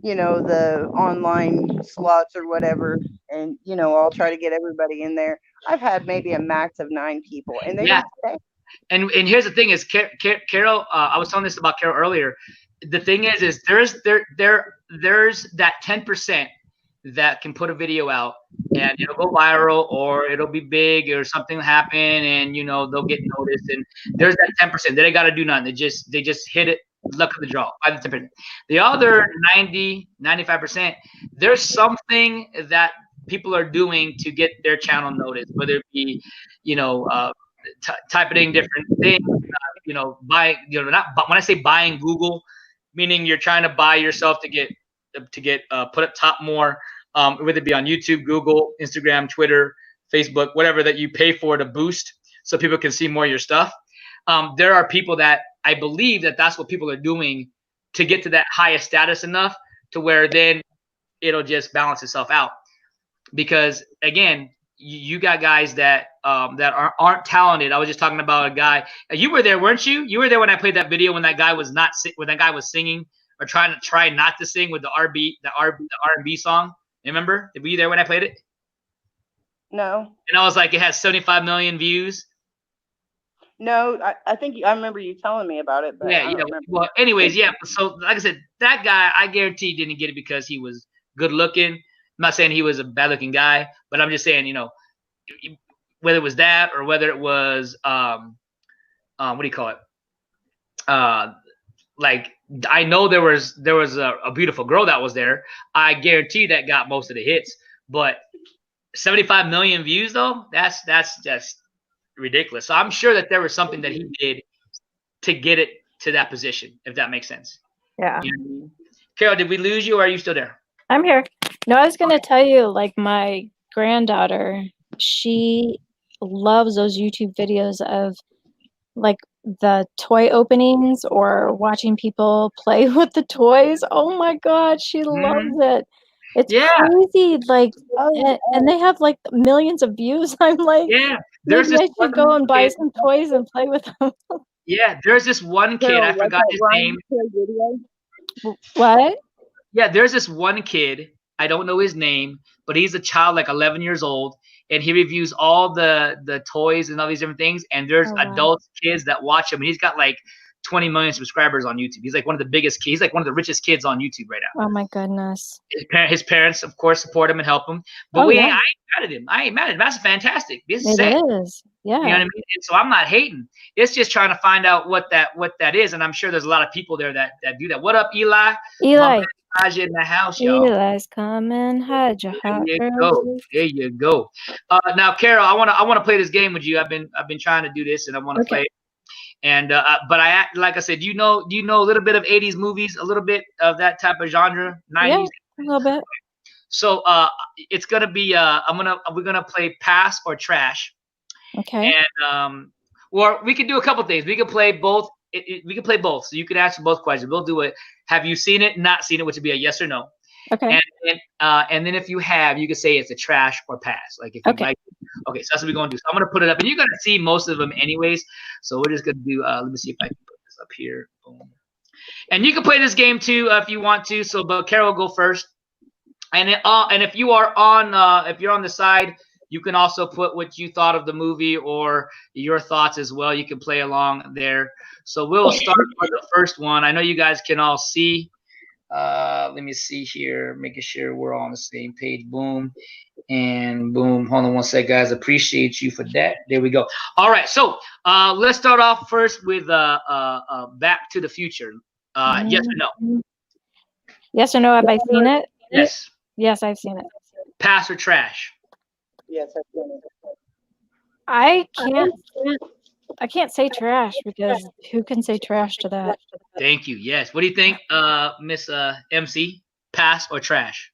the online slots or whatever. And, I'll try to get everybody in there. I've had maybe a max of 9 people, and they don't stay. And here's the thing is, Carol, I was telling this about Carol earlier. The thing is there's that 10% that can put a video out and it'll go viral, or it'll be big, or something will happen, and they'll get noticed. And there's that 10% they got to do nothing. They just hit it, luck of the draw, 5-10%. The other 95%, there's something that people are doing to get their channel noticed, whether it be typing different things, buy, not, but when I say buying Google, meaning you're trying to buy yourself to get put up top more, whether it be on YouTube, Google, Instagram, Twitter, Facebook, whatever that you pay for to boost so people can see more of your stuff. There are people that I believe that's what people are doing to get to that highest status enough to where then it'll just balance itself out. Because again, you got guys that aren't talented. I was just talking about a guy. You were there, weren't you? You were there when I played that video when that guy was singing or try not to sing with the R&B song. Remember? Were you there when I played it? No. And I was like, it has 75 million views. No, I think I remember you telling me about it. But yeah. Well, anyways, yeah. So like I said, that guy, I guarantee didn't get it because he was good looking. I'm not saying he was a bad looking guy, but I'm just saying, whether it was that or whether it was what do you call it? Like, I know there was a beautiful girl that was there. I guarantee that got most of the hits. But 75 million views though, that's just ridiculous. So I'm sure that there was something that he did to get it to that position, if that makes sense. Yeah. Carol, did we lose you, or are you still there? I'm here. No, I was going to tell you, like, my granddaughter, she loves those YouTube videos of, like, the toy openings or watching people play with the toys. Oh, my God, she loves it. It's crazy. Like, and they have, like, millions of views. I'm like, maybe I should go and buy some toys and play with them. Yeah, there's this one kid. I forgot his name. What? Yeah, there's this one kid. I don't know his name, but he's a child, like 11 years old, and he reviews all the toys and all these different things. And there's adults, kids that watch him, and he's got like 20 million subscribers on YouTube. He's like one of the biggest kids. He's like one of the richest kids on YouTube right now. Oh my goodness. His parents, of course, support him and help him. But I ain't mad at him. I ain't mad at him. That's fantastic. This is it sick. Is. Yeah. You know what I mean? And so I'm not hating. It's just trying to find out what that is. And I'm sure there's a lot of people there that do that. What up, Eli? Eli. In the house, y'all. Eli's coming. Hide your heart. There you go. Now, Carol, I wanna play this game with you. I've been trying to do this, and I want to play it. And but like I said, do you know a little bit of 80s movies, a little bit of that type of genre, 90s? Yeah, a little bit. So it's gonna be we're gonna play pass or trash. Okay. And or we can do a couple things. We can play both. We can play both. So you can answer both questions. We'll do it. Have you seen it? Not seen it, which would be a yes or no. Okay. And then if you have, you can say it's a trash or pass. Like if you like. Okay, so that's what we're gonna do. So I'm gonna put it up, and you're gonna see most of them anyways. So we're just gonna do. Let me see if I can put this up here. Boom. And you can play this game too if you want to. So, but Carol will go first. And if you are on if you're on the side, you can also put what you thought of the movie or your thoughts as well. You can play along there. So we'll start with the first one. I know you guys can all see. Let me see here, making sure we're all on the same page. Boom and boom. Hold on one sec, guys. Appreciate you for that. There we go. All right, so let's start off first with Back to the Future. Yes or no? Yes or no? Have I seen it? Yes. Yes, I've seen it. Pass or trash? Yes, I've seen it. I can't say trash because who can say trash to that? Thank you. Yes. What do you think, Miss MC? Pass or trash?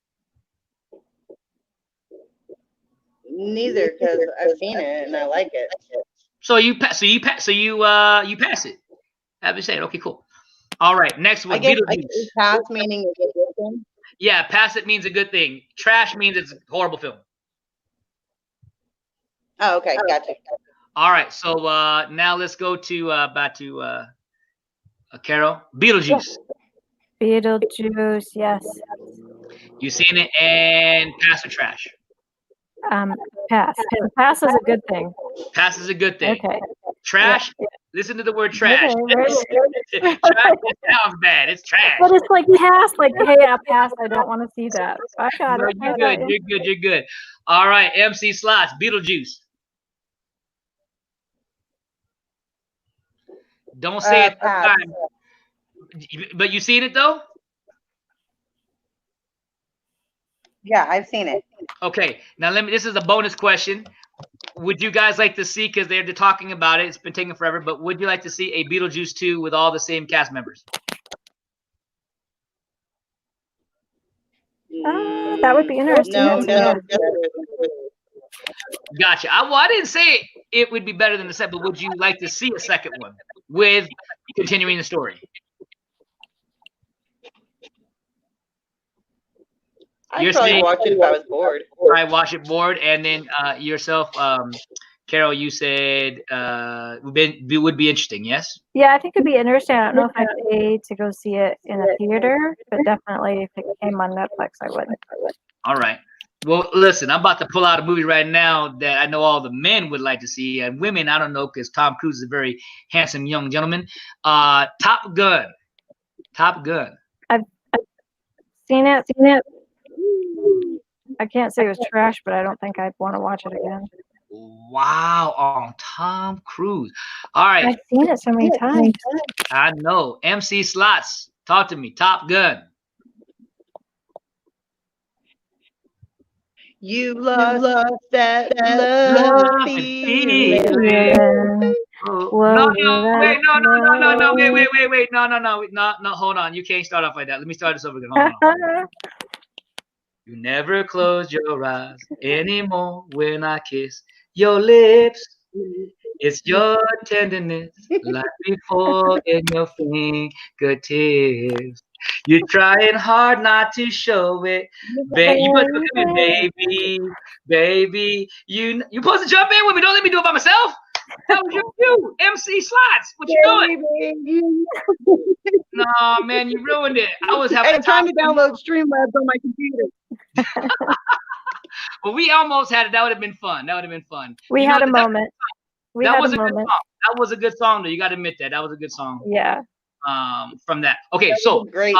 Neither, because I've seen it and I like it. So you pass. So you pass it. Have you say it? Okay, cool. All right. Next I one. guess Beetlejuice. pass meaning it's a good thing. Yeah, pass it means a good thing. Trash means it's a horrible film. Oh, okay, gotcha. All right. So now let's go to back to Carol. Beetlejuice. Beetlejuice, yes. You seen it and pass or trash? Pass. Pass is a good thing. Pass is a good thing. Okay. Trash. Yeah. Listen to the word trash. Okay, Trash sounds bad. It's trash. But it's like pass, like, hey, I passed. I don't want to see that. I got No, it. you're good. You're good. You're good. All right. MC Slots. Beetlejuice. Don't say it Pass. time. But you seen it though? Yeah, I've seen it. Okay. Now this is a bonus question. Would you guys like to see, because they're talking about it, it's been taking forever, but would you like to see a Beetlejuice 2 with all the same cast members? That would be interesting. No. Gotcha. I didn't say it would be better than the second, but would you like to see a second one with continuing the story? I'd probably watch it if I was bored. I watch it bored, and then yourself, Carol, you said would be interesting, yes? Yeah, I think it'd be interesting. I don't know if I'd pay to go see it in a theater, but definitely if it came on Netflix, I would. All right. Well, listen, I'm about to pull out a movie right now that I know all the men would like to see, and women, I don't know, because Tom Cruise is a very handsome young gentleman. Top Gun. Top Gun. I've seen it. I can't say it was trash, but I don't think I'd want to watch it again. Wow, on Tom Cruise. All right. I've seen it so many times. I know. MC Slots, talk to me. Top Gun. You lost that love feeling. No, wait, no, wait, no, hold on. You can't start off like that. Let me start this over again. Hold on. You never close your eyes anymore when I kiss your lips. It's your tenderness, like before in your fingertips. You're trying hard not to show it, baby. You supposed to jump in with me. Don't let me do it by myself. That was you, MC Slots. What you doing? No, man, you ruined it. I was having trying to download Streamlabs on my computer. Well, we almost had it. That would have been fun. We had a moment. That was a good song. That was a good song, though. You got to admit that. That was a good song. Yeah. From that. Okay, so great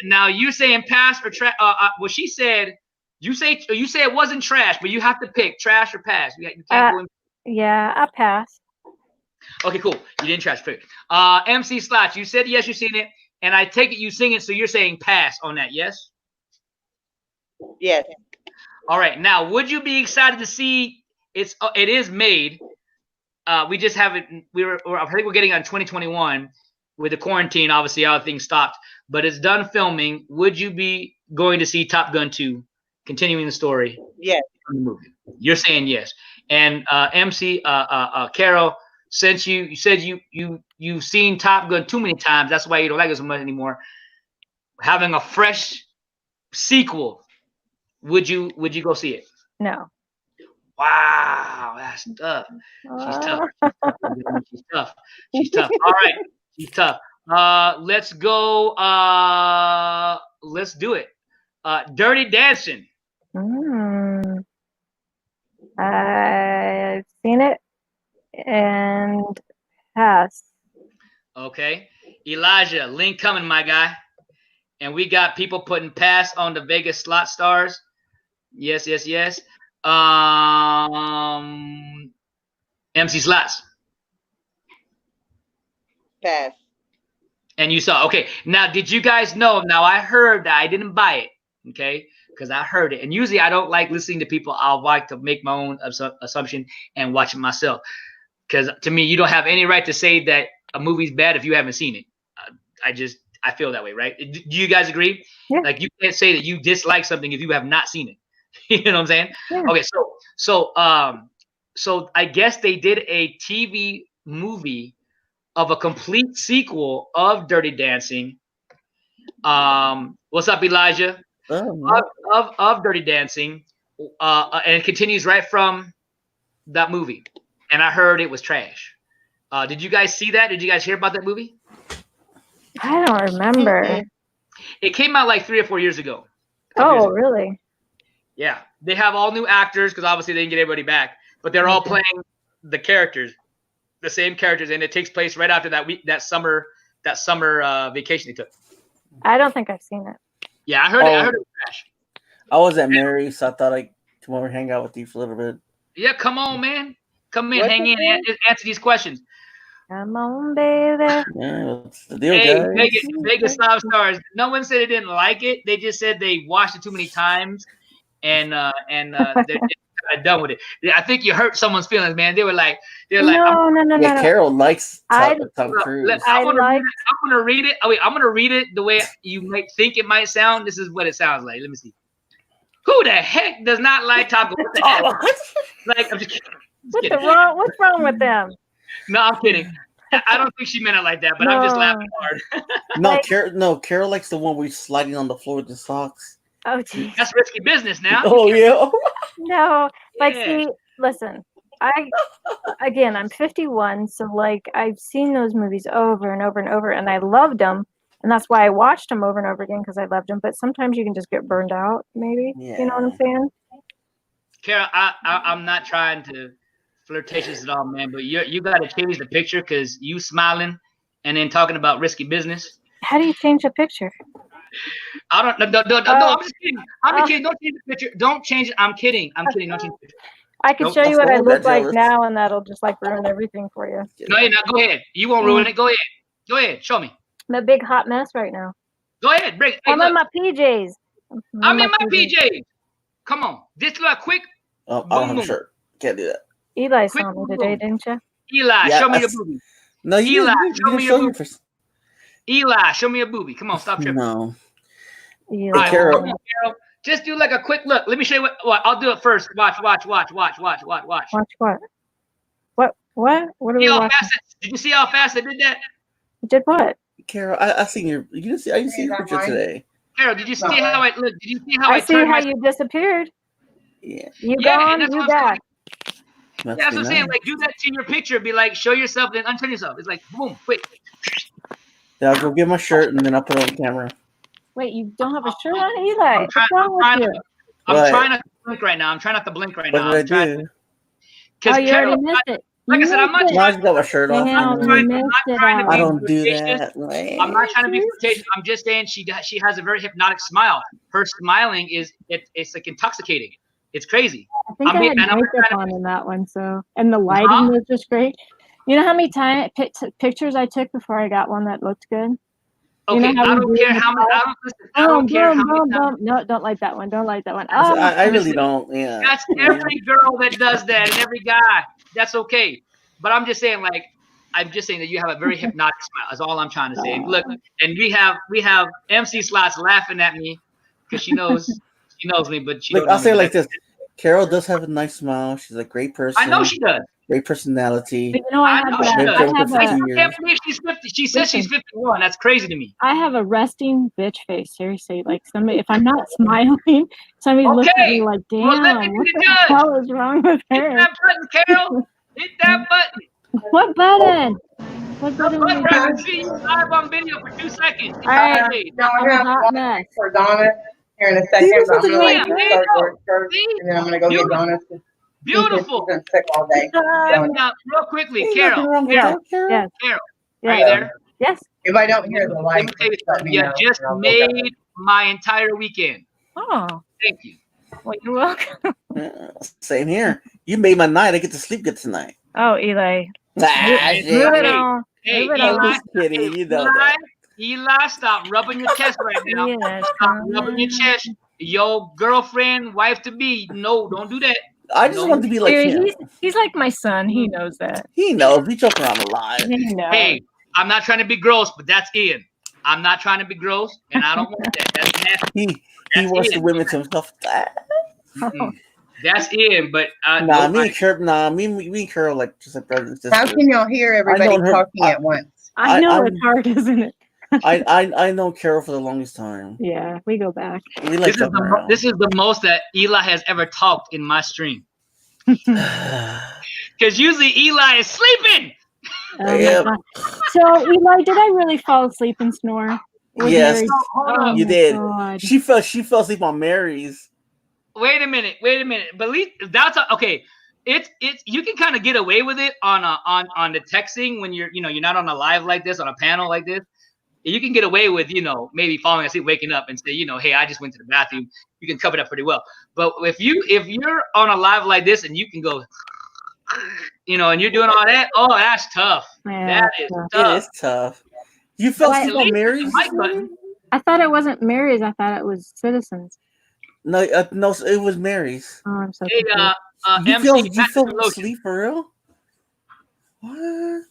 now you're saying pass or trash. Well, she said you say it wasn't trash, but you have to pick trash or pass. You can't go in. Yeah, I'll pass. Okay, cool. You didn't trash. Pick. MC Slots, you said yes, you've seen it, and I take it you sing it, so you're saying pass on that, yes? Yes. All right. Now, would you be excited to see it is made? We just haven't. I think we're getting on 2021 with the quarantine. Obviously, all things stopped, but it's done filming. Would you be going to see Top Gun 2, continuing the story? Yes. From the movie. You're saying yes. And MC Carol, since you said you've seen Top Gun too many times, that's why you don't like it so much anymore. Having a fresh sequel, would you go see it? No. Wow, that's tough. She's tough. She's tough. All right, she's tough. Let's go. Let's do it. Dirty Dancing. I've seen it and pass. Okay. Elijah, link coming, my guy. And we got people putting pass on the Vegas slot stars. Yes. MC Slots. Pass. And you saw, okay. Now, did you guys know? Now, I heard that I didn't buy it, okay, because I heard it. And usually I don't like listening to people. I'll like to make my own assumption and watch it myself. Because to me, you don't have any right to say that a movie's bad if you haven't seen it. I feel that way, right? Do you guys agree? Yeah. Like, you can't say that you dislike something if you have not seen it. You know what I'm saying? Yeah. Okay, so I guess they did a TV movie of a complete sequel of Dirty Dancing. What's up, Elijah? Of Dirty Dancing, and it continues right from that movie. And I heard it was trash. Did you guys see that? Did you guys hear about that movie? I don't remember. It came out like 3 or 4 years ago. Oh, really? Yeah, they have all new actors because obviously they didn't get everybody back, but they're all playing the characters, the same characters, and it takes place right after that summer vacation they took. I don't think I've seen it. Yeah, I heard it was trash. I was at Mary's, so I thought I'd come over and hang out with you for a little bit. Yeah, come on, man. Come in, hang in, and answer these questions. Come on, baby. Yeah, what's the deal, Hey, guys? Vegas Slot Stars. No one said they didn't like it. They just said they watched it too many times, and they're kind of done with it. I think you hurt someone's feelings, man. They were like, no. Yeah, Carol likes Tom Look, Cruise. I'm gonna read it. Oh, wait, I'm gonna read it the way you might think it might sound. This is what it sounds like. Let me see. Who the heck does not like Tom Cruise? Like, I'm just kidding. What's wrong with them? No, I'm kidding. I don't think she meant it like that, but I'm just laughing hard. Carol likes the one where he's sliding on the floor with the socks. Oh, geez. That's risky business now. Oh, yeah. No, see, listen, I'm 51, so like I've seen those movies over and over and over, and I loved them, and that's why I watched them over and over again because I loved them. But sometimes you can just get burned out, maybe. Yeah. You know what I'm saying? Carol, I'm not trying to flirtatious at all, man, but you got to change the picture because you smiling and then talking about risky business. How do you change a picture? I don't know. No, I'm just kidding. I'm just kidding. Don't change the picture. Don't change it. I'm kidding. Don't change the picture. I can show you what I look like now, and that'll just like ruin everything for you. No, go ahead. You won't ruin it. Go ahead. Show me. I'm a big hot mess right now. Go ahead. Bring it. I'm in my PJs. I'm in my PJs. Come on. Just do a quick. I don't have a shirt. Can't do that. Eli saw me today, didn't you? Eli, show me your booby. No, Eli, show me your booby. first. Eli, show me a booby. Come on, stop tripping. No. Eli. Right, Carol. Just do like a quick look. Let me show you what I'll do it first. Watch. Watch what? What are we watching? Did you see how fast I did that? You did what? Carol, I seen your. I didn't see your picture today. Carol, did you see how I look? Did you see how I see how you disappeared? Yeah. You gone? You back? That's what I'm saying. Like, do that to your picture. Be like, show yourself, then unturn yourself. It's like, boom, quick. Yeah, I'll go get my shirt and then I'll put it on camera. Wait, you don't have a shirt on, Eli? What's wrong with you? I'm trying not to blink right now. What did I do? Oh, you already missed it. Like I said, I'm not trying to got my shirt on. I don't do that. I'm not trying to be flirtatious. I'm just saying she has a very hypnotic smile. Her smiling it's like intoxicating. It's crazy. I think I had makeup on in that one, and the lighting was just great. You know how many pictures I took before I got one that looked good? Okay, I don't care how many. I don't care how many. No, don't like that one. Don't like that one. I really don't. Yeah. That's every girl that does that, and every guy. That's okay. But I'm just saying, that you have a very hypnotic smile. That's all I'm trying to say. Look, and we have MC Slots laughing at me because she knows me, but she. Look, I'll say it like this: Carol does have a nice smile. She's a great person. I know she does. Great personality. But I can't believe she's 50. She says she's 51. That's crazy to me. I have a resting bitch face. Seriously, like somebody. If I'm not smiling, somebody looks at me like, "Damn, what the hell is wrong with her?" Hit that button, Carol. Hit that button. What button? What button? I can see you live on video for 2 seconds. All right, I'm a hot mess. For Donna. here in a second. was But I'm nothing gonna wrong let with you that. start yours first, See? and then I'm gonna go get Beautiful. donuts. Because Beautiful. she's been sick all day. Now, real quickly, Ain't Carol, nothing wrong with Yeah. that, Carol. Yes. Carol, Yeah. are you there? Yes. If I don't hear the Let light, me tell you just let something. me You know. just and I'll go back. made my entire weekend. Oh, Thank you. well, you're welcome. Yeah, same here. You made my night. I get to sleep good tonight. Oh, Eli. Ah, Hey, shit. Move it hey, on. hey, Move it I'm on. Eli, just kidding. hey, You know that. Eli, stop rubbing your chest right now. Yeah, Stop rubbing your chest. Your girlfriend, wife to be. No, don't do that. I just No. want to be like Dude, him. he's like my son. He knows that. He knows. We joke around a lot. He knows. Hey, I'm not trying to be gross, but that's Ian. I'm not trying to be gross, and I don't want that. That's nasty. He That's wants the Ian. women to himself. Mm-mm. That's Ian, but Nah, no, me and Carol. Nah, me and Carol like just like brothers and sisters. How can y'all hear everybody known her- talking at once? I know I'm- it's hard, isn't it? I know Carol for the longest time. Yeah, we go back. We like joking around. this is the most that Eli has ever talked in my stream. Because usually Eli is sleeping. Oh my Yeah. God. So, Eli, did I really fall asleep and snore? With Yes. Mary? Hold Oh up. You my did. God. She fell asleep on Mary's. Wait a minute. But that's okay. It's you can kind of get away with it on the texting when you're not on a live like this, on a panel like this. You can get away with maybe falling asleep, waking up, and say hey, I just went to the bathroom. You can cover it up pretty well. But if you're on a live like this and you can go, and you're doing all that, oh, that's tough. Yeah, That is It tough. is tough. You fell But- asleep on Mary's? Mic button. I thought it wasn't Mary's. I thought it was Citizens. No, no, it was Mary's. Oh, I'm so Hey, confused. You MC, fell pass some lotion. asleep for real? What?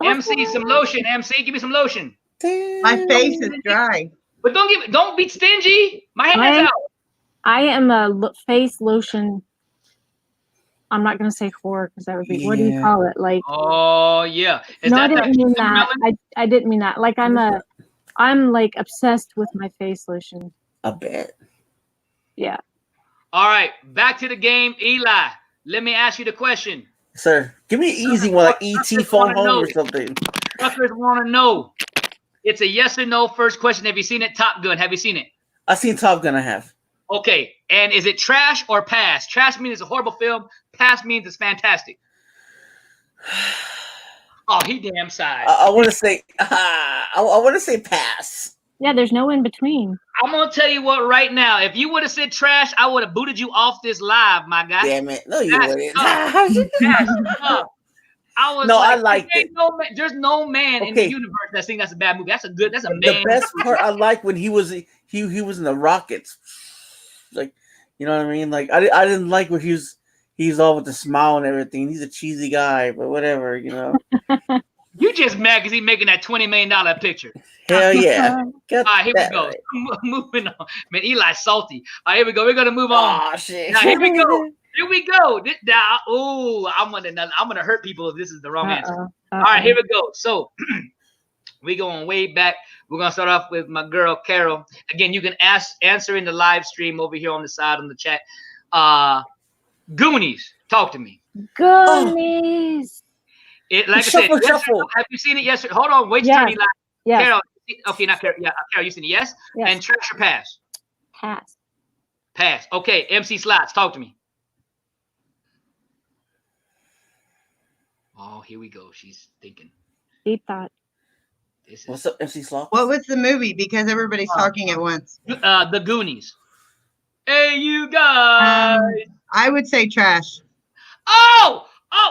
MC, some lotion. MC, give me some lotion. Damn. My face is dry. But don't be stingy. My hand's I- out. I am a face lotion. I'm not going to say whore because that would be, what do you Yeah. call it? Like, Oh yeah. Is no, I that didn't mean that. Cinnamon? I didn't mean that. Like, I'm like obsessed with my face lotion. I bet. Yeah. All right, back to the game, Eli. Let me ask you the question. Sir, give me an easy one like E.T. phone home or something. Truckers want to know. It's a yes or no first question. Have you seen it? Top Gun. Have you seen it? I seen Top Gun. I have. Okay. And is it trash or pass? Trash means it's a horrible film. Pass means it's fantastic. Oh, he damn side. I want to say. I want to say pass. Yeah, there's no in between. I'm gonna tell you what right now. If you would have said trash, I would have booted you off this live, my guy. Damn it! No, you That's wouldn't. tough. That's tough. I was No, like, I liked it. there's no man in the Okay. universe that thinks that's a bad movie. That's a man. The best part I like when he was in the Rockets. Like, you know what I mean? Like, I didn't like when he's all with the smile and everything. He's a cheesy guy, but whatever, you know. You just mad because he's making that $20 million picture. Hell yeah! Got All right, here we that go. right. Moving on. Man, Eli's salty. All right, here we go. We're gonna move on. Oh shit! Now here we go. Here we go. I'm gonna hurt people if this is the wrong answer. Uh-oh. All right, here we go. So we going way back. We're gonna start off with my girl Carol. Again, you can answer in the live stream over here on the side on the chat. Goonies, talk to me. Goonies. Like I said, Shuffle, yes or shuffle. no? Have you seen it? Yes. Hold on. Wait, Yes. turn me live. Yes. Carol. Okay, not Carol. Yeah, Carol, you seen it? Yes. Yes. And trash or pass? Pass. Pass. Okay. MC Slots, talk to me. Oh, here we go. She's thinking. Deep thought. This is What's up, MC Slop? What was the movie? Because everybody's talking at once. The Goonies. Hey, you guys. I would say trash. Oh,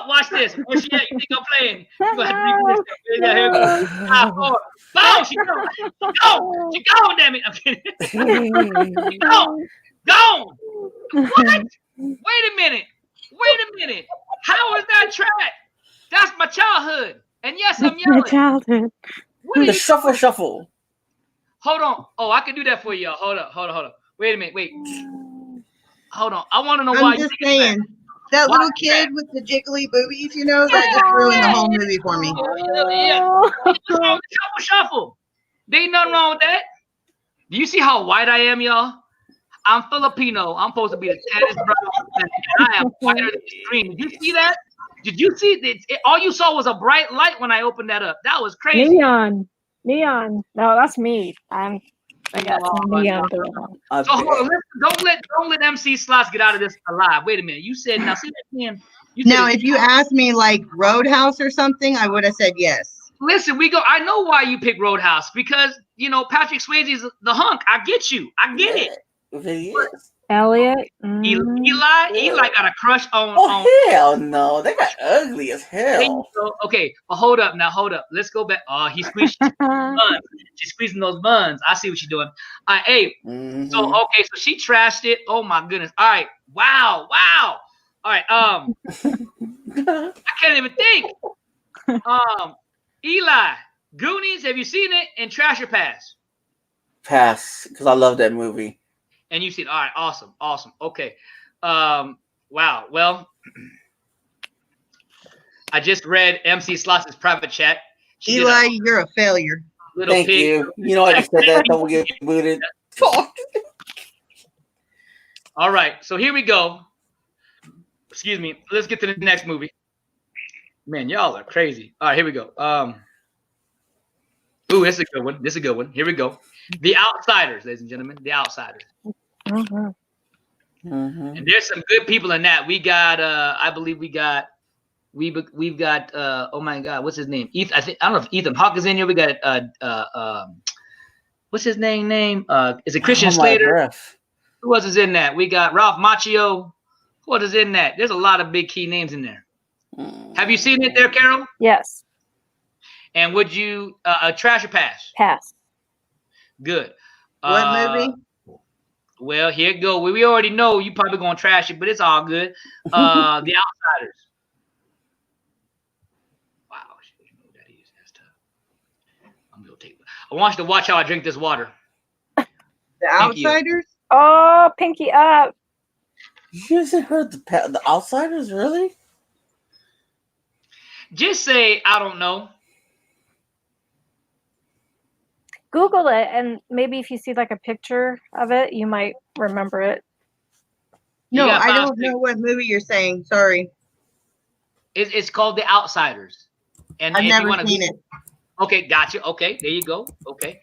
watch this. Where she at? You think I'm playing? You gonna have to read this. Yeah, here we go. 5, 4. Boom! She gone. She gone, damn it. I'm kidding. She gone. Gone. What? Wait a minute. How is that trash? That's my childhood. And yes, I'm My yelling. childhood. What are The you shuffle. Hold on. Oh, I can do that for y'all. Hold up. Wait a minute. Wait. Hold on. I want to know why I'm you just think it's saying. That Why little is kid with the jiggly boobies, that just ruined the whole movie for me. Yeah. What's wrong with shuffle? There ain't nothing wrong with that. Do you see how white I am, y'all? I'm Filipino. I'm supposed to be the tattest brown, and I am whiter than the screen. Did you see that? Did you see that? All you saw was a bright light when I opened that up. That was crazy. Neon. No, that's me. I'm I got some neon going on. So hold on, don't let MC Slots get out of this alive. Wait a minute. You said now. See that again. Now, if you asked me like Roadhouse or something, I would have said yes. Listen, I know why you picked Roadhouse because Patrick Swayze's the hunk. I get you. I get it. He is. Elliot. Eli got a crush on. Hell no, they got ugly as hell. Okay, but hold up now. Hold up. Let's go back. Oh, he's squeezing buns. She's squeezing those buns. I see what she's doing. All right, hey. So she trashed it. Oh my goodness. All right. Wow. All right. I can't even think. Eli, Goonies. Have you seen it? And trash or pass? Pass, because I love that movie. And you've seen. All right. Awesome. Okay. Wow. Well, I just read MC Slots' private chat. Eli, you're a failure. Thank you. You know I just said that, don't get booted. All right, so here we go. Excuse me. Let's get to the next movie. Man, y'all are crazy. All right, here we go. Ooh, this is a good one. Here we go. The Outsiders, ladies and gentlemen. The Outsiders. And there's some good people in that. We got I believe we've got oh my God, what's his name? I don't know if Ethan Hawke is in here. We got what's his name? Is it Christian Slater? Who else is in that? We got Ralph Macchio. Who else is in that? There's a lot of big key names in there. Have you seen it there, Carol? Yes. And would you trash or pass? Pass. Good. What movie? Well, here it go. We already know you probably gonna trash it, but it's all good. The Outsiders. Wow, you know what that is. That's tough. I'm gonna take. I want you to watch how I drink this water. The Outsiders? Oh, pinky up. You hasn't heard the Outsiders, really? Just say I don't know. Google it, and maybe if you see like a picture of it, you might remember it. No, I don't know what movie you're saying. Sorry. It's called The Outsiders. And I've never seen it. Okay, gotcha. Okay, there you go. Okay.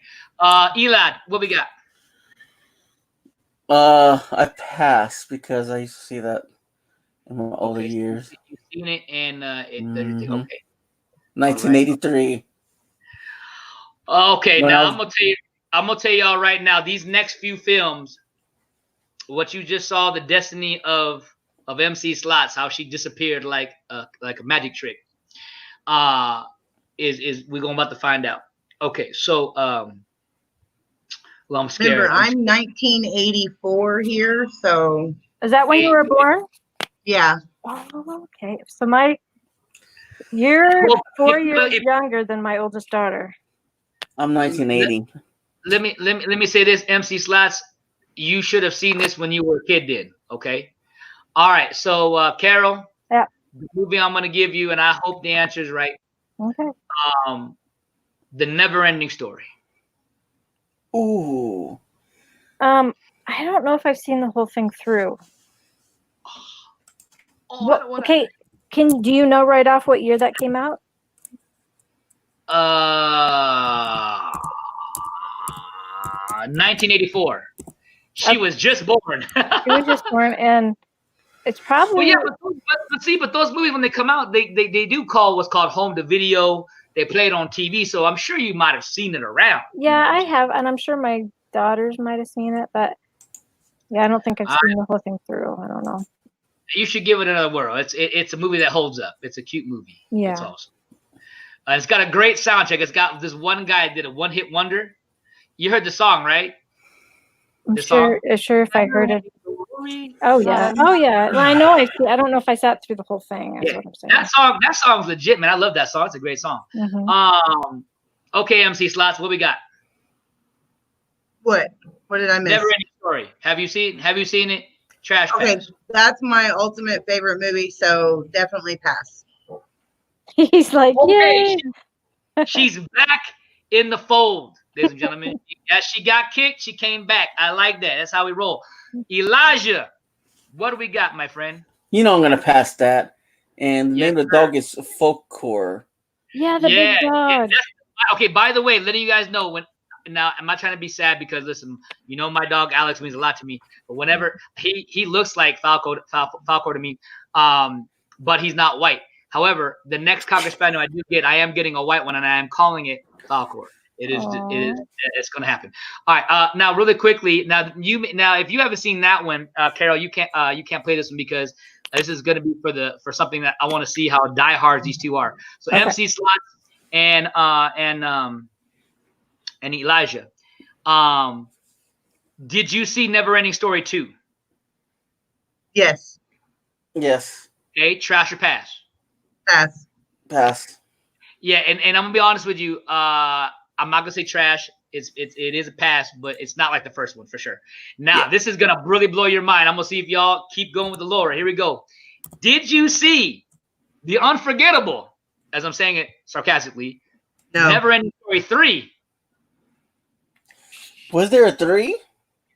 Eli, what we got? I pass because I used to see that in my older years. You've seen it and okay. 1983. Okay, now I'm gonna tell y'all right now, these next few films, what you just saw, the destiny of MC Slots, how she disappeared like a magic trick, is we're about to find out. Okay, so well, I'm scared. Remember, I'm 1984 here, so is that when you were born? Yeah. Oh, okay. So you're 4 years younger than my oldest daughter. I'm 1980. Let me say this, MC Slots. You should have seen this when you were a kid then, okay? All right, so Carol, yeah. The movie I'm going to give you, and I hope the answer is right. Okay. The Never-Ending Story. Ooh. I don't know if I've seen the whole thing through. Okay, do you know right off what year that came out? 1984. She was just born. She was just born, and it's probably. Well, yeah, but those movies when they come out, they do call what's called home to video. They play it on TV, so I'm sure you might have seen it around. Yeah, I have, and I'm sure my daughters might have seen it, but yeah, I don't think I've seen the whole thing through. I don't know. You should give it another whirl. It's a movie that holds up. It's a cute movie. Yeah, it's awesome. It's got a great soundtrack. It's got this one guy that did a one-hit wonder. You heard the song, right? I'm sure if I heard it. Oh yeah. Well, I know I don't know if I sat through the whole thing. Is what I'm saying. That song's legit, man. I love that song. It's a great song. Mm-hmm. Okay, MC Slots, what we got? What did I miss? Never-Ending Story. Have you seen it? Trash Okay, pass. that's my ultimate favorite movie, so definitely pass. He's like, okay, she's back in the fold, ladies and gentlemen. As she got kicked, she came back. I like that. That's how we roll. Elijah, what do we got, my friend? You know I'm gonna pass that. And the name of the dog is Folklore. Yeah, the big dog. Okay, by the way, letting you guys know, when now I'm not trying to be sad because listen, you know my dog Alex means a lot to me. But whenever he looks like Falco to me, but he's not white. However, the next Cocker Spaniel I do get, I am getting a white one, and I am calling it Falcor. It's going to happen. All right. Now, really quickly, now if you haven't seen that one, Carol, you can't play this one because this is going to be for something that I want to see how diehards these two are. So Okay. MC Slots and Elijah. Did you see Neverending Story 2? Yes. Yes. Okay, trash or pass? Pass. Pass. Yeah, and I'm gonna be honest with you. I'm not gonna say trash. It is a pass, but it's not like the first one for sure. Now, this is gonna really blow your mind. I'm gonna see if y'all keep going with the lore. Here we go. Did you see the unforgettable, as I'm saying it sarcastically, No. Neverending Story 3? Was there a 3?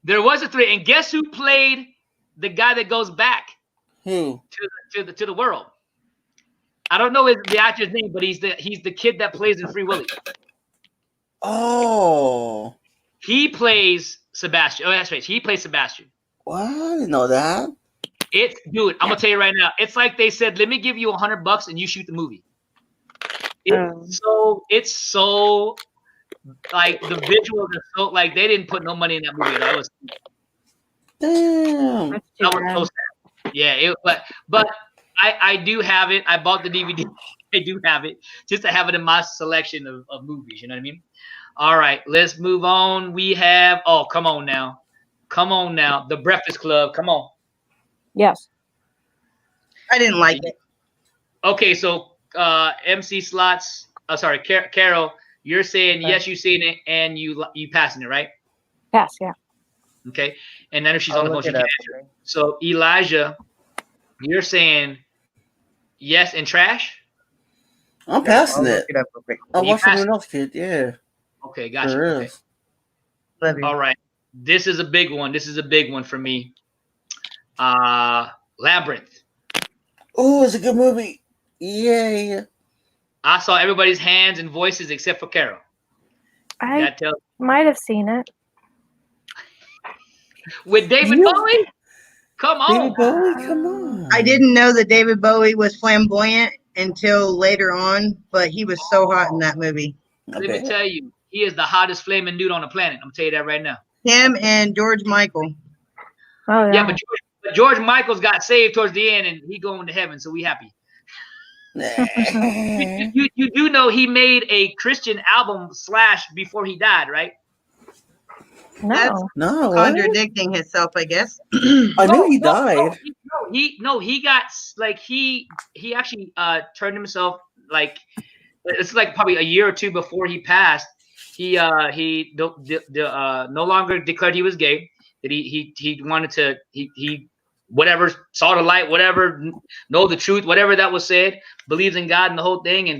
There was a 3, and guess who played the guy that goes back Who? to the world? I don't know the actor's name, but he's the kid that plays in Free Willy. Oh. He plays Sebastian. Oh, that's right. He plays Sebastian. What? I didn't know that. Dude, I'm gonna tell you right now. It's like they said, let me give you $100 and you shoot the movie. It's so like the visuals are so like they didn't put no money in that movie. That was Damn. that was so sad. Yeah, but I do have it. I bought the DVD. I do have it just to have it in my selection of movies. You know what I mean? All right, let's move on. We have come on now, The Breakfast Club. Come on. Yes. I didn't like it. Okay, so MC Slots. Sorry, Carol. You're saying yes, you've seen it, and you passing it, right? Pass. Yeah. Okay, and then if she's on the phone, she can answer. So Elijah, you're saying yes and trash. I'm passing it. I'll You watch passed someone else, kid. Yeah. Okay, gotcha. Sure Okay. is. Love you. All right, this is a big one. This is a big one for me. Labyrinth. Oh, it's a good movie. Yay. I saw everybody's hands and voices except for Carol. I That tells might have seen it. with David You- Bowie. Come on. David Bowie, come on. I didn't know that David Bowie was flamboyant until later on, but he was so hot in that movie. Let me tell you, he is the hottest flaming dude on the planet. I'm gonna tell you that right now. Him and George Michael. Oh Yeah, but George Michael's got saved towards the end, and he going to heaven, so we happy. You do know he made a Christian album / before he died, right? That's No. what? contradicting himself, I guess. I knew he died. He got like he actually turned himself like it's like probably a year or two before he passed. He no longer declared he was gay. That he wanted to he whatever saw the light, whatever know the truth, whatever that was said, believes in God and the whole thing,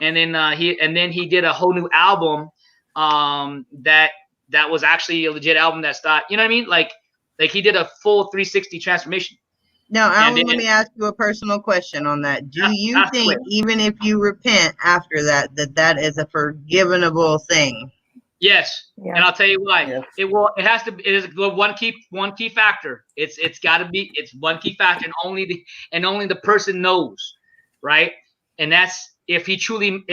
and then he did a whole new album that was actually a legit album that started, you know what I mean? Like he did a full 360 transformation. Now, Alan, let me ask you a personal question on that. Do you think even if you repent after that is a forgivable thing? Yes, Yeah. and I'll tell you why. Yeah. It has to. It is one key factor. It's got to be. It's one key factor, and only the person knows, right? And that's if he truly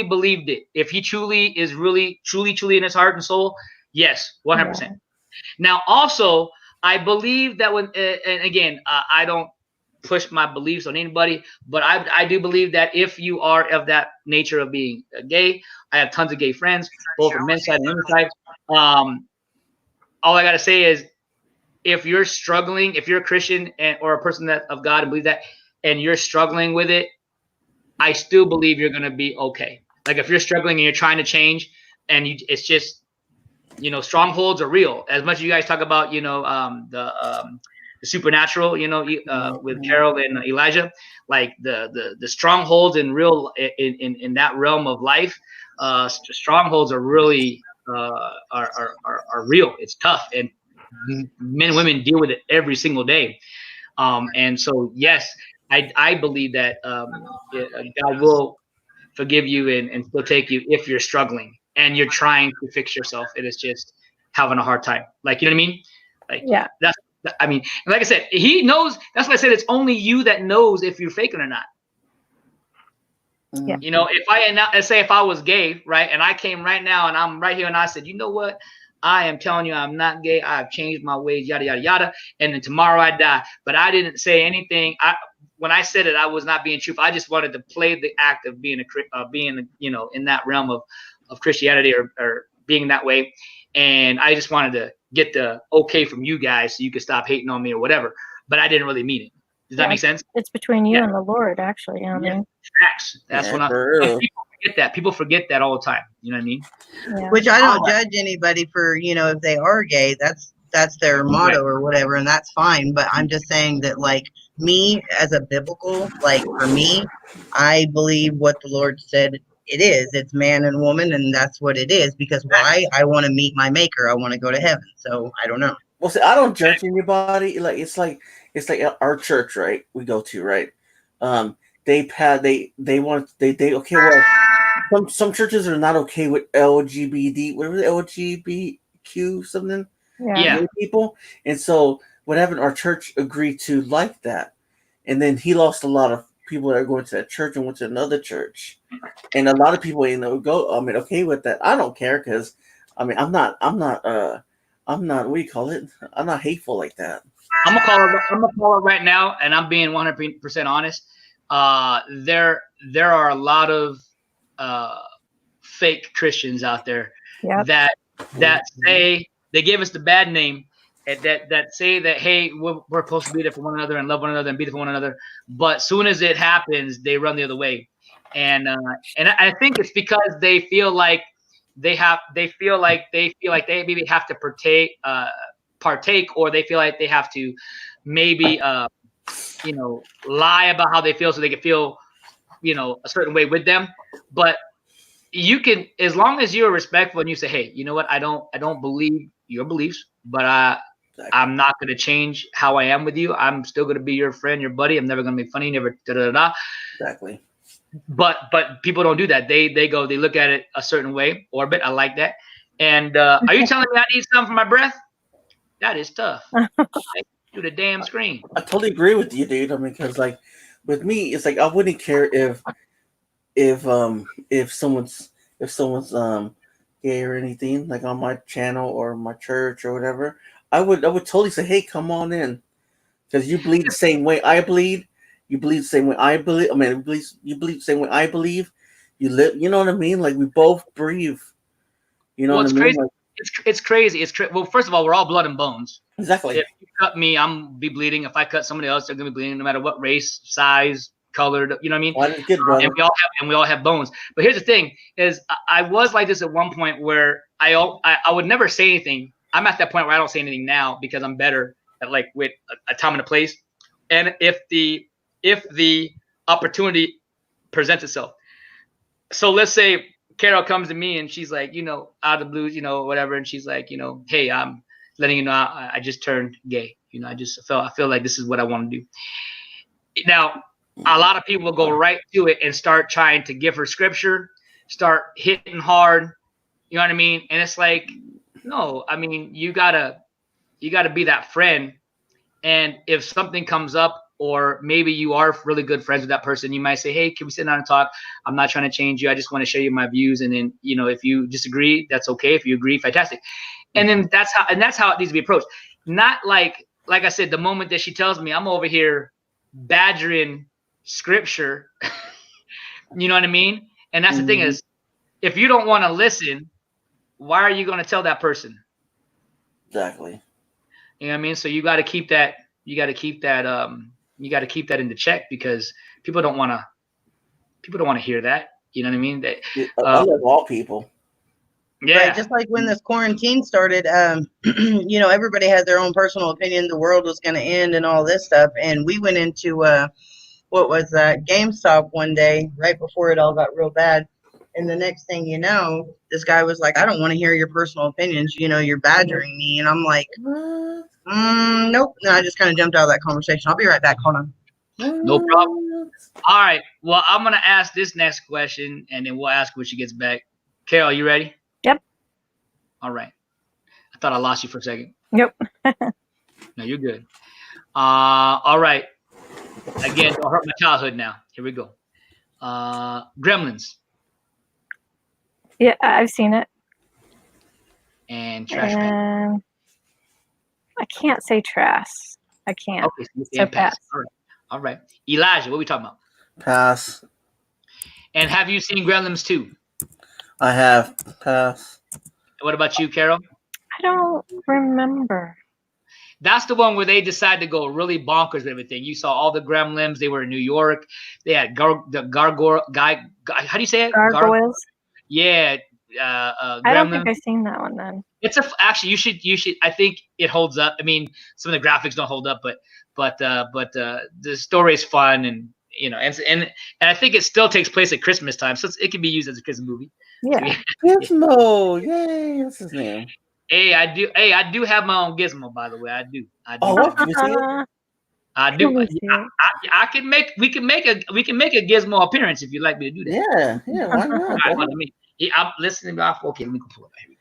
believed it. If he truly is really truly in his heart and soul, yes, 100%. Now, also, I believe that when and again, I don't push my beliefs on anybody, but I do believe that if you are of that nature of being gay, I have tons of gay friends, both from men's side and women's side. All I gotta say is, if you're struggling, if you're a Christian or a person that of God and believe that, and you're struggling with it, I still believe you're gonna be okay. Like if you're struggling and you're trying to change, and it's just, strongholds are real. As much as you guys talk about, the supernatural, with Carol and Elijah, like the strongholds in real in that realm of life, strongholds are really are real. It's tough, and men and women deal with it every single day. And so, yes, I believe that God will forgive you and still take you if you're struggling. and you're trying to fix yourself. It is just having a hard time. Like, you know what I mean? Like, Yeah. I mean, like I said, he knows. That's why I said it's only you that knows if you're faking or not. Yeah. You know, let's say if I was gay, right, and I came right now and I'm right here and I said, you know what? I am telling you, I'm not gay. I've changed my ways, yada, yada, yada. And then tomorrow I die. But I didn't say anything. When I said it, I was not being truthful. I just wanted to play the act of being you know, in that realm of Christianity or being that way. And I just wanted to get the okay from you guys so you could stop hating on me or whatever. But I didn't really mean it. Does that make sense? It's between you and the Lord, actually. You know what I mean? That's what people forget that. People forget that all the time. You know what I mean? Yeah. Which I don't judge anybody for, you know, if they are gay, that's their motto or whatever, and that's fine. But I'm just saying that, like, me as a biblical, like, for me, I believe what the Lord said it is. It's man and woman, and that's what it is. Because why? I want to meet my maker. I want to go to heaven. So I don't know. Well, see, I don't judge anybody. Like it's like our church, right? We go to, right? They okay. Well, some churches are not okay with LGBT, whatever the LGBTQ something. Yeah. People, and so what happened? Our church agreed to like that, and then he lost a lot of people that are going to that church and went to another church, and a lot of people okay with that. I don't care because, I mean, I'm not. What do you call it? I'm not hateful like that. I'm gonna call it right now, and I'm being 100% honest. There are a lot of fake Christians out there that say they give us the bad name, that say that, hey, we're supposed to be there for one another and love one another and be there for one another, but soon as it happens, they run the other way, and I think it's because they feel like they maybe have to partake, or they feel like they have to maybe you know, lie about how they feel so they can feel, you know, a certain way with them. But you can, as long as you're respectful and you say, hey, you know what, I don't believe your beliefs, but I'm not going to change how I am with you. I'm still going to be your friend, your buddy. I'm never going to make fun of you, never da-da-da-da. Exactly. But people don't do that. They look at it a certain way. Orbit, I like that. And are you telling me I need something for my breath? That is tough. To the damn screen. I totally agree with you, dude. I mean, because like with me, it's like I wouldn't care if someone's gay or anything, like on my channel or my church or whatever. I would totally say, hey, come on in, because you bleed the same way I bleed. You bleed the same way I believe. I mean, you bleed the same way I believe. You live. You know what I mean? Like we both breathe. You know what I mean? Crazy. Like, it's crazy. Well, first of all, we're all blood and bones. Exactly. If you cut me, I'm be bleeding. If I cut somebody else, they're gonna be bleeding, no matter what race, size, color. You know what I mean? Well, good, brother. And we all have bones. But here's the thing: is I was like this at one point where I would never say anything. I'm at that point where I don't say anything now because I'm better at, like, with a time and a place. And if the opportunity presents itself, so let's say Carol comes to me and she's like, you know, out of the blues, you know, whatever, and she's like, you know, hey, I'm letting you know I just turned gay. You know, I feel like this is what I want to do. Now, a lot of people will go right to it and start trying to give her scripture, start hitting hard. You know what I mean? And it's like, no, I mean, you gotta be that friend. And if something comes up, or maybe you are really good friends with that person, you might say, hey, can we sit down and talk? I'm not trying to change you. I just want to show you my views. And then, you know, if you disagree, that's okay. If you agree, fantastic. And then that's how it needs to be approached. Not like I said, the moment that she tells me, I'm over here badgering scripture. You know what I mean? And that's the thing is, if you don't want to listen, why are you going to tell that person? Exactly. You know what I mean? So you got to keep that. You got to keep that in the check, because people don't want to hear that. You know what I mean? I love all people. Yeah. Right, just like when this quarantine started, you know, everybody had their own personal opinion. The world was going to end and all this stuff. And we went into, what was that, GameStop one day, right before it all got real bad. And the next thing you know, this guy was like, I don't want to hear your personal opinions. You know, you're badgering me. And I'm like, nope. And I just kind of jumped out of that conversation. I'll be right back. Hold on. No problem. All right. Well, I'm going to ask this next question, and then we'll ask when she gets back. Carol, you ready? All right. I thought I lost you for a second. Yep. No, you're good. All right. Again, don't hurt my childhood now. Here we go. Gremlins Yeah, I've seen it. and Trash Man. And I can't say trash. I can't. Okay, so you So can pass. pass. All right. All right. Elijah, what are we talking about? Pass. And have you seen Gremlins 2? I have. Pass. What about you, Carol? I don't remember. That's the one where they decided to go really bonkers with everything. You saw all the Gremlins. They were in New York. They had the gargoyle guy. How do you say it? Gargoyles. Yeah. I don't think Gremlins. I've seen that one then. It's actually you should. I think it holds up. I mean, some of the graphics don't hold up, but the story is fun, and and I think it still takes place at Christmas time, so it can be used as a Christmas movie. Yeah. Gizmo. Yay. What's his name? Hey, I do have my own Gizmo, by the way. I do. Oh, what? Can you see it? I do. Let me see it. I can make. We can make a Gizmo appearance if you'd like me to do that. Yeah. Why not? All right, let me. I'm listening off. Okay, let me go pull it. Here we go.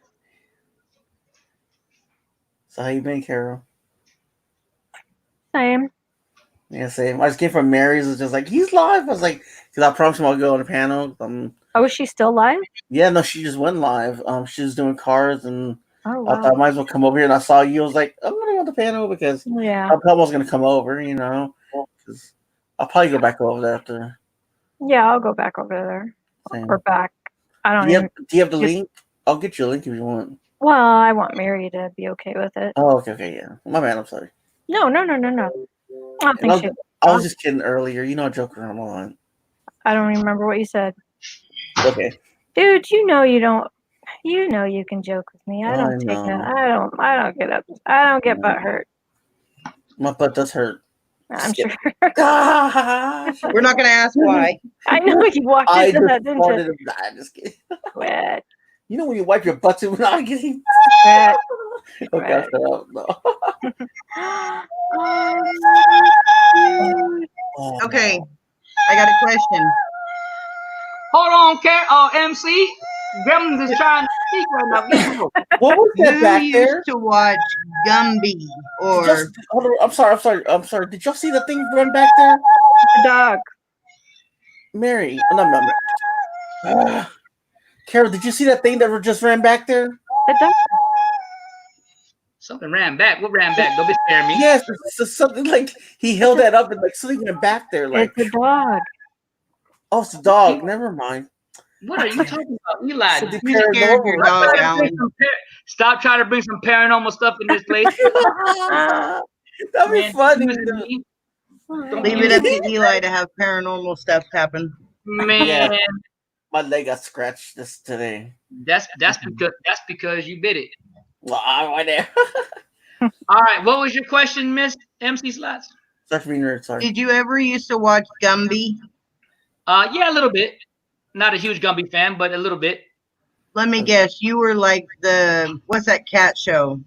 So how you been, Carol? Same. Yeah, same. I just came from Mary's. It's just like, he's live. I was like, because I promised him I'll go on the panel. Oh, is she still live? Yeah, no, she just went live. She was doing cars, and Oh, I wow. thought I might as well come over here. And I saw you. I was like, I'm gonna go on the panel because Yeah. I probably was gonna come over. Because I'll probably go back over there after. Yeah, I'll go back over there. Same. Or back. I don't Do even. you have the link? I'll get you a link if you want. Well, I want Mary to be okay with it. Oh, okay, yeah. My man, I'm sorry. No. I don't think she. I was just kidding earlier. I joke around a lot. I don't remember what you said. Okay. Dude, you know you don't. You know you can joke with me. I don't take know. that. I don't get up. I don't get butt hurt. My butt does hurt. I'm sure. We're not going to ask why. I know you walked I into just that, didn't farted. you? I'm just kidding. Quit. You know when you wipe your butt too? Not kidding. Quit. Okay, I'll shut up. No. Oh, Okay, no. I got a question. Hold on, MC. Gremlins is trying to speak right now. What was that Who back used there? to watch Gumby or Hold on, I'm sorry. Did y'all see the thing run back there? The dog. Mary. Oh, no. Carol, did you see that thing that just ran back there? The dog. Something ran back. What ran back? Don't be scaring me. Yes, it's something like he held that up and like something went back there. Like, It's a dog. oh, it's a dog. Never mind. What are you talking about, Eli? So the you scared your paranormal. dog, Alan? Stop trying to bring some paranormal stuff in this place. That'd be Man, funny. Leave it up to Eli to have paranormal stuff happen. Man, Yeah. My leg got scratched today. that's because you bit it. Well, I went there. All right, what was your question, Miss MC Slots? Sorry for being nerd. Sorry. Did you ever used to watch Gumby? Yeah, a little bit. Not a huge Gumby fan, but a little bit. Let me guess, you were like what's that cat show?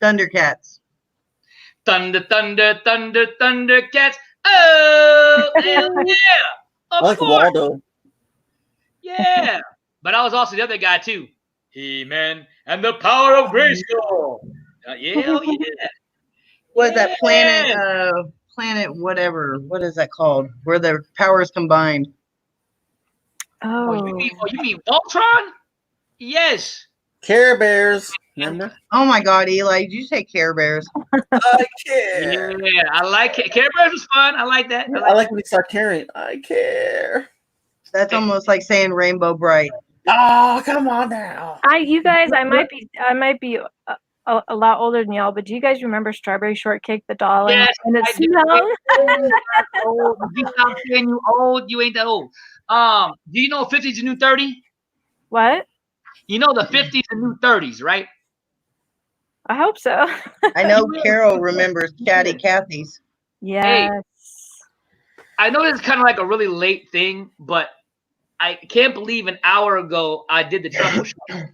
Thundercats. Thunder, Thundercats. Oh, hell yeah. I like Waldo. Yeah. But I was also the other guy, too. He-Man and the power of Grayskull. Yeah. Was that planet whatever? What is that called? Where the powers combined? Oh. You mean Voltron? Yes. Care Bears. Remember? Oh my God, Eli! Did you say Care Bears? I care. Yeah, I like it. Care Bears was fun. I like that. I like when they start caring. I care. That's almost like saying Rainbow Bright. Oh, come on now. You guys, I might be a lot older than y'all, but do you guys remember Strawberry Shortcake, the doll? Yes, and it I do. smelled? Old. You stop saying you old. You ain't that old. Do you know 50's the new 30? What? You know the 50's the new 30s, right? I hope so. I know Carol remembers Chatty Cathy's. Yes. I know this is kind of like a really late thing, but I can't believe an hour ago I did the truffle shuffle.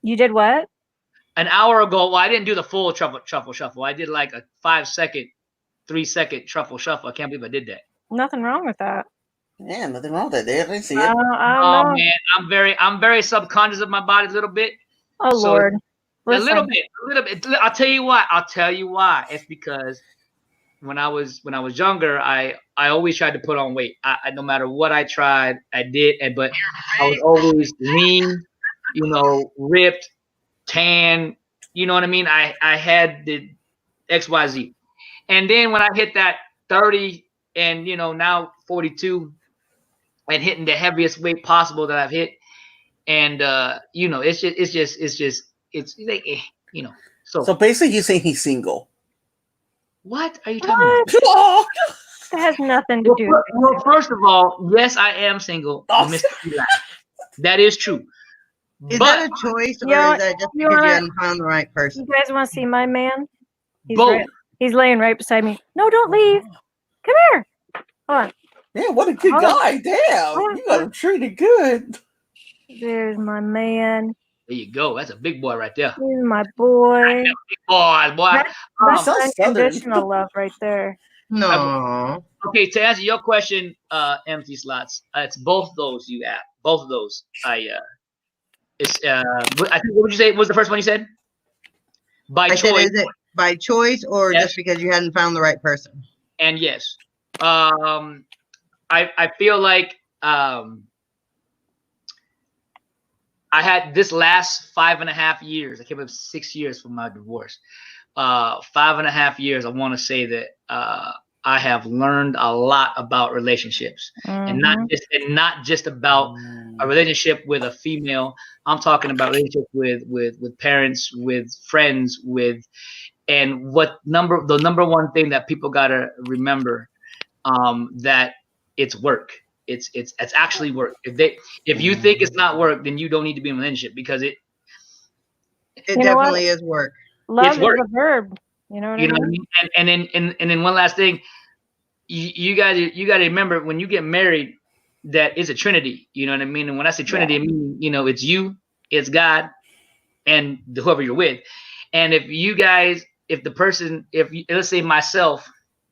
You did what? An hour ago, well, I didn't do the full truffle shuffle. I did like a 5-second, 3-second truffle shuffle. I can't believe I did that. Nothing wrong with that. Yeah, nothing wrong with that. They didn't see it. I don't know. Man, I'm very subconscious of my body a little bit. Oh so Lord. A little bit. I'll tell you why. It's because when I was younger, I always tried to put on weight. No matter what I tried, I did, but I was always lean, ripped, tan. You know what I mean? I had the XYZ, and then when I hit that 30, and now 42, and hitting the heaviest weight possible that I've hit, and it's like So basically, you're saying he's single. What are you talking about? Oh, That has nothing to do with it. Well, first of all, yes, I am single, Mr. Eli. That is true. Is But that a choice, or You is that just you because you wanna- hadn't found the right You person? guys want to see my man? both. He's laying right beside me. No, don't leave. Come here. Hold on. yeah, what a good Hold on. guy! Damn, you got him treated good. There's my man. There you go. That's a big boy right there. He's my boy. Big boy. That's sounds southern. unconditional love right there. No. Okay, to answer your question, empty slots. It's both those you asked. Both of those. I think, what would you say was the first one you said? By I said, choice. is it by choice or Yes. just because you hadn't found the right person? And yes. I feel like I had this last 5.5 years. I came up 6 years from my divorce. 5.5 years. I want to say that I have learned a lot about relationships, and not just about a relationship with a female. I'm talking about relationships with parents, with friends, and the number one thing that people gotta remember, that it's work. It's actually work. If you think it's not work, then you don't need to be in a relationship, because It You know what? definitely is work. Love is work. a verb. You know what I mean? And then one last thing, you got to remember, when you get married, that is a trinity. You know what I mean? And when I say trinity, I mean, it's you, it's God, and whoever you're with. And if let's say myself,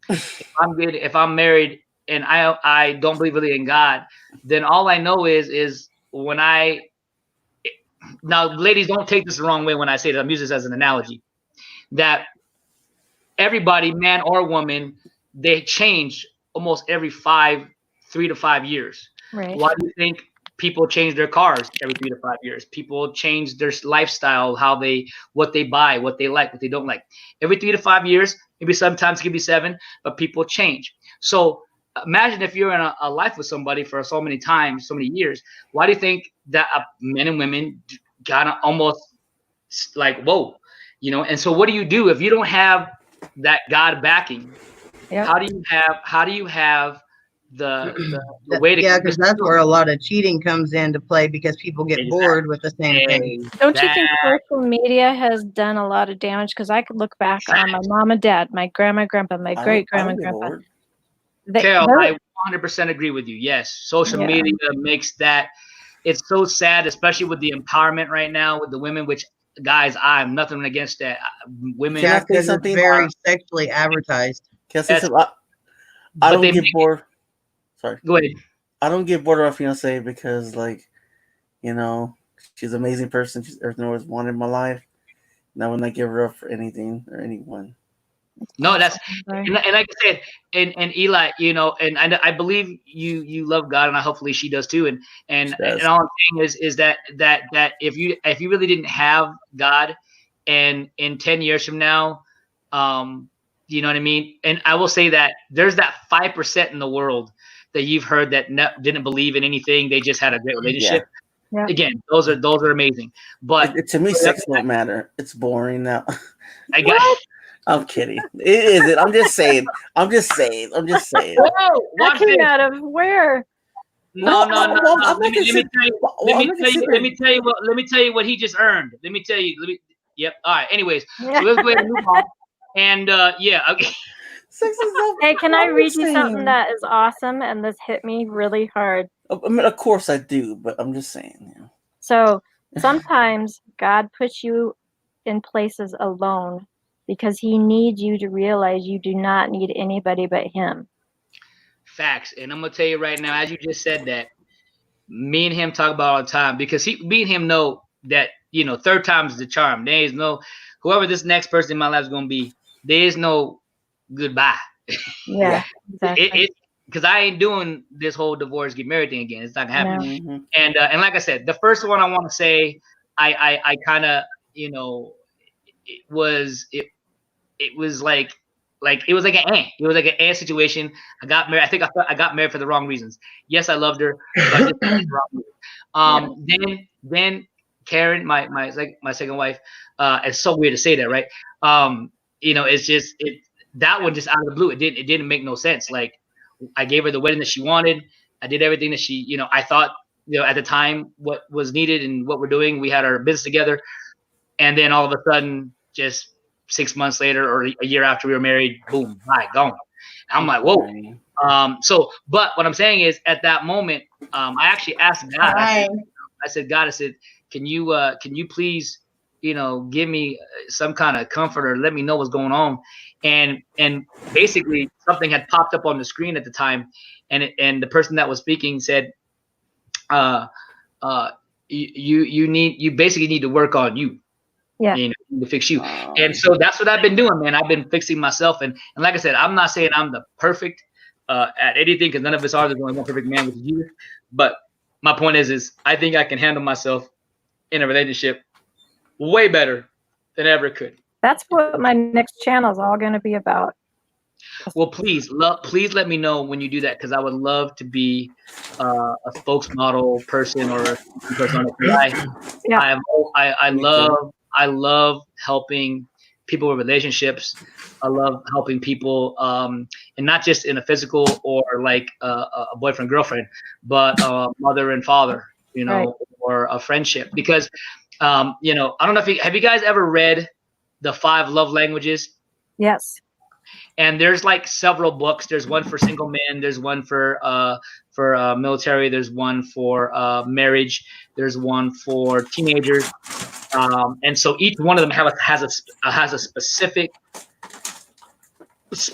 if I'm married and I don't believe really in God, then all I know is when now, ladies, don't take this the wrong way when I say that. I'm using this as an analogy, that everybody, man or woman, they change almost every 3 to 5 years. Right. Why do you think people change their cars every 3 to 5 years? People change their lifestyle, what they buy, what they like, what they don't like. Every 3 to 5 years, maybe sometimes it could be 7, but people change. So imagine if you're in a life with somebody for so many times, so many years. Why do you think that men and women gotta almost like, whoa, And so what do you do if you don't have that God backing? Yep. How do you have the way to? Yeah, because that's where a lot of cheating comes into play, because people get bored with the same thing. Don't you think social media has done a lot of damage? Because I could look back on my mom and dad, my grandma, grandpa, my great grandma, and grandpa. Carol, I 100% agree with you. Yes, social media makes that. It's so sad, especially with the empowerment right now with the women, which, guys, I'm nothing against that. Women. Yeah, because it's very sexually advertised. Can I say something? I don't get bored. Sorry. Go ahead. I don't get bored of my fiance because, she's an amazing person. She's everything I always wanted in my life. And I would not give her up for anything or anyone. No, that's and like I said, and Eli, and I believe you love God, and hopefully she does too. And all I'm saying is that if you really didn't have God, and in 10 years from now, you know what I mean. And I will say that there's that 5% in the world that you've heard that didn't believe in anything. They just had a great relationship. Yeah. Again, those are amazing. But to me, sex don't matter. It's boring now. I got. I'm kidding. It isn't. I'm just saying. Whoa, that came out of where? No. Let me tell you what he just earned. Yep. All right. Anyways, so let's go ahead and move on. And okay. Hey, can I read you something that is awesome? And this hit me really hard. I mean, of course I do, but I'm just saying. So sometimes God puts you in places alone, because he needs you to realize you do not need anybody but him. Facts. And I'm going to tell you right now, as you just said that, me and him talk about all the time, because me and him know that, third time's the charm. There is no, whoever this next person in my life is going to be, there is no goodbye. Yeah, exactly. It because I ain't doing this whole divorce, get married thing again. It's not gonna happen. No. And like I said, the first one I want to say, I kind of, it was like it was like an ant situation. I got married. I think I got married for the wrong reasons. Yes, I loved her, but I just for the wrong reasons. Then Karen, my second wife. It's so weird to say that, right? It's just that one just out of the blue. It didn't make no sense. Like, I gave her the wedding that she wanted. I did everything that she, I thought, at the time what was needed and what we're doing. We had our business together, and then all of a sudden, just 6 months later or a year after we were married, boom, bye, gone. I'm like, whoa. But what I'm saying is, at that moment, I actually asked God. I said, God, can you please, give me some kind of comfort or let me know what's going on? And basically something had popped up on the screen at the time, and the person that was speaking said, you basically need to work on you. Yeah. To fix you. And so that's what I've been doing, man. I've been fixing myself. And like I said, I'm not saying I'm the perfect at anything, because none of us are. There's only one perfect man, which is Jesus. But my point is I think I can handle myself in a relationship way better than I ever could. That's what my next channel is all going to be about. Well, please let me know when you do that, because I would love to be a spokesmodel person or a person. I love helping people with relationships. I love helping people, and not just in a physical or like a boyfriend girlfriend, but mother and father, Right. or a friendship. Because I don't know if have you guys ever read the 5 Love Languages? Yes. And there's like several books. There's one for single men. There's one for military. There's one for marriage. There's one for teenagers. And so each one of them has a specific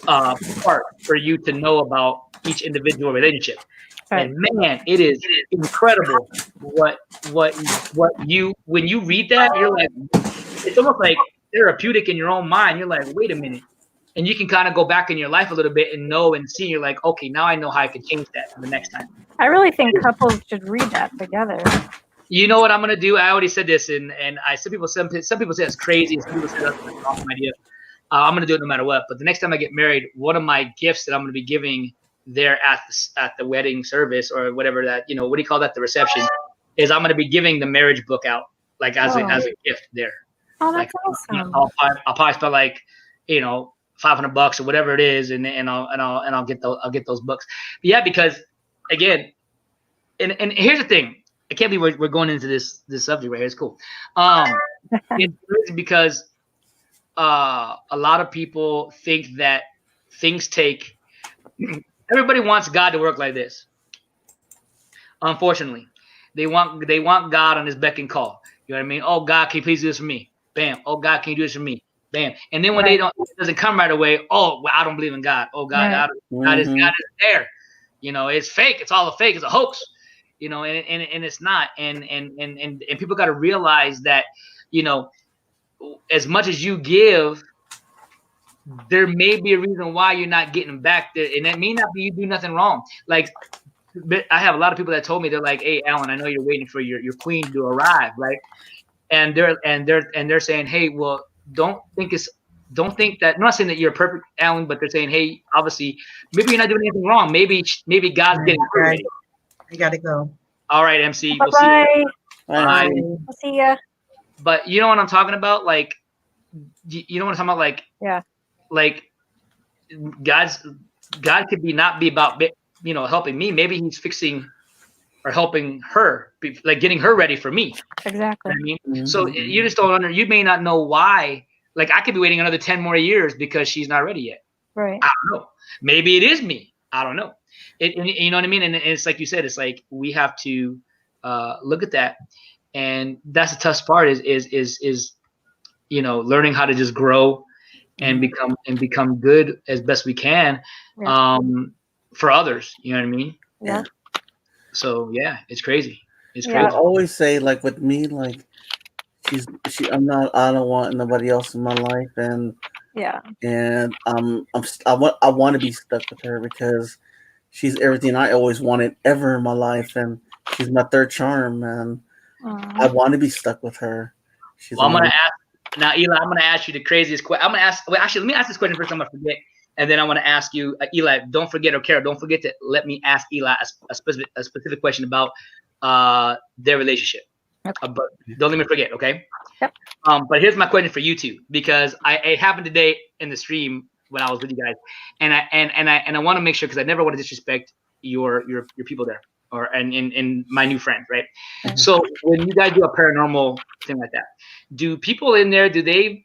part for you to know about each individual relationship. Right. And man, it is incredible what you, when you read that, you're like, it's almost like therapeutic in your own mind. You're like, wait a minute. And you can kind of go back in your life a little bit and know and see. You're like, okay, now I know how I can change that for the next time. I really think couples should read that together. You know what I'm gonna do? I already said this, and some people say it's crazy, and some people say that's an awesome idea. I'm gonna do it no matter what. But the next time I get married, one of my gifts that I'm gonna be giving there at the wedding service, or whatever that, what do you call that, the reception, is I'm gonna be giving the marriage book out, like as a gift there. Oh, that's awesome. I'll probably spend like $500 or whatever it is, and I'll get those books. But yeah, because again, and here's the thing. I can't believe we're going into this subject right here. It's cool. It's because a lot of people think that things take. Everybody wants God to work like this. Unfortunately, they want God on his beck and call. You know what I mean? Oh, God, can you please do this for me? Bam. Oh, God, can you do this for me? Bam. And then when it doesn't come right away, oh, well, I don't believe in God. Oh, God, God is there. It's fake. It's all a fake. It's a hoax. And it's not. And people got to realize that, as much as you give, there may be a reason why you're not getting back there, and that may not be you do nothing wrong. Like, I have a lot of people that told me, they're like, "Hey, Alan, I know you're waiting for your queen to arrive, right?" And they're saying, "Hey, well, don't think that." I'm not saying that you're perfect, Alan, but they're saying, "Hey, obviously, maybe you're not doing anything wrong. Maybe God's getting her ready." I gotta go. All right, MC. Bye-bye. We'll see you. Bye. We'll see ya. But you know what I'm talking about? Like, you know what I'm talking about? Like, yeah. Like, God could not be about helping me. Maybe he's fixing or helping her, like getting her ready for me. Exactly. You know what I mean? So you just don't you may not know why. Like, I could be waiting another 10 more years because she's not ready yet. Right. I don't know. Maybe it is me. I don't know. You know what I mean? And it's like you said, it's like we have to look at that, and that's the tough part is learning how to just grow and become good as best we can for others. You know what I mean? Yeah. So yeah, it's crazy. It's I crazy. always say, like, with me, like, I don't want nobody else in my life, and Yeah. I want to be stuck with her because she's everything I always wanted ever in my life, and she's my third charm, and I want to be stuck with her. She's Well, I'm gonna amazing. ask now, Eli. I'm gonna ask you the craziest question. I'm gonna ask. Well, actually, let me ask this question first. I'm gonna forget, and then I want to ask you, Eli. Don't forget, or Carol, don't forget to let me ask Eli a specific question about their relationship. Okay. But don't let me forget, okay? Yep. But here's my question for you two, because it happened today in the stream when I was with you guys, and I want to make sure, because I never want to disrespect your people there, or and my new friend, right? Mhm. So when you guys do a paranormal thing like that, do people in there, do they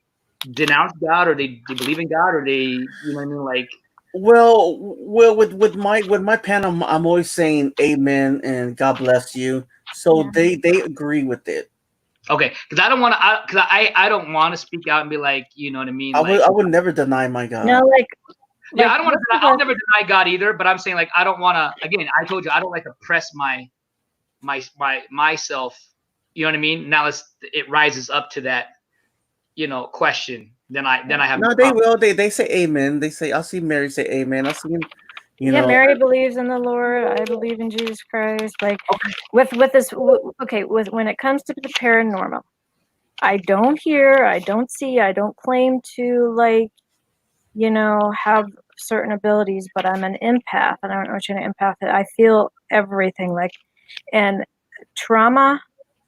denounce God, or they believe in God, or they, you know what I mean, like? Well, with my panel, I'm always saying Amen and God bless you. So Yeah. they agree with it. Okay, because I don't want to, because I don't want to speak out and be like, you know what I mean, like. I would never deny my God. No, Yeah, I don't want to. I'll us, never deny God either, but I'm saying, like, I don't want to. Again, I told you I don't like to press myself. You know what I mean? Now it rises up to that, question. Then I have no No, they problem. will. They say Amen. They say I'll see Mary say Amen. I'll see him. yeah, Mary believes in the Lord. I believe in Jesus Christ. Like with this, okay, with when it comes to the paranormal, I don't hear, I don't see, I don't claim to have certain abilities, but I'm an empath, and I don't know what you're an empath. I feel everything, and trauma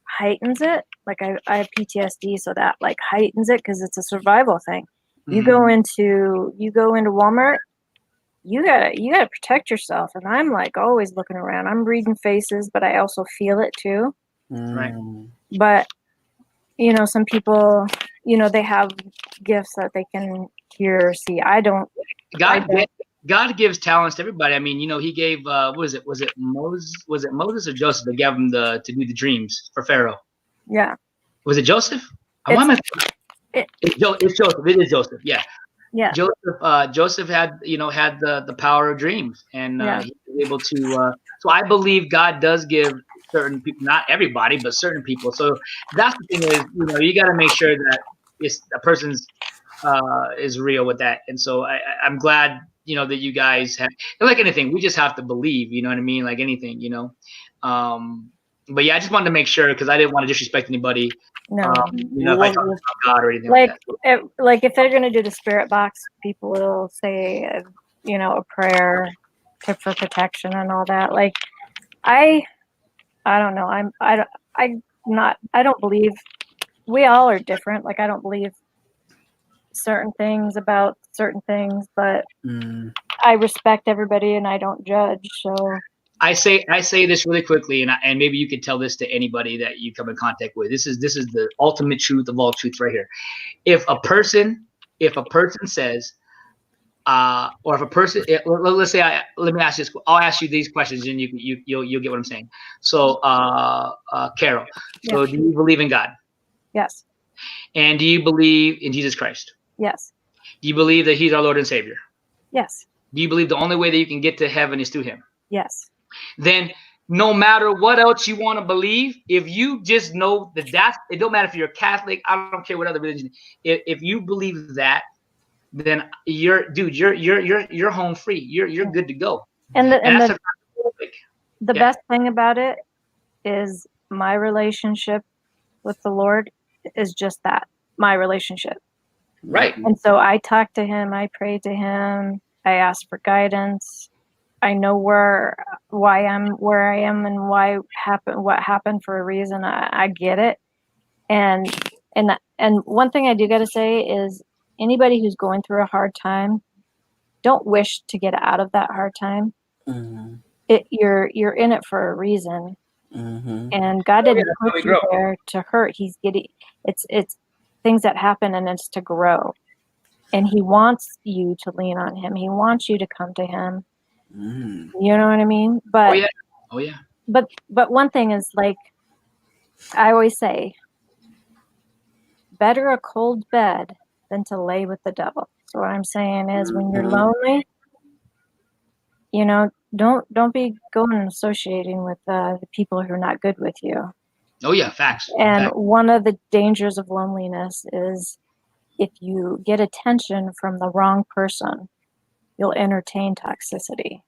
heightens it. Like I have PTSD, so that heightens it because it's a survival thing. You go into Walmart, you gotta protect yourself, and I'm always looking around. I'm reading faces, but I also feel it too. Right. But some people, they have gifts that they can hear or see. I don't. God gives talents to everybody. I mean, He gave what was it? Was it Moses or Joseph that gave him to do the dreams for Pharaoh? Yeah. Was it Joseph? It's Joseph. It is Joseph. Yeah. Yeah. Joseph had the power of dreams, and he was able to. So I believe God does give certain people, not everybody, but certain people. So that's the thing is, you got to make sure that a person's is real with that. And so I'm glad that you guys have, like anything, we just have to believe. You know what I mean? Like anything, But yeah, I just wanted to make sure because I didn't want to disrespect anybody. No. If I talk about God or anything like that. If they're gonna do the spirit box, people will say, a prayer for protection and all that. I don't know. I don't believe. We all are different. I don't believe certain things about certain things, but I respect everybody and I don't judge. So I say this really quickly, and maybe you could tell this to anybody that you come in contact with. This is the ultimate truth of all truths right here. If a person says, or if a person, let's say, let me ask you this. I'll ask you these questions, and you'll get what I'm saying. So, Carol, so do you believe in God? Yes. And do you believe in Jesus Christ? Yes. Do you believe that He's our Lord and Savior? Yes. Do you believe the only way that you can get to heaven is through Him? Yes. Then no matter what else you want to believe, if you just know that it don't matter if you're a Catholic, I don't care what other religion. If you believe that, then you're home free. You're good to go. And the best thing about it is my relationship with the Lord is just that, my relationship. Right. And so I talk to Him, I pray to Him, I ask for guidance. I know why I'm where I am and what happened for a reason. I get it. And one thing I do got to say is anybody who's going through a hard time, don't wish to get out of that hard time. You're in it for a reason. And God didn't put you there to hurt. It's things that happen, and it's to grow. And He wants you to lean on Him. He wants you to come to Him. You know what I mean? But oh yeah. But one thing is, I always say, better a cold bed than to lay with the devil. So what I'm saying is, when you're lonely, don't be going and associating with the people who are not good with you. Oh yeah, facts. And Facts. one of the dangers of loneliness is if you get attention from the wrong person, you'll entertain toxicity.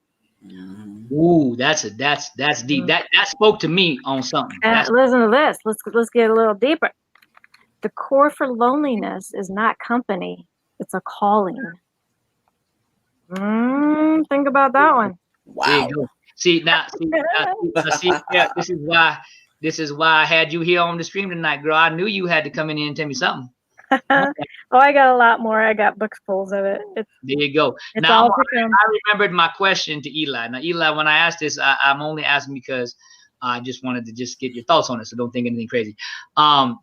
Ooh, that's deep. That spoke to me on something. And listen to this. Let's get a little deeper. The core for loneliness is not company; it's a calling. Think about that one. There Wow. you go. See, yeah, this is why I had you here on the stream tonight, girl. I knew you had to come in here and tell me something. Oh, I got a lot more. I got books full of it. There you go. It's Now all to come. I remembered my question to Eli. Now, Eli, when I asked this, I'm only asking because I just wanted to just get your thoughts on it, so don't think anything crazy. I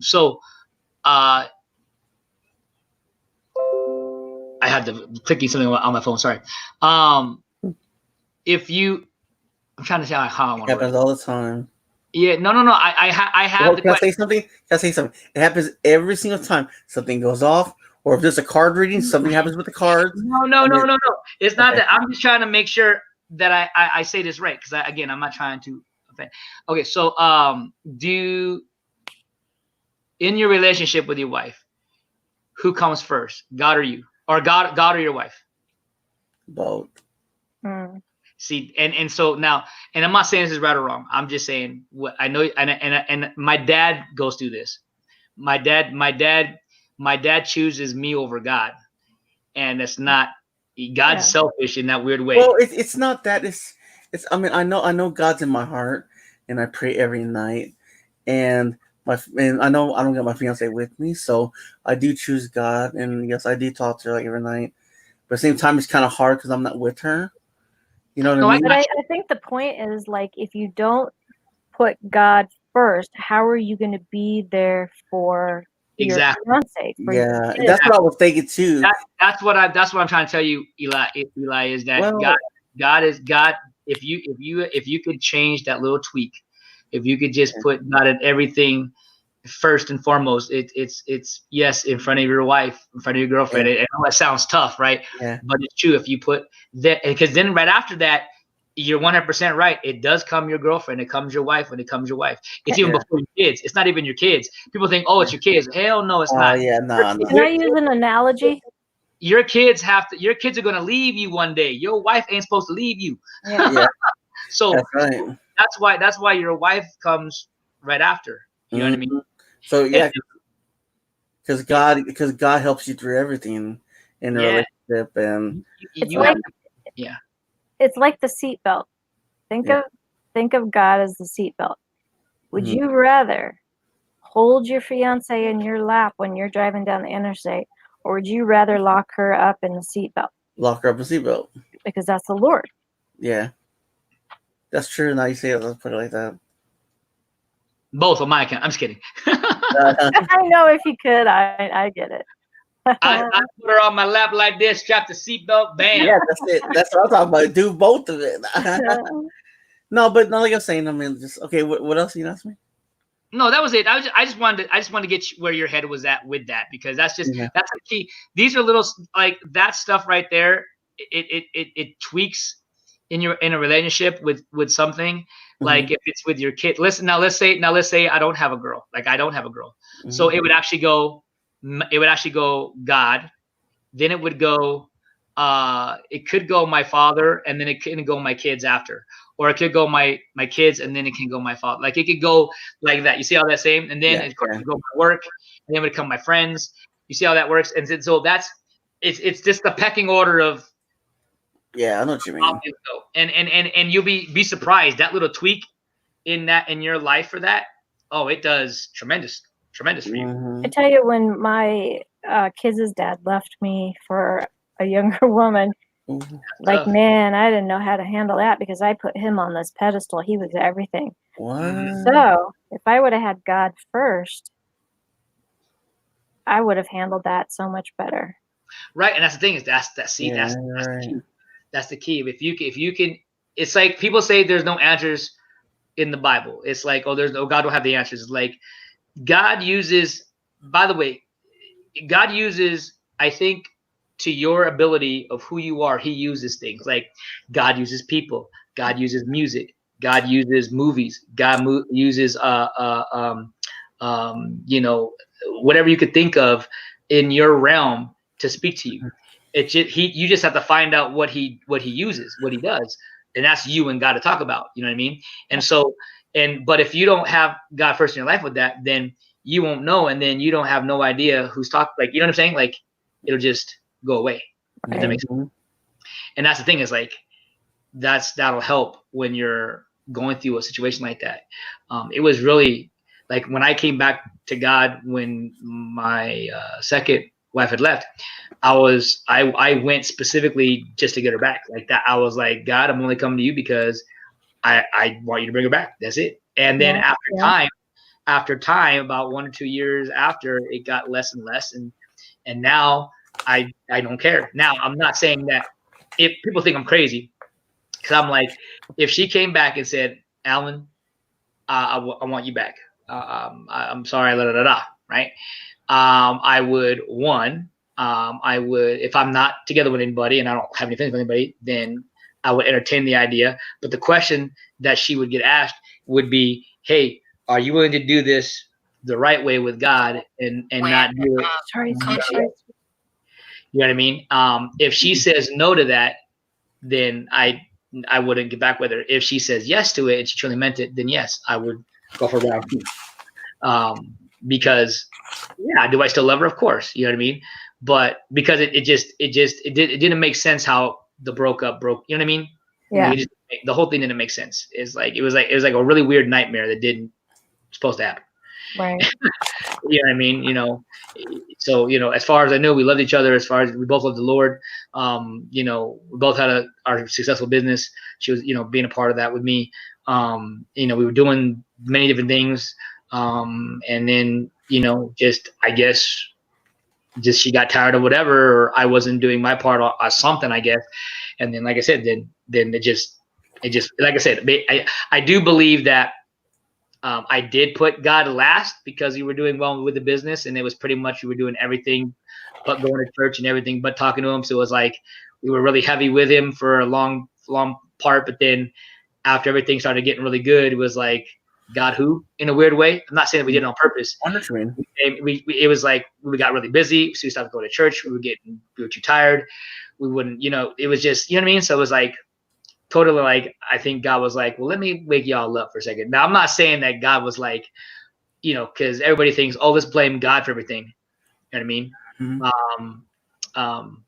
had to clicking something on my phone. Sorry. If you, I'm trying to say how I want to Happens all the time. Yeah, no. I have Well, the can I question. say something? Can I say something? It happens every single time. Something goes off, or if there's a card reading, something happens with the cards. No. It's not that. I'm just trying to make sure that I say this right because again, I'm not trying to offend. Okay, so in your relationship with your wife, who comes first, God or you, or God or your wife? Both. See, and so now, and I'm not saying this is right or wrong. I'm just saying what I know, and my dad goes through this. My dad chooses me over God, and it's not God's selfish in that weird way. Well, it's not that. It's. I mean, I know God's in my heart, and I pray every night, and I know I don't get my fiance with me, so I do choose God, and yes, I do talk to her like every night. But at the same time, it's kind of hard because I'm not with her. You know what I mean? But I think the point is like if you don't put God first, how are you going to be there for your fiance? Yeah, that's what I was thinking too. That's what I'm trying to tell you, Eli. Eli is that God is God. If you could change that little tweak, if you could just put God in everything first and foremost, it's yes in front of your wife, in front of your girlfriend. I know that sounds tough, right? Yeah. But it's true if you put that, because then right after that, you're 100% right. It does come your girlfriend. It comes your wife when it comes your wife. It's even before your kids. It's not even your kids. People think, oh, it's your kids. Hell no, it's not. Yeah, no. Can I use an analogy? Your kids are going to leave you one day. Your wife ain't supposed to leave you. Yeah. So that's right. That's why your wife comes right after. You know what I mean? So yeah, because God helps you through everything in a relationship, and it's like the seatbelt. Think of God as the seatbelt. Would you rather hold your fiance in your lap when you're driving down the interstate, or would you rather lock her up in the seatbelt? Lock her up in the seatbelt. Because that's the Lord. Yeah, that's true. Now you say it, let's put it like that. Both on my account. I'm just kidding. I know if you could, I get it. I put her on my lap like this, strap the seatbelt, bam. Yeah, that's it. That's what I'm talking about. Do both of it. No, but not like I'm saying. I mean, just okay. What else you asked me? No, that was it. I just wanted to get where your head was at with that, because that's just that's the key. These are little like that stuff right there. It tweaks in a relationship with something. Like if it's with your kid. Listen, now let's say I don't have a girl. Like I don't have a girl. So it would actually go God. Then it would go it could go my father, and then it can go my kids after. Or it could go my kids, and then it can go my father. Like it could go like that. You see how that's same? And then it could go my work, and then it would come my friends. You see how that works? And so that's it's just the pecking order of. Yeah, I know what you mean. And you'll be surprised that little tweak in your life for that. Oh, it does tremendous for you. I tell you, when my kids' dad left me for a younger woman, like, man, I didn't know how to handle that because I put him on this pedestal. He was everything. So if I would have had God first, I would have handled that so much better. Right, and that's the thing is that's the key. That's the key. If you can, it's like people say there's no answers in the Bible. It's like, God don't have the answers. It's like God uses. By the way, God uses, I think, to your ability of who you are, he uses things like God uses people, God uses music, God uses movies. God uses you know, whatever you could think of in your realm to speak to you. It just, you just have to find out what he uses, what he does, and that's you and God to talk about. You know what I mean? And so, but if you don't have God first in your life with that, then you won't know, and then you don't have no idea who's talking. Like, you know what I'm saying? Like, it'll just go away. If that makes sense. And that's the thing, is like, that'll help when you're going through a situation like that. It was really like when I came back to God when my second wife had left. I went specifically just to get her back. Like that, I was like, God, I'm only coming to you because I want you to bring her back. That's it. And then after time, about 1 or 2 years after, it got less and less, and now I don't care. Now, I'm not saying that if people think I'm crazy, because I'm like, if she came back and said, Alan, I want you back. I'm sorry, right? I would, I would, if I'm not together with anybody and I don't have any feelings with anybody, then I would entertain the idea. But the question that she would get asked would be, hey, are you willing to do this the right way with God and not do it? Sorry. You know what I mean? If she says no to that, then I wouldn't get back with her. If she says yes to it and she truly meant it, then yes, I would go for round 2. Because yeah, do I still love her? Of course, you know what I mean. But because it didn't make sense how the broke. You know what I mean? Yeah. Like, the whole thing didn't make sense. It was like a really weird nightmare that didn't supposed to happen. Right. You know what I mean? You know, so, you know, as far as I know, we loved each other. As far as we both loved the Lord, you know, we both had our successful business. She was, you know, being a part of that with me. You know, we were doing many different things. And then, you know, just, I guess, just she got tired of whatever, or I wasn't doing my part or something, I guess. And then, like I said, then it just, like I said, I do believe that I did put God last because we were doing well with the business, and it was pretty much we were doing everything but going to church and everything but talking to him. So it was like we were really heavy with him for a long part, but then after everything started getting really good, it was like, God who? In a weird way. I'm not saying that we did it on purpose. It was like we got really busy, so we stopped going to church. We were too tired. We wouldn't, you know, it was just, you know what I mean? So it was like totally, like, I think God was like, well, let me wake y'all up for a second. Now, I'm not saying that God was like, you know, because everybody thinks, oh, let's blame God for everything. You know what I mean?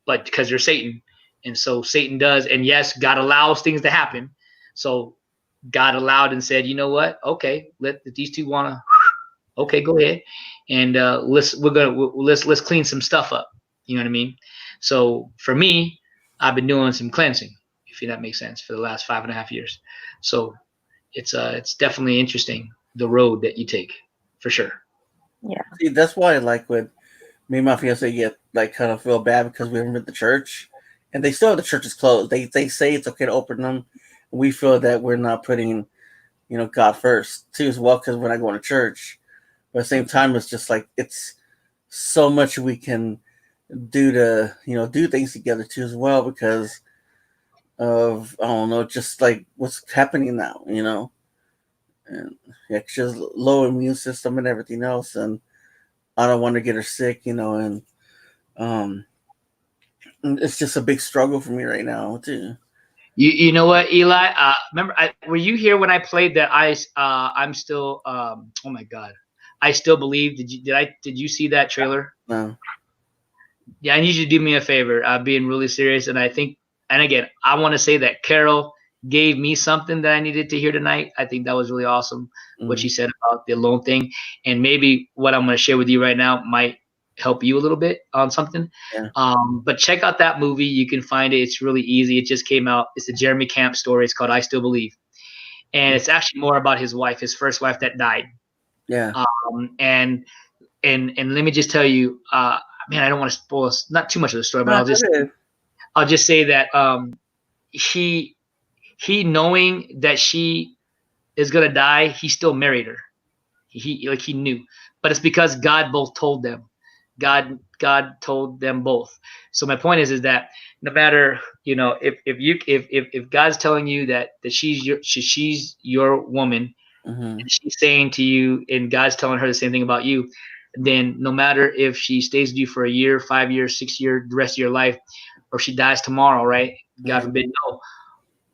But because you're Satan. And so Satan does. And yes, God allows things to happen. So God allowed and said, you know what? Okay, let these two want to, okay, go ahead. And let's clean some stuff up. You know what I mean? So for me, I've been doing some cleansing, if that makes sense, for the last 5.5 years. So it's definitely interesting, the road that you take, for sure. Yeah. See, that's why, like, when me and my fiance get, like, kind of feel bad because we haven't been to church, and they still have the churches closed. They say it's okay to open them. We feel that we're not putting, you know, God first too, as well, because we're not going to church. But at the same time, it's just like it's so much we can do to, you know, do things together too, as well, because of, I don't know, just like what's happening now, you know, and yeah, just low immune system and everything else, and I don't want to get her sick, you know, and it's just a big struggle for me right now too. You know what, Eli? Remember, were you here when I played that? I'm still. Oh my God, I still believe. Did you see that trailer? No. Yeah, I need you to do me a favor. Being really serious, and I think, and again, I want to say that Carol gave me something that I needed to hear tonight. I think that was really awesome what she said about the alone thing, and maybe what I'm going to share with you right now might help you a little bit on something. Yeah. But check out that movie. You can find it. It's really easy. It just came out. It's a Jeremy Camp story. It's called I Still Believe, and it's actually more about his wife, his first wife that died. Yeah. And let me just tell you, man, I don't want to spoil not too much of the story, but I'll just say that he knowing that she is gonna die, he still married her. He knew, but it's because God both told them. God told them both. So my point is that no matter, you know, if God's telling you that she's your woman, Mhm. and she's saying to you, and God's telling her the same thing about you, then no matter if she stays with you for a year, 5 years, 6 years, the rest of your life, or she dies tomorrow, right? God Mhm. forbid, no.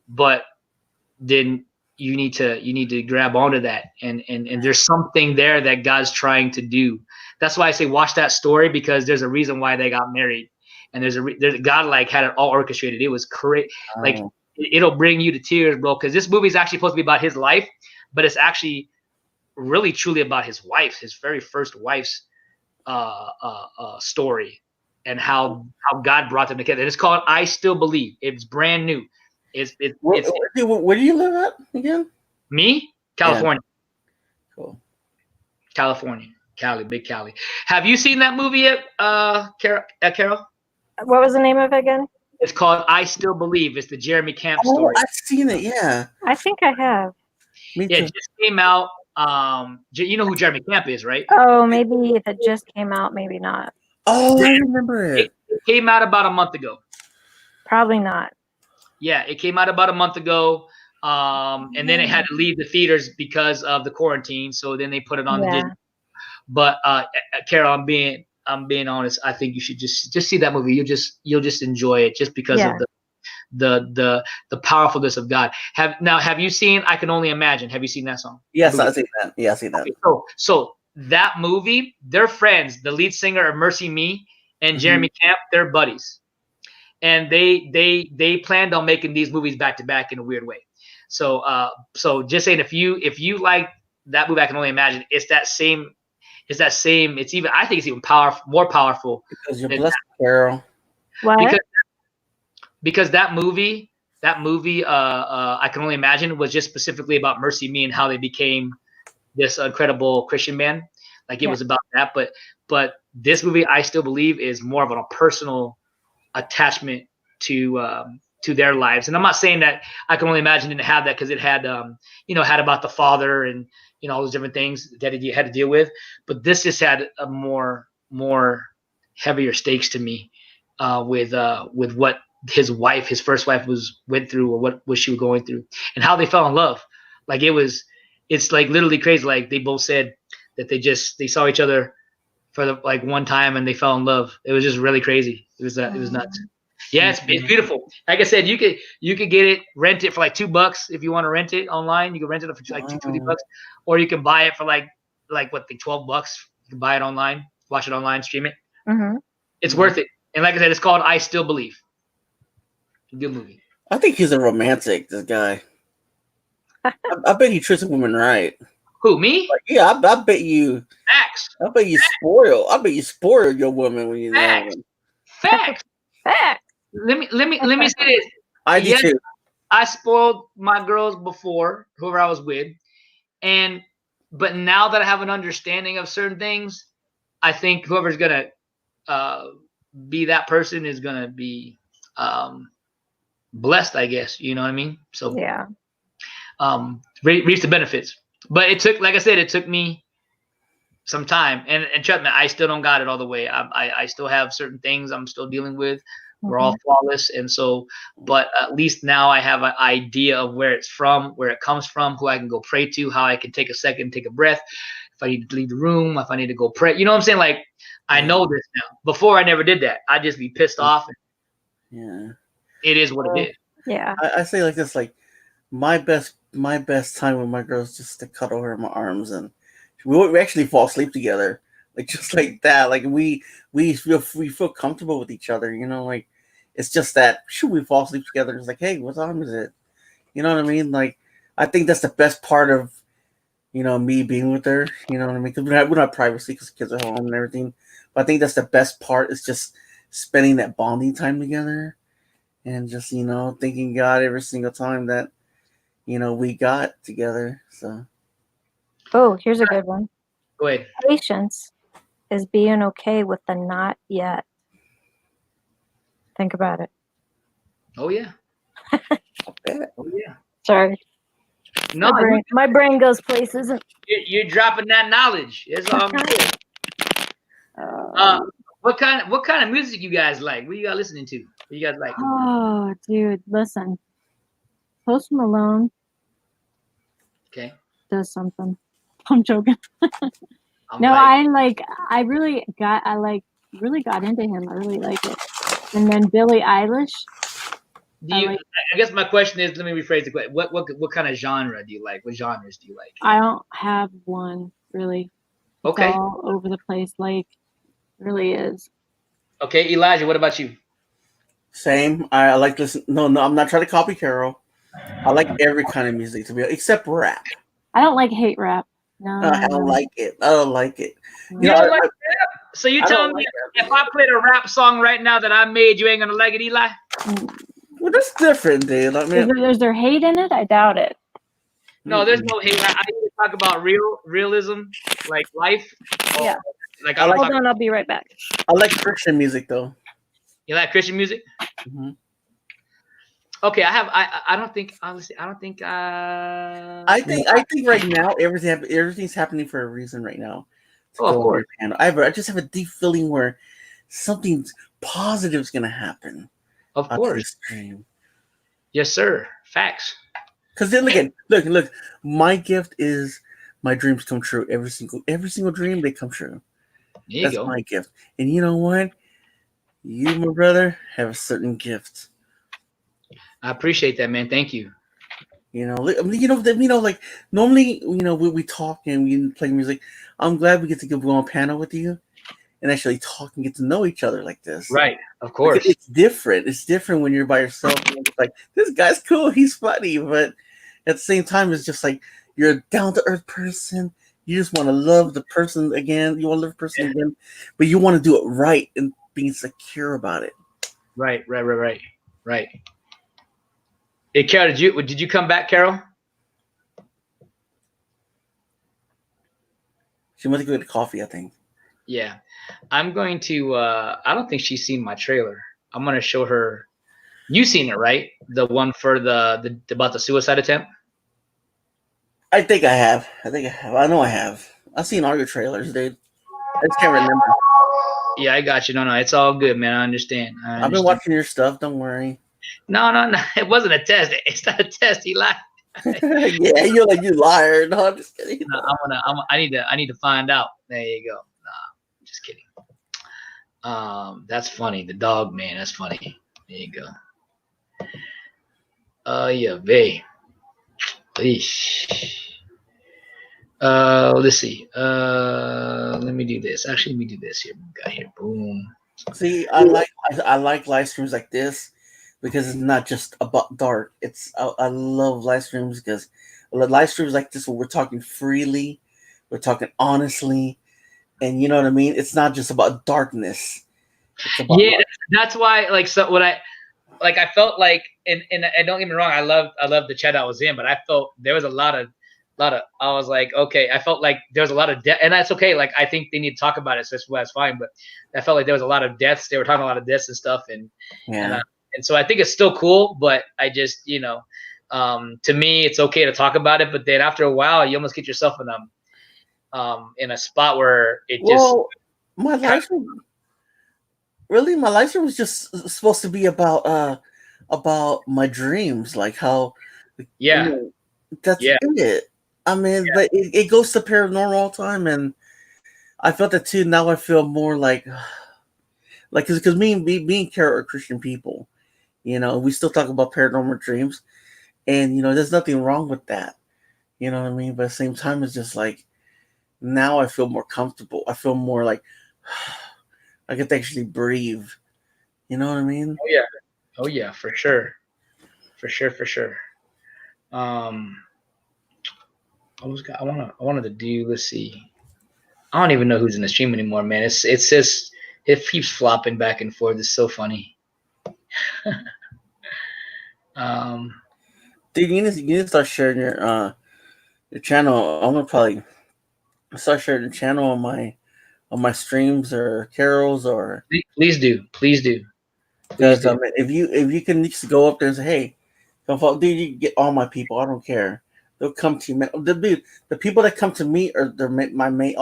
But then you need to grab onto that, and there's something there that God's trying to do. That's why I say watch that story, because there's a reason why they got married, and there's God like had it all orchestrated. It was great. Like Oh. it'll bring you to tears, bro, because this movie is actually supposed to be about his life, but it's actually really truly about his wife, his very first wife's story, and how God brought them together. And it's called I Still Believe. It's brand new. Where do you live at again? Me, Yeah. California. Cool. California, Cali, big Cali. Have you seen that movie yet, Carol? What was the name of it again? It's called I Still Believe. It's the Jeremy Camp Oh, story. I've seen it. Yeah. I think I have. Me Yeah, too. it just came out. You know who Jeremy Camp is, right? Oh, maybe if it just came out, maybe not. Oh, I remember It it. came out about a month ago. Probably not. Yeah, it came out about a month ago. And then it had to leave the theaters because of the quarantine. So then they put it on the Yeah. Disney. But Carol, I'm being honest. I think you should just see that movie. You'll just enjoy it just because Yeah. of the powerfulness of God. Have you seen I Can Only Imagine? Have you seen that song? Yes, I've seen that. Yeah, I've seen that. Okay, so that movie, they're friends. The lead singer of Mercy Me and Jeremy Camp, they're buddies, and they planned on making these movies back to back in a weird way. So just saying, if you like that movie, I Can Only Imagine, it's that same. It's even. I think it's even more powerful. Because you're blessed, Carol. What? Because that movie, I Can Only Imagine, was just specifically about Mercy Me and how they became this incredible Christian band. Like it was about that, but this movie, I Still Believe, is more of a personal attachment to their lives. And I'm not saying that I Can Only Imagine didn't have that, because it had had about the father and all those different things that he had to deal with. But this just had a more heavier stakes to me, with what his first wife went through, or what she was going through, and how they fell in love. Like it's like literally crazy. Like they both said that they saw each other for like one time and they fell in love. It was just really crazy. It was nuts. Yeah, it's beautiful. Like I said, you could get it, rent it for like $2 if you want to rent it online. You can rent it for like $20, or you can buy it for like what, like $12. You can buy it online, watch it online, stream it. Mm-hmm. It's worth it. And like I said, it's called I Still Believe. Good movie. I think he's a romantic. This guy. I bet he treats a woman right. Who, me? Like, yeah, I bet you. Facts. I bet you spoil. I bet you spoil your woman when you know. Facts. Facts. Facts. Let me say this. I do too. I spoiled my girls before, whoever I was with, but now that I have an understanding of certain things, I think whoever's gonna be that person is gonna be blessed, I guess. You know what I mean? So yeah, reap the benefits. But it took, like I said, it took me some time, and trust me, I still don't got it all the way. I still have certain things I'm still dealing with. We're all flawless, and so, but at least now I have an idea of where it's from, where it comes from, who I can go pray to, how I can take a second, take a breath. If I need to leave the room, if I need to go pray, you know what I'm saying? Like, I know this now. Before, I never did that. I'd just be pissed off. Yeah, it is what it is. Yeah, I say like this, like my best time with my girls just to cuddle her in my arms, and we actually fall asleep together, like just like that. Like we feel comfortable with each other, you know. Like it's just that should we fall asleep together? It's like, hey, what time is it? You know what I mean? Like I think that's the best part of me being with her. You know what I mean? Because we don't have privacy because kids are home and everything. But I think that's the best part is just spending that bonding time together, and just thanking God every single time that we got together. So. Oh, here's a good one. Go ahead. Patience is being okay with the not yet. Think about it. Oh yeah. Oh yeah. Sorry. No, my brain goes places. You're dropping that knowledge. It's all good. What kind of music you guys like? What you guys listening to? What you guys like? Oh, dude, listen. Post Malone Okay. does something. I'm joking. I'm No, like, I really got into him. I really like it. And then Billie Eilish. I guess my question is, let me rephrase the question. What kind of genre do you like? What genres do you like? I don't have one really. It's Okay. all over the place. Like, really is. Okay, Elijah, what about you? Same. I like listen. No, I'm not trying to copy Carol. I like every kind of music to be except rap. I don't like hate rap. No, I don't like it. I don't like it. You don't like rap? So you I telling don't me like if I played a rap song right now that I made, you ain't gonna like it, Eli? Well, that's different, dude. I mean, is there hate in it? I doubt it. No, there's no hate. I need to talk about realism, like life. Yeah. Like I like- Hold on, I'll be right back. I like Christian music though. You like Christian music? Mm-hmm. Okay, I don't think honestly. I don't think. I think right now everything's happening for a reason right now. Oh, of course. I just have a deep feeling where something positive is gonna happen. Of course. This dream. Yes, sir. Facts. Because then again, look. My gift is my dreams come true. Every single dream they come true. That's my gift. And you know what? You, my brother, have a certain gift. I appreciate that, man. Thank you. Like normally, we talk and we play music. I'm glad we get to go on a panel with you and actually talk and get to know each other like this. Right, of course. Because it's different. It's different when you're by yourself. And it's like, this guy's cool, he's funny, but at the same time, it's just like you're a down to earth person. You just want to love the person again. You want to love the person again, but you want to do it right and being secure about it. Right. Hey, Carol, did you come back, Carol? She went to go get coffee, I think. Yeah. I'm going to I don't think she's seen my trailer. I'm gonna show her. You seen it, right? The one for the about the suicide attempt? I think I have. I know I have. I've seen all your trailers, dude. I just can't remember. Yeah, I got you. No, it's all good, man. I understand. I've been watching your stuff. Don't worry. No. It wasn't a test. It's not a test, Eli. Yeah, you're like, you liar. No, I'm just kidding. No, I need to find out. There you go. Nah, just kidding. That's funny. The dog, man. That's funny. There you go. Yeah, Vay. Let's see. Let me do this. Actually, let me do this here. Got here. Boom. See, I like live streams like this because it's not just about dark. I love live streams because live streams like this where we're talking freely, we're talking honestly, and you know what I mean. It's not just about darkness. It's about light. That's why. Like, so what I felt like, and don't get me wrong, I love the chat I was in, but I felt there was a lot of. I was like, okay, I felt like there was a lot of death, and that's okay. Like, I think they need to talk about it, so that's fine. But I felt like there was a lot of deaths. They were talking a lot of deaths and stuff, and so I think it's still cool. But I just, to me, it's okay to talk about it. But then after a while, you almost get yourself in a spot where it just. My live stream was just supposed to be about my dreams, like how. Yeah. That's it. I mean, but it goes to paranormal all the time, and I felt that too. Now I feel more like because me and Kara are Christian people, we still talk about paranormal dreams, and there's nothing wrong with that, you know what I mean. But at the same time, it's just like now I feel more comfortable. I feel more like I get to actually breathe. You know what I mean? Oh yeah, for sure. I wanted to do. Let's see. I don't even know who's in the stream anymore, man. It says it keeps flopping back and forth. It's so funny. Dude, you need to start sharing your channel. I'm gonna probably start sharing the channel on my streams or Carol's or. Please do. Because if you can just go up there and say, hey, come follow, dude, you can get all my people. I don't care. They'll come to you, man. The people that come to me are my main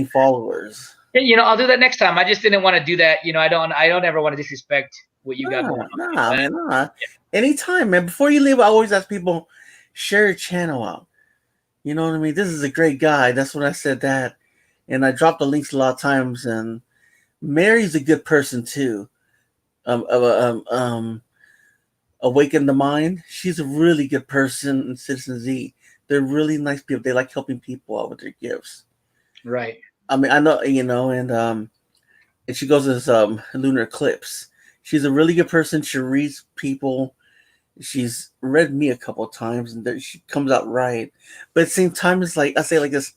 followers. I'll do that next time. I just didn't want to do that. I don't ever want to disrespect what you got going on. Nah, man, nah. Anytime, man. Before you leave, I always ask people, share your channel out. You know what I mean? This is a great guy. That's when I said that. And I dropped the links a lot of times. And Mary's a good person too. Um, um, um, um, Awaken the Mind. She's a really good person in Citizen Z. They're really nice people. They like helping people out with their gifts. Right. I mean, I know, and she goes as Lunar Eclipse. She's a really good person. She reads people. She's read me a couple of times, and she comes out right. But at the same time, it's like I say like this.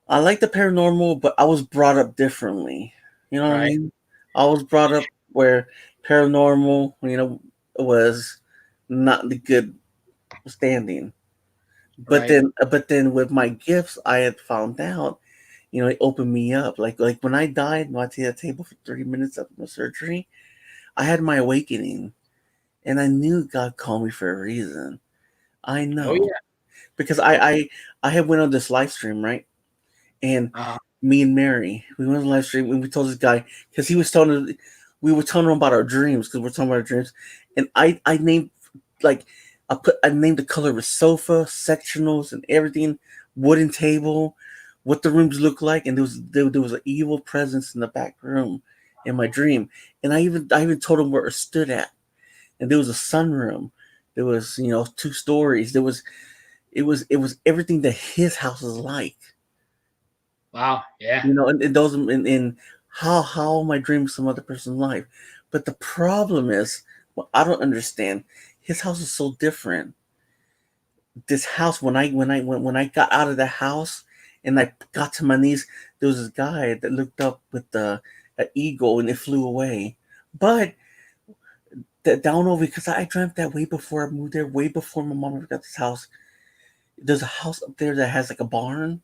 I like the paranormal, but I was brought up differently. You know what I Right. mean? I was brought up where paranormal, was not the good standing. But Right. then with my gifts, I had found out, it opened me up. Like when I died, when I was at the table for 30 minutes after my surgery, I had my awakening, and I knew God called me for a reason. I Oh know yeah. because I had went on this live stream, right, and me and Mary, we went on the live stream and we told this guy because he was telling us, we were telling him about our dreams because we're talking about our dreams, and I named like I named the color of a sofa, sectionals, and everything, wooden table, what the rooms look like, and there was an evil presence in the back room in my dream, and I even told him where it stood at, and there was a sunroom, there was 2 stories, it was everything that his house is like, Wow. Yeah. and those in how my dream some other person's life, but the problem is, what I don't understand, his house is so different. This house, when I got out of the house and I got to my knees, there was this guy that looked up with the an eagle and it flew away. But that down over, because I dreamt that way before I moved there, way before my mom ever got this house. There's a house up there that has like a barn,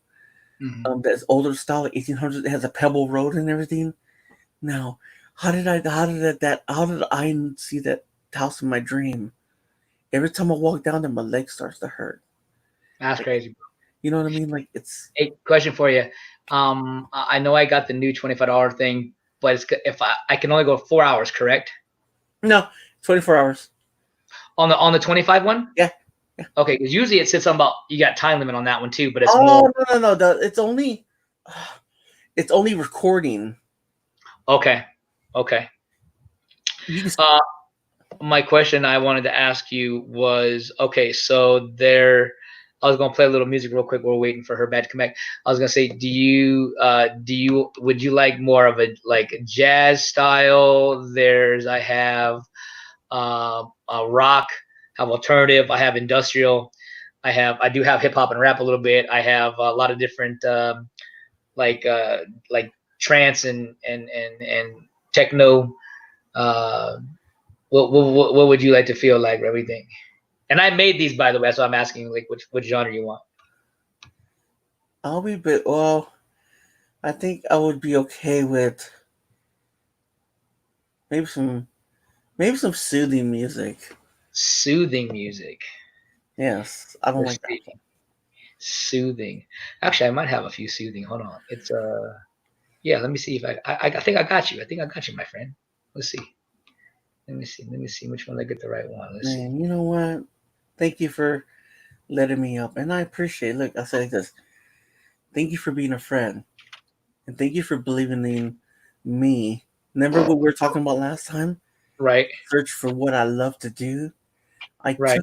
Mm-hmm. that's older style, like 1800s. It has a pebble road and everything. Now, how did I see that house in my dream? Every time I walk down there, my leg starts to hurt. That's Like, crazy. you know what I mean? Like it's Hey, question for you. I know I got the new $25 thing, but if I can only go 4 hours, correct? no 24 hours. On the 25 one? Yeah. Okay, because usually it says something about you got time limit on that one too, but it's Oh more. no. It's only recording. Okay. You can My question I wanted to ask you was, okay, so I was gonna play a little music real quick. We're waiting for her bed to come back. I was gonna say, would you like more of a jazz style? I have a rock, have alternative, I have industrial, I do have hip hop and rap a little bit. I have a lot of different like uh, like trance and techno. Uh, what would you like to feel like or everything? And I made these, by the way, so I'm asking like which genre you want. I'll be well. I think I would be okay with maybe some soothing music. Soothing music. Yes, I don't Let's like that see. one. Soothing. Actually, I might have a few soothing. Hold on. It's yeah. Let me see if I think I got you. I think I got you, my friend. Let's see. Let me see which one I get the right one. Let's see. Man, you know what? Thank you for letting me up, and I appreciate it. Look, I'll say this. Thank you for being a friend, and thank you for believing in me. Remember what we were talking about last time? Right. Search for what I love to do. I Right.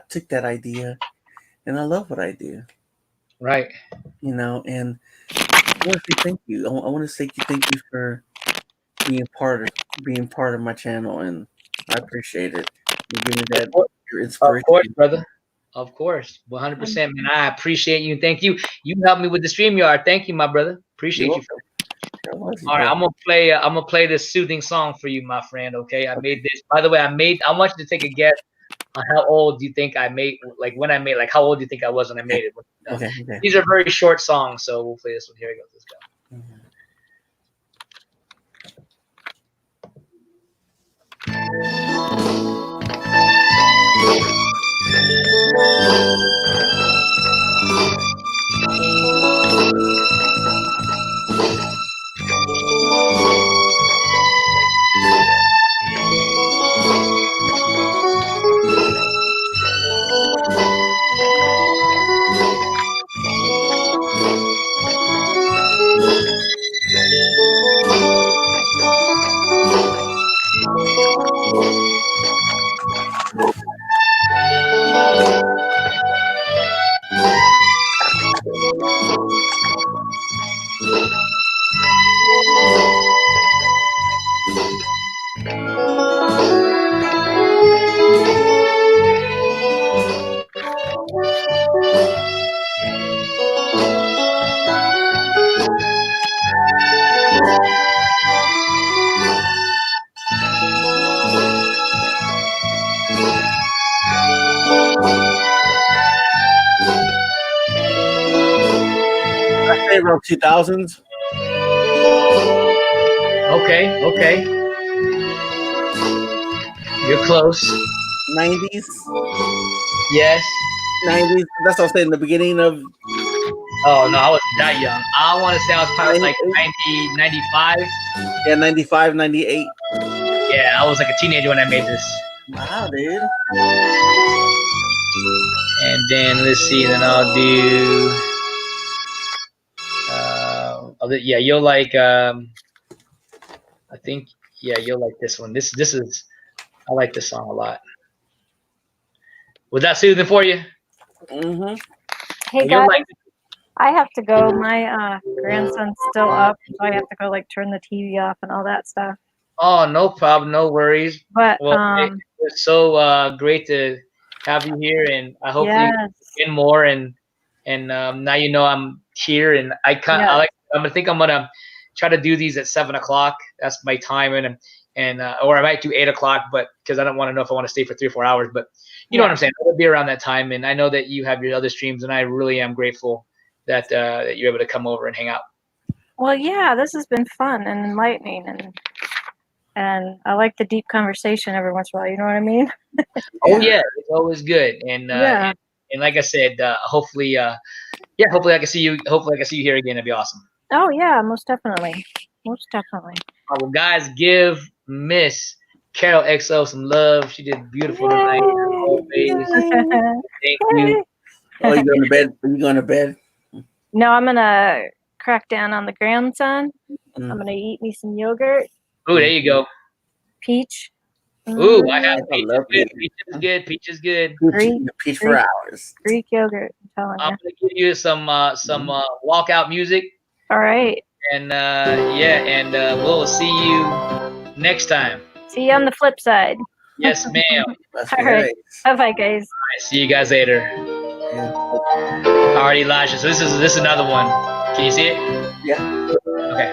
took that idea, and I love what I do. Right. And I want to say thank you. I want to say thank you for being part of my channel, and I appreciate it. You give me that your Of course, inspiration. brother. Of course. 100%, man. I appreciate you. Thank you. You helped me with the StreamYard. Thank you, my brother. You're Appreciate you. welcome. God bless you, All right, bro. I'm gonna play this soothing song for you, my friend. Okay, I made this. By the way, I want you to take a guess on how old you think I made, like when I made, like how old do you think I was when I made it. Okay. These are very short songs, so we'll play this one. Here we go. Let's go. say around 2000s. Okay. You're close. 90s. Yes. 90s. That's what I said in the beginning of Oh no, I was that young. I want to say I was probably like 98. 90, 95. Yeah, 95, 98. Yeah, I was like a teenager when I made this. Wow, dude. And then let's see. Then I'll do. Yeah, you'll like. I think. Yeah, you'll like this one. This is. I like this song a lot. Was that soothing for you? Mm-hmm. Hey You'll guys, like. I have to go. My grandson's still up, so I have to go like turn the TV off and all that stuff. Oh, no problem. No worries. But Well, it's so great to have you here, and I hope you yes, get more. And now you know I'm here, and I yes, think I'm gonna try to do these at 7 o'clock. That's my time, and or I might do 8 o'clock, but because I don't want to know if I want to stay for 3 or 4 hours. But you know what I'm saying. It'll be around that time, and I know that you have your other streams, and I really am grateful that that you're able to come over and hang out. Well, yeah, this has been fun and enlightening, and I like the deep conversation every once in a while. You know what I mean? Oh yeah, it's always good, and Yeah. and like I said, hopefully, hopefully I can see you. Hopefully I can see you here again. It'd be awesome. Oh yeah, most definitely, most definitely. Well, guys, give Miss Carol XO some love. She did beautiful tonight. Always. Thank you. Oh, you going to bed? Are you going to bed? No, I'm gonna crack down on the grandson. Mm. I'm gonna eat me some yogurt, Ooh, there you go. peach. Ooh, I have I peach. love Is good. peach. Peach is good. Peach is good. Peach for hours. Greek yogurt. I'm telling I'm you. gonna give you some walkout music, All right. and we'll see you next time. See you on the flip side. Yes, ma'am. That's All right. right. Bye, bye, guys. See you guys later. Yeah. All right, Elijah. So this is another one. Can you see it? Yeah. Okay.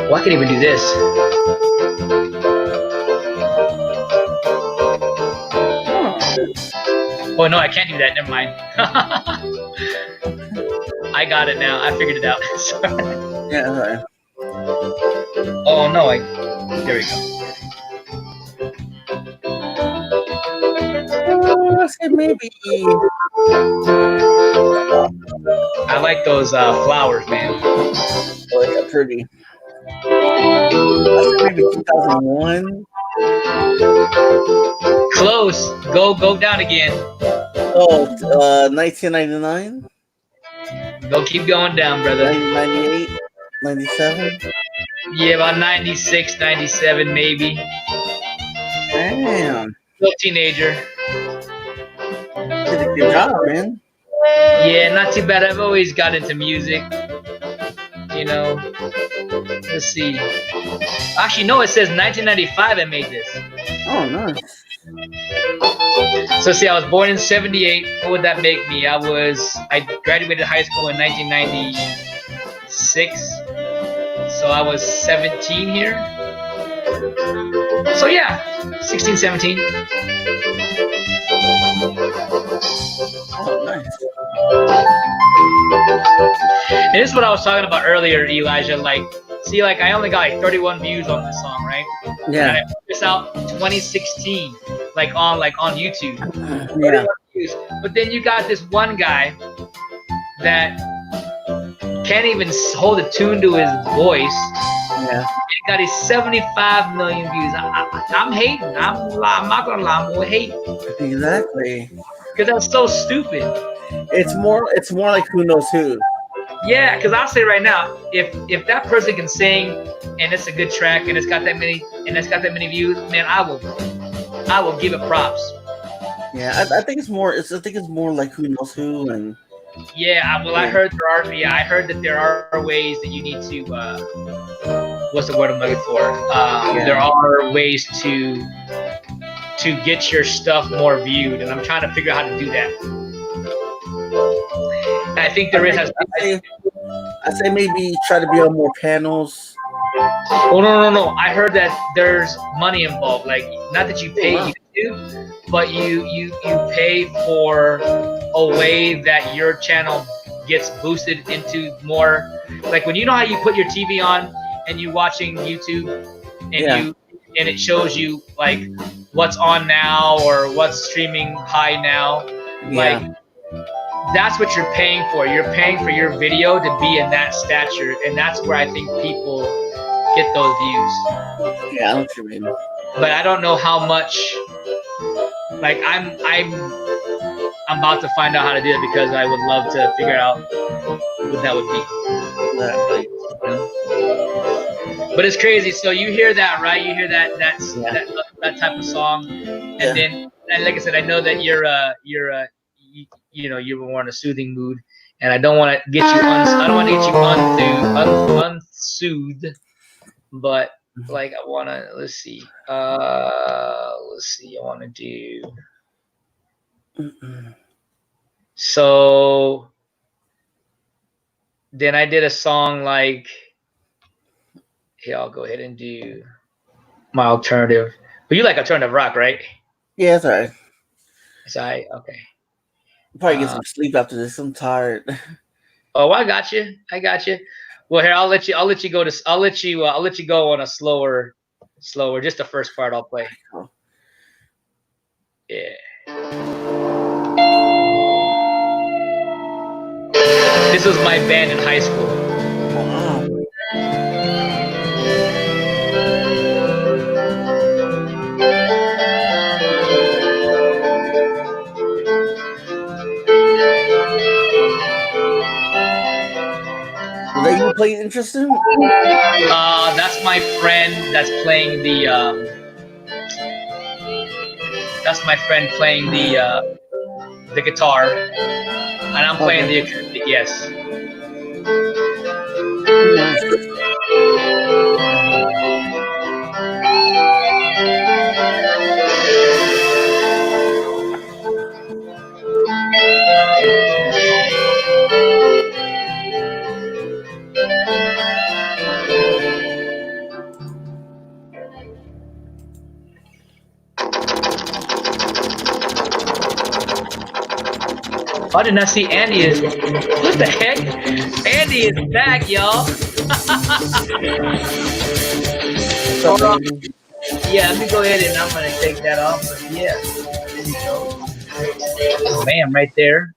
Well, I can even do this. Oh no, I can't do that. Never mind. I got it now. I figured it out. Yeah, that's right. Oh no, there we go. Let's say maybe. I like those flowers, man. Oh, yeah, pretty. Let's say maybe 2001. Close. Go down again. Oh, 1999. Go keep going down, brother. 1998. 97. Yeah, about 96, 97 maybe. Damn. Still teenager. Did a good job, man. Yeah, not too bad. I've always got into music. You know. Let's see. Actually, no, it says 1995 I made this. Oh, nice. So see, I was born in 78. What would that make me? I graduated high school in 1996. So I was 17 here. So yeah, 16, 17. Oh, nice. And this is what I was talking about earlier, Elijah. Like, see, like I only got like 31 views on this song, right? Yeah. And I put this out 2016, like on YouTube. Yeah. Views. But then you got this one guy that can't even hold a tune to his voice. Yeah. He got his 75 million views. I'm hating. I'm not gonna lie. I'm gonna hate Exactly. because that's so stupid. It's more like who knows who. Yeah, because I'll say right now, if that person can sing and it's a good track and it's got that many views, man, I will give it props. Yeah, I think it's more. I think it's more like who knows who, and yeah. Well, I heard that there are ways that you need to. What's the word I'm looking for? There are ways to get your stuff more viewed, and I'm trying to figure out how to do that. And I think there is. I say maybe try to be on more panels. Oh no! I heard that there's money involved. Like not that you pay YouTube, but you pay for a way that your channel gets boosted into more. Like when you know how you put your TV on and you watching YouTube and it shows you like what's on now or what's streaming high now. Like that's what you're paying for. You're paying for your video to be in that stature, and that's where I think people get those views. Yeah, I know what you mean. But I don't know how much. Like I'm about to find out how to do it because I would love to figure out what that would be. But it's crazy. So you hear that, right? You hear that type of song, and then, and like I said, I know that you're you were more in a soothing mood, and I don't want to get you I don't want to get you unsoothed, but like I want to let's see. I want to do. So then I did a song like, here, I'll go ahead and do my alternative. But you like alternative rock, right? Yeah, that's all right. It's all right. Okay. Probably get some sleep after this. I'm tired. Oh, I got you. Well, here I'll let you go on a slower. Just the first part I'll play. Yeah. This was my band in high school. Wow. Was that you playing interesting? That's my friend that's playing the guitar, and I'm playing the acoustic. Yes. I did not see Andy. What the heck? Andy is back, y'all. Yeah, let me go ahead and I'm gonna take that off. But yeah, there you go. Bam, right there.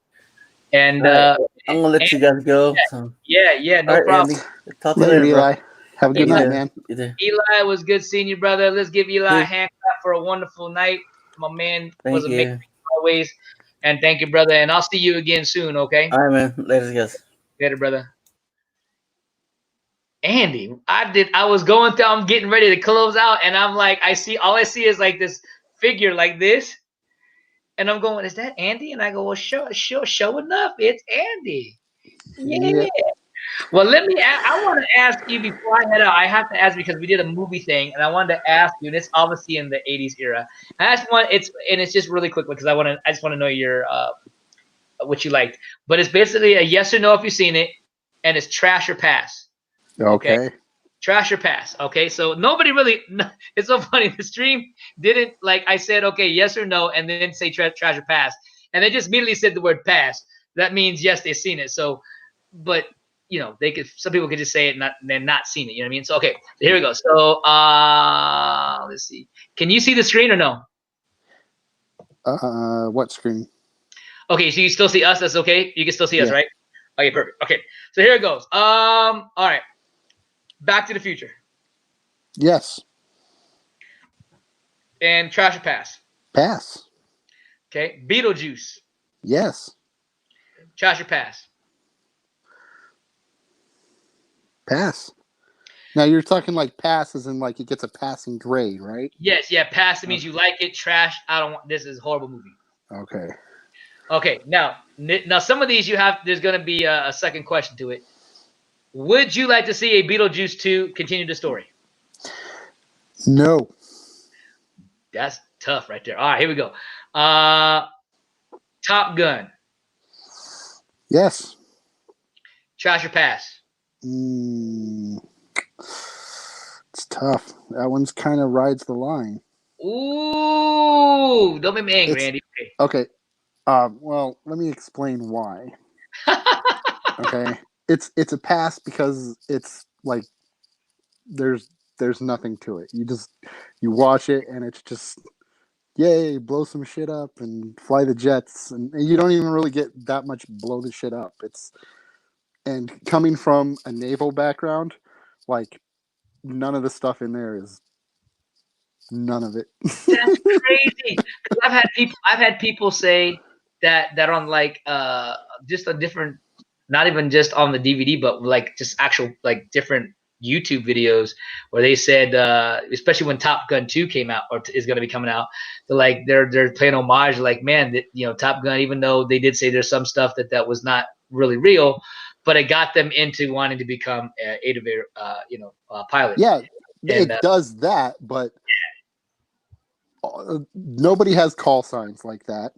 And I'm gonna let you guys go. So. Yeah, no problem. Andy. Talk to you later, Eli. bro. Have a good night, man. Eli, was good seeing you, brother. Let's give Eli a hand clap for a wonderful night. My man was amazing always. And thank you, brother. And I'll see you again soon, okay? All right, man. Later, guys. Later, brother. Andy, I'm getting ready to close out, and I'm like, all I see is like this figure like this. And I'm going, is that Andy? And I go, well, sure enough, it's Andy. Yeah. Well, I want to ask you before I head out. I have to ask because we did a movie thing, and I wanted to ask you, and it's obviously in the 80s era. It's just really quick because I just want to know your what you liked. But it's basically a yes or no if you've seen it, and it's trash or pass. Okay. Trash or pass. Okay. So nobody really. It's so funny. The stream didn't I said okay yes or no, and then say trash or pass, and they just immediately said the word pass. That means yes, they've seen it. So, but some people could just say it and not seen it. You know what I mean? So okay, so here we go. So let's see. Can you see the screen or no? What screen? Okay, so you still see us. That's okay. You can still see us, right? Okay, perfect. Okay, so here it goes. All right. Back to the Future. Yes. And trash or pass? Pass. Okay. Beetlejuice. Yes. Trash or pass? Pass. Now you're talking like pass as in like it gets a passing grade, right? Yes, yeah. Pass means you like it. Trash, I don't want. This is a horrible movie. Okay. Okay. Now some of these there's going to be a second question to it. Would you like to see a Beetlejuice 2 continue the story? No. That's tough right there. All right, here we go. Top Gun. Yes. Trash or pass? tough. That one's kind of rides the line. Ooh, don't make me angry, It's Andy. okay. Well, let me explain why. Okay, it's a pass because it's like there's nothing to it. You watch it and it's just yay, blow some shit up and fly the jets, and you don't even really get that much blow the shit up. And coming from a naval background, like none of the stuff in there is none of it. That's crazy. 'Cause I've had people say that on like just a different, not even just on the DVD, but like just actual like different YouTube videos where they said, especially when Top Gun 2 came out or is going to be coming out, they're playing homage. Like, man, Top Gun, even though they did say there's some stuff that was not really real, but it got them into wanting to become pilots. Yeah, And it does that, but nobody has call signs like that.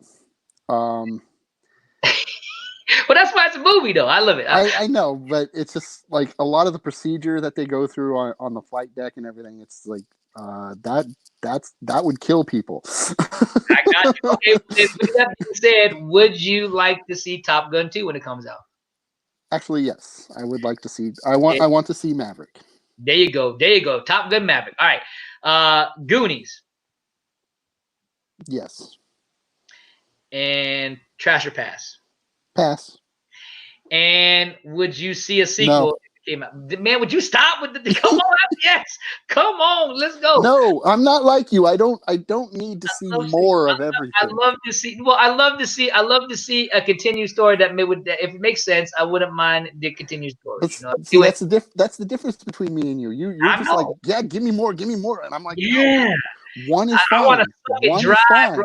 but that's why it's a movie, though. I love it. I know, but it's just like a lot of the procedure that they go through on the flight deck and everything. It's like that would kill people. I got you. Okay, with that being said, would you like to see Top Gun 2 when it comes out? Actually, yes, I would like to see. I want to see Maverick. There you go. There you go. Top Gun Maverick. All right. Goonies Yes, and Trash or Pass. pass. And would you see a sequel No. if it came out? Man, would you stop with the come on? Yes. Come on. Let's go. No, I'm not like you. I don't need to see more of everything. I love to see a continued story that if it makes sense, I wouldn't mind the continued story. See, that's the difference between me and you. You're just like, yeah, give me more, and I'm like, yeah, no, one is fine. I want to suck it dry, bro.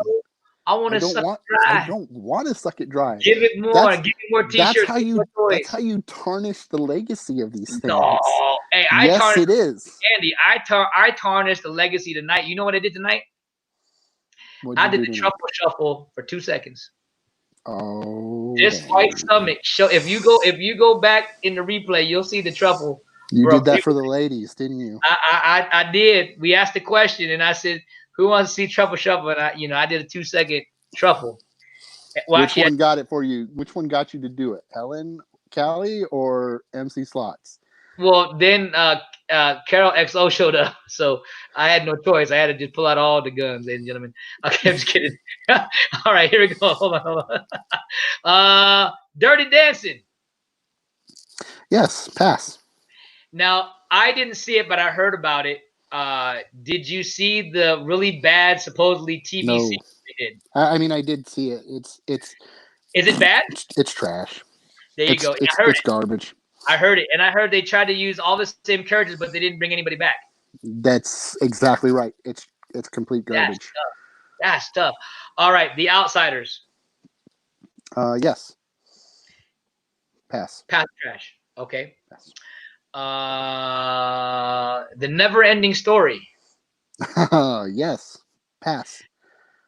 I want to suck it dry. I don't want to suck it dry. Give it more. Give me more T-shirts. That's how you tarnish the legacy of these things. No, hey, it is. Andy, I tarnished the legacy tonight. You know what I did tonight? I did the truffle shuffle for 2 seconds. Oh, just white stomach. Show if you go back in the replay, you'll see the truffle. You did that for the ladies, didn't you? I did. We asked the question, and I said, "Who wants to see truffle shuffle?" And I did a 2-second truffle. Well, which one got it for you? Which one got you to do it? Helen, Callie, or MC Slots? Well, then Carol XO showed up, so I had no choice. I had to just pull out all the guns, ladies and gentlemen. Okay, I'm just kidding. All right, here we go. Hold on. Dirty Dancing. Yes, pass. Now, I didn't see it, but I heard about it. Did you see the really bad, supposedly TV no. series they did? I mean, I did see it. It's. Is it bad? It's trash. There you go. It's garbage. I heard it, and I heard they tried to use all the same characters, but they didn't bring anybody back. That's exactly right. It's complete garbage. That's tough. All right, The Outsiders. Yes. Pass. Pass trash. Okay. Pass. The Never-Ending Story. Yes. Pass.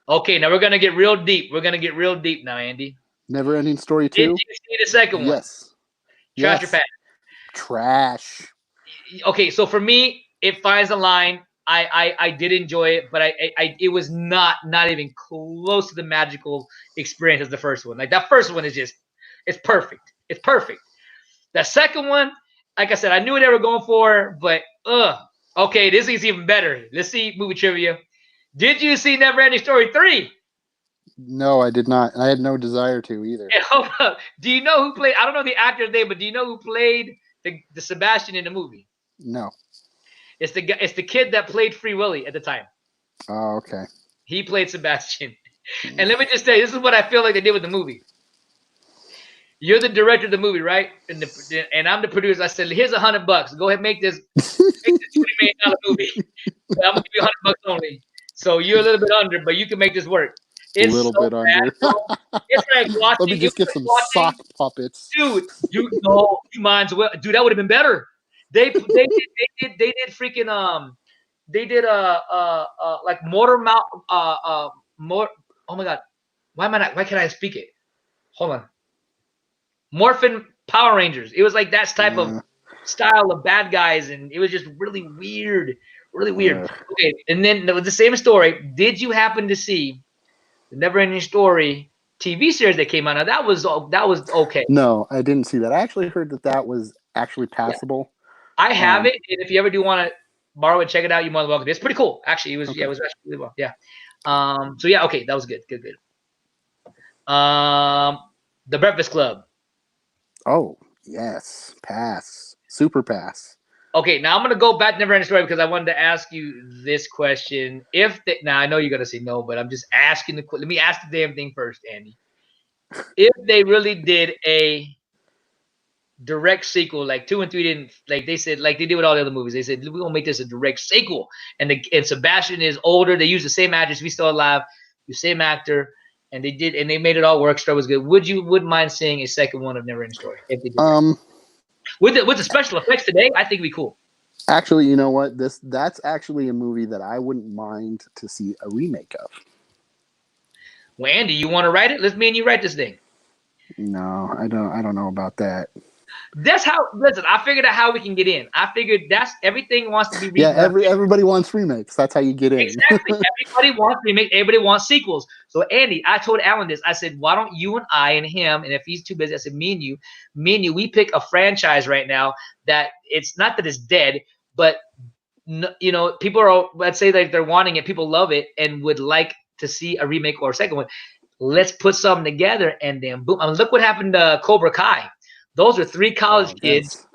Okay, now we're gonna get real deep. We're gonna get real deep now, Andy. Never-Ending Story 2. Did you see the second one? Yes. Trash or pass? Trash. Okay, so for me, it finds a line. I did enjoy it, but it was not even close to the magical experience as the first one. Like that first one is it's perfect. It's perfect. That second one, like I said, I knew what they were going for, but okay, this is even better. Let's see movie trivia. Did you see Never-Ending Story 3? No, I did not. I had no desire to either. Hey, hold up. Do you know who played? I don't know the actor's name, but do you know who played the Sebastian in the movie? No. It's the kid that played Free Willy at the time. Oh, okay. He played Sebastian. And let me just tell you, this is what I feel like they did with the movie. You're the director of the movie, right? And I'm the producer. I said, here's $100. Go ahead, make this $20 million movie. I'm gonna give you $100 only. So you're a little bit under, but you can make this work. It's a little bit under. It's like watching. Let me just get some sock puppets, dude. You might as well, dude. That would have been better. They did freaking they did like Mortar Mouth more. Oh my god, why can't I speak it? Hold on. Morphin Power Rangers. It was like that type of style of bad guys, and it was just really weird, really weird. Ugh. Okay, and then the same story. Did you happen to see the Never Ending Story TV series that came out? Now that was okay. No, I didn't see that. I actually heard that was actually passable. I have Um, it, and if you ever do want to borrow it, check it out. You're more than welcome. It's pretty cool, actually. It was Okay. it was actually really well. Yeah. So yeah, okay, that was good. Good. The Breakfast Club. Oh, yes. Pass. Super pass. Okay, now I'm gonna go back to Never Ending Story because I wanted to ask you this question. Now I know you're gonna say no, but I'm just asking let me ask the damn thing first, Andy. If they really did a direct sequel, like 2 and 3 didn't, like they said, like they did with all the other movies, they said we're gonna make this a direct sequel, and Sebastian is older, they use the same actress, we still alive, the same actor, and they made it all work. Story was good. Wouldn't mind seeing a second one of Never Ending Story if they did that. With the special effects today, I think it'd be cool. Actually, you know what? That's actually a movie that I wouldn't mind to see a remake of. Well, Andy, you want to write it? Let's me and you write this thing. No, I don't know about that. That's how. Listen, I figured out how we can get in. I figured that's everything wants to be remade. Yeah, everybody wants remakes. That's how you get in. Exactly. Everybody wants remake. Everybody wants sequels. So Andy, I told Alan this. I said, why don't you and I and him, and if he's too busy, I said, me and you, we pick a franchise right now that it's not that it's dead, but you know, people are, let's say that they're wanting it, people love it, and would like to see a remake or a second one. Let's put something together, and then boom. I mean, look what happened to Cobra Kai. Those are three college kids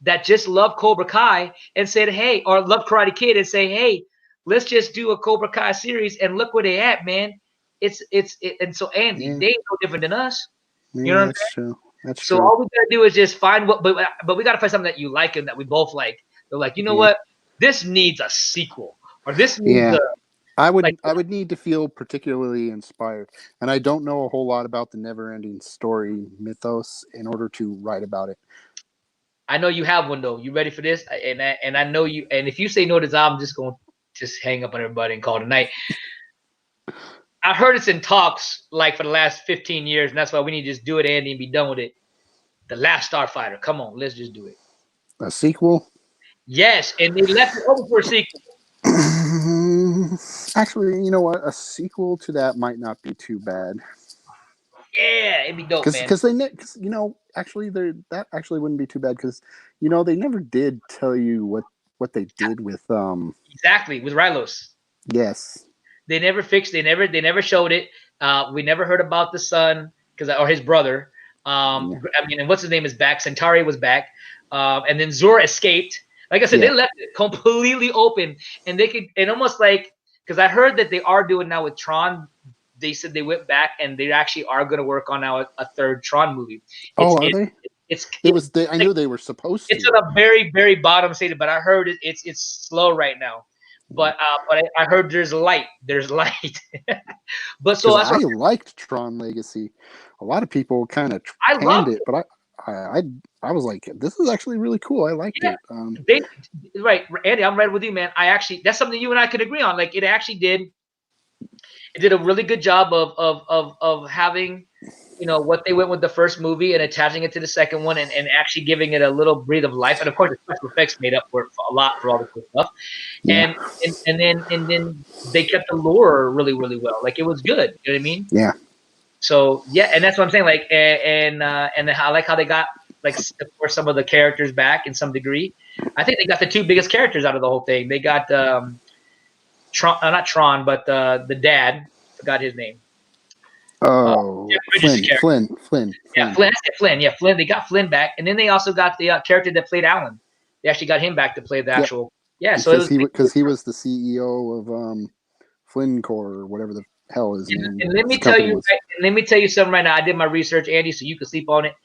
that just love Cobra Kai and said, hey, or love Karate Kid and say, hey, let's just do a Cobra Kai series, and look where they at, man. And so Andy, they ain't no different than us. Yeah, you know what I'm that's saying? true. That's so true. all we gotta do is just find but we gotta find something that you like and that we both like. They're like, you know what? This needs a sequel, or this needs a. I would need to feel particularly inspired, and I don't know a whole lot about the Never-Ending Story mythos in order to write about it. I know you have one though. You ready for this? And I know you. And if you say no to this, I'm just going to hang up on everybody and call it a night. I heard it's in talks like for the last 15 years, and that's why we need to just do it, Andy, and be done with it. The Last Starfighter. Come on, let's just do it. A sequel? Yes, and they left it open for a sequel. Actually, you know what? A sequel to that might not be too bad. Yeah, it'd be dope, man. Because you know, actually, that actually wouldn't be too bad because, you know, they never did tell you what they did with exactly with Rylos. Yes. They never fixed. They never showed it. We never heard about the son or his brother. I mean, and what's his name is back. Centauri was back, and then Zor escaped. Like I said, they left it completely open, and they could, and almost like, because I heard that they are doing now with Tron. They said they went back and they actually are going to work on now a third Tron movie. Are they? I knew they were supposed to. It's at a very, very bottom stage, but I heard it's slow right now. But I heard there's light. There's light. But so I liked Tron Legacy. A lot of people kind of panned it, but I was like, this is actually really cool. I liked it. Right, Andy, I'm right with you, man. That's something you and I could agree on. Like it actually did. It did a really good job of having, you know, what they went with the first movie and attaching it to the second one and actually giving it a little breathe of life. And of course, the special effects made up for it a lot for all the cool stuff. Yeah. And then they kept the lore really, really well. Like it was good. You know what I mean? Yeah. So yeah, and that's what I'm saying. Like and I like how they got like of course some of the characters back in some degree. I think they got the two biggest characters out of the whole thing. They got Tron, not Tron, but the dad. Forgot his name. Oh, Flynn. Yeah, Flynn. Yeah, Flynn. They got Flynn back, and then they also got the character that played Alan. They actually got him back to play the actual. Yeah, so because he was the CEO of Flynn Corps or whatever the hell his name. And let me tell you something right now. I did my research, Andy, so you can sleep on it.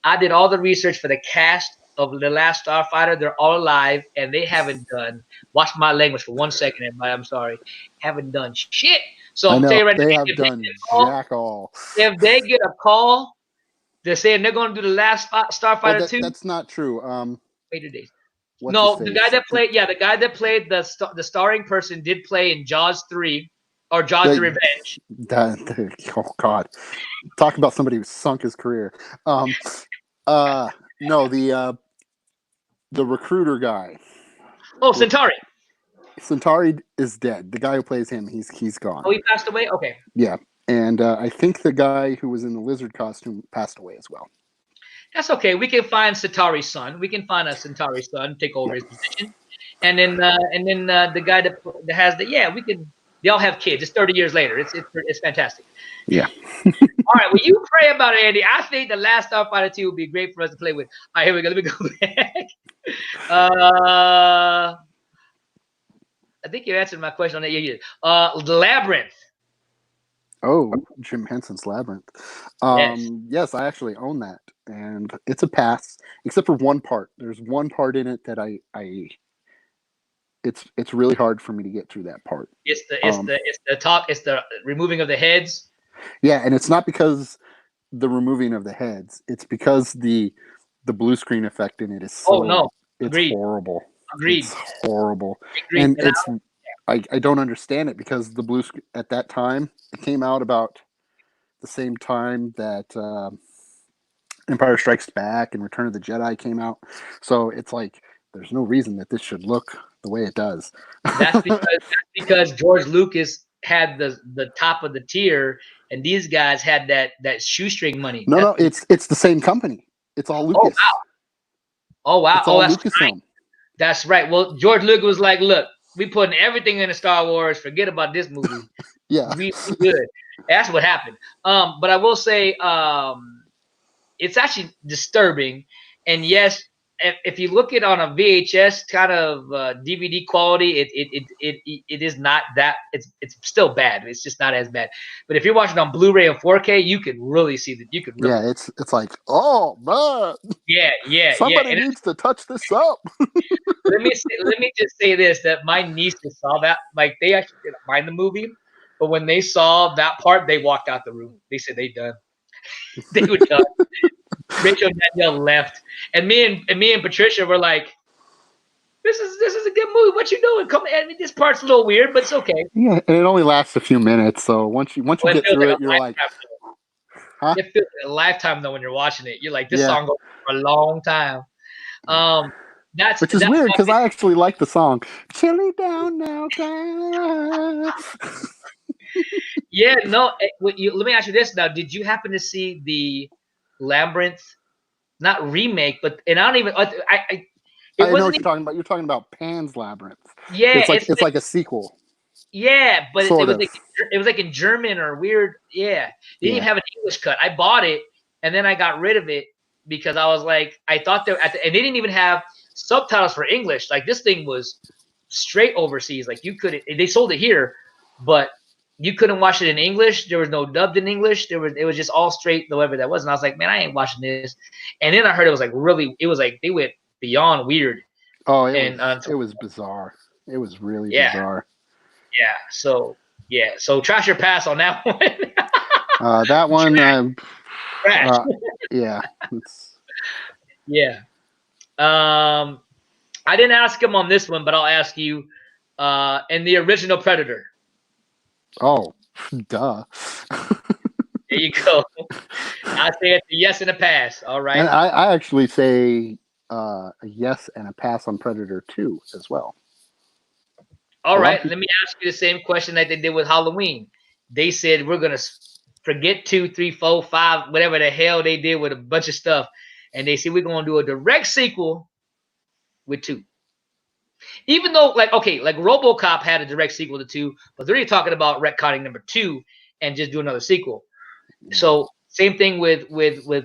I did all the research for the cast of The Last Starfighter. They're all alive, and they haven't done. Watch my language for 1 second, everybody. I'm sorry, haven't done shit. So I'm telling you right now, they have done jack all. If they get a call, they're saying they're going to do The Last Starfighter 2. That's not true. Later days. No, the guy that played the starring person did play in Jaws 3 or Jaws: The Revenge. Oh God, talk about somebody who sunk his career. No, the recruiter guy. Oh, Centauri. Centauri is dead. The guy who plays him, he's gone. Oh, he passed away. Okay. Yeah, and I think the guy who was in the lizard costume passed away as well. That's okay. We can find Centauri's son. We can find a Centauri son, take over his position, and then the guy that has the we can. They all have kids. It's 30 years later. It's fantastic. Yeah. All right. Well, you pray about it, Andy. I think the Last Starfighter 2 would be great for us to play with. All right, here we go. Let me go back. I think you answered my question on that. Yeah. Labyrinth. Oh, Jim Henson's Labyrinth. Yes, I actually own that, and it's a pass, except for one part. There's one part in it that it's really hard for me to get through that part. It's the removing of the heads. Yeah, and it's not because the removing of the heads. It's because the blue screen effect in it is so it's horrible. Agreed. It's horrible. Agreed. And it's I don't understand it because the blue screen at that time, it came out about the same time that Empire Strikes Back and Return of the Jedi came out. So it's like there's no reason that this should look the way it does. That's because George Lucas had the top of the tier, and these guys had that shoestring money. No, it's the same company. It's all Lucas. Oh wow! It's all that's Lucasfilm. right. That's right. Well, George Lucas was like, "Look, we putting everything into Star Wars. Forget about this movie. Yeah, we good." That's what happened. But I will say, it's actually disturbing. And yes, if you look at it on a VHS kind of DVD quality, it is not that. It's still bad. It's just not as bad. But if you're watching on Blu-ray and 4K, you can really see that. You can really it's like, oh man, somebody needs to touch this up. let me just say this: that my nieces saw that, like they actually didn't mind the movie, but when they saw that part, they walked out the room. They said they done. They were done. Rachel and Danielle left, and me and Patricia were like, "This is a good movie. What you doing? Come, I mean, this part's a little weird, but it's okay." Yeah, and it only lasts a few minutes, so once you get through it, you're like, "Huh?" It feels like a lifetime though when you're watching it. You're like, "This song goes for a long time." Which is weird because I actually like the song "Chilly Down Now." Yeah, no. Let me ask you this now: did you happen to see the Labyrinth, not remake, but I don't even. I know what you're talking about. You're talking about Pan's Labyrinth. Yeah, it's like a sequel. Yeah, but it was like in German or weird. Yeah, they didn't even have an English cut. I bought it and then I got rid of it because I was like, I thought and they didn't even have subtitles for English. Like this thing was straight overseas. Like they sold it here, but you couldn't watch it in English. There was no dubbed in English. It was just all straight, whatever that was. And I was like, man, I ain't watching this. And then I heard it was like they went beyond weird. Oh, it was bizarre. It was really bizarre. Yeah. So trash your pass on that one. That one, trash. Yeah. Yeah. I didn't ask him on this one, but I'll ask you. In the original Predator. Oh, duh. There you go. I say it's a yes and a pass. All right. And I actually say a yes and a pass on Predator 2 as well. All right. Let me ask you the same question that they did with Halloween. They said we're gonna forget 2, 3, 4, 5, whatever the hell they did with a bunch of stuff, and they said we're gonna do a direct sequel with 2. Even though, like RoboCop had a direct sequel to 2, but they're already talking about retconning number 2 and just do another sequel. So same thing with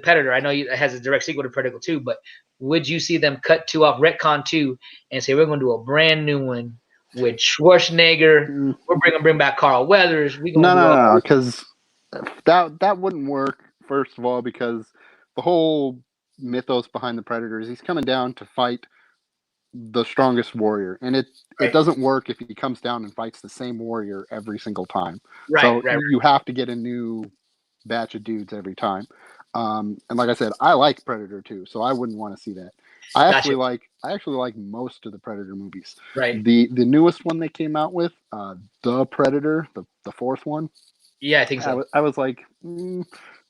Predator. I know it has a direct sequel to Predator 2, but would you see them cut 2 off, retcon 2, and say we're going to do a brand new one with Schwarzenegger? We're bring back Carl Weathers. No, because that wouldn't work. First of all, because the whole mythos behind the Predator is he's coming down to fight the strongest warrior, and it doesn't work if he comes down and fights the same warrior every single time. You have to get a new batch of dudes every time. And like I said, I like Predator 2, so I wouldn't want to see that. I actually like most of the Predator movies. Right. The newest one they came out with, The Predator, the fourth one, Yeah, I think so. I was like,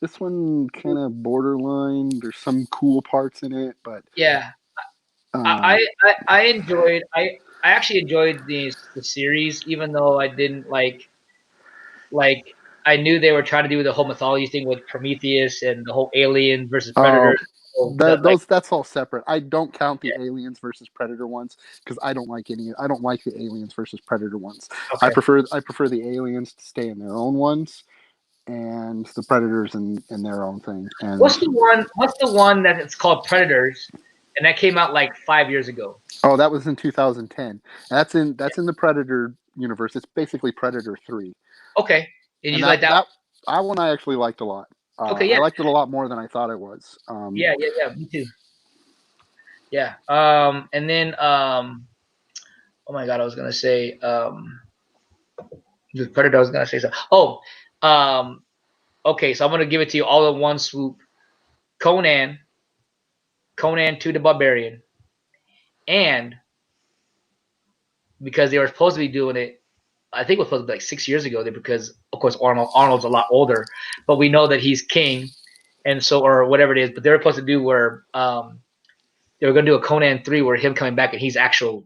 this one kind of borderline. There's some cool parts in it, but Yeah, I enjoyed. I actually enjoyed the series, even though I didn't like. I knew they were trying to do the whole mythology thing with Prometheus and the whole alien versus predator. that's all separate. I don't count the aliens versus predator ones because I don't like the aliens versus predator ones. Okay. I prefer the aliens to stay in their own ones and the predators in their own thing. And What's the one that it's called Predators, and that came out like 5 years ago? oh, that was in 2010. That's in the Predator universe. It's basically Predator 3. Okay, and you And like that? that one I actually liked a lot. Okay, yeah. I liked it a lot more than I thought it was. Yeah, me too. Yeah. And then oh my god, I was gonna say the Predator. I was gonna say something. Oh, okay. So I'm gonna give it to you all in one swoop. Conan 2 the Barbarian, and because they were supposed to be doing it, I think it was supposed to be like 6 years ago. Because of course Arnold's a lot older, but we know that he's king, and so or whatever it is. But they were supposed to do where they were gonna do a Conan 3 where him coming back and he's actual.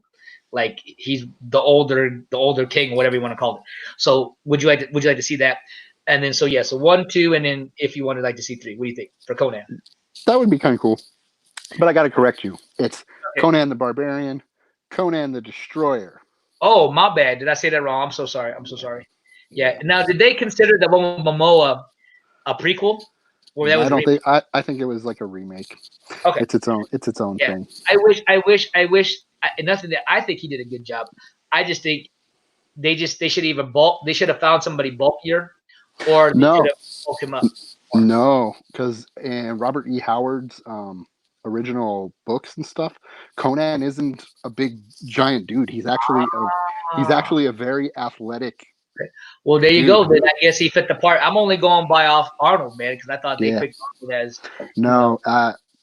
Like he's the older king, whatever you want to call it. So would you like to see that? And then so 1, 2, and then if you wanted like to see 3, what do you think for Conan? That would be kind of cool. But I got to correct you. It's Conan the Barbarian, Conan the Destroyer. Oh, my bad. Did I say that wrong? I'm so sorry. Yeah. Now, did they consider the one with Momoa a prequel? Or that was I think it was like a remake. Okay. It's its own thing. I wish nothing that I think he did a good job. I just think they should have found somebody bulkier, or they should have bulked him up. No, because in Robert E. Howard's original books and stuff, Conan isn't a big giant dude. He's actually a very athletic. Well, there you go. Then I guess he fit the part. I'm only going by off Arnold, man, because I thought they picked Arnold as. No,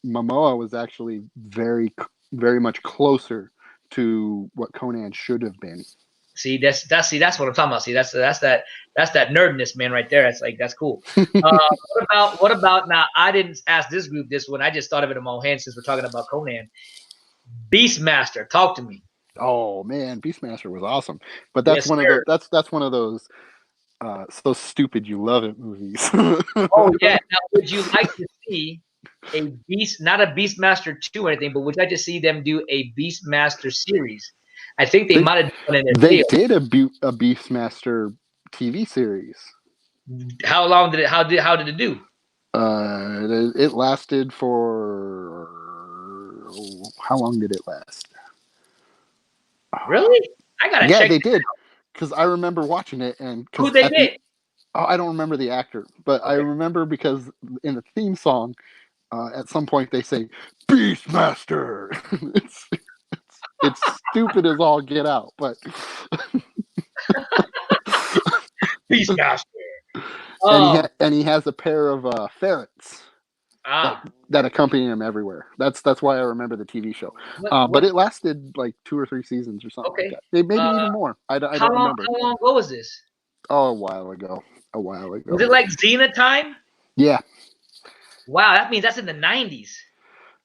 Momoa was actually very, very much closer to what Conan should have been. See, that's what I'm talking about. See, that's that nerdness, man, right there. That's cool. What about now? I didn't ask this group this one. I just thought of it in my own hand since we're talking about Conan. Beastmaster, talk to me. Oh man, Beastmaster was awesome, but that's one of those so stupid you love it movies. Oh yeah. Now, would you like to see not a Beastmaster 2 or anything, but would you like to see them do a Beastmaster series? I think they might have done it. They did a Beastmaster TV series. How long did it? How did it do? It lasted for how long did it last? Really? I gotta check. Yeah, they did. Because I remember watching it, and who they did? I don't remember the actor, but I remember because in the theme song, at some point they say Beastmaster. It's stupid as all get out, but Beastmaster. And he has a pair of ferrets that accompany him everywhere. That's why I remember the TV show. But it lasted like 2 or 3 seasons or something like that. Maybe even more. I don't remember. How long ago was this? Oh, a while ago. Was it like Xena time? Yeah. Wow, that means that's in the 90s.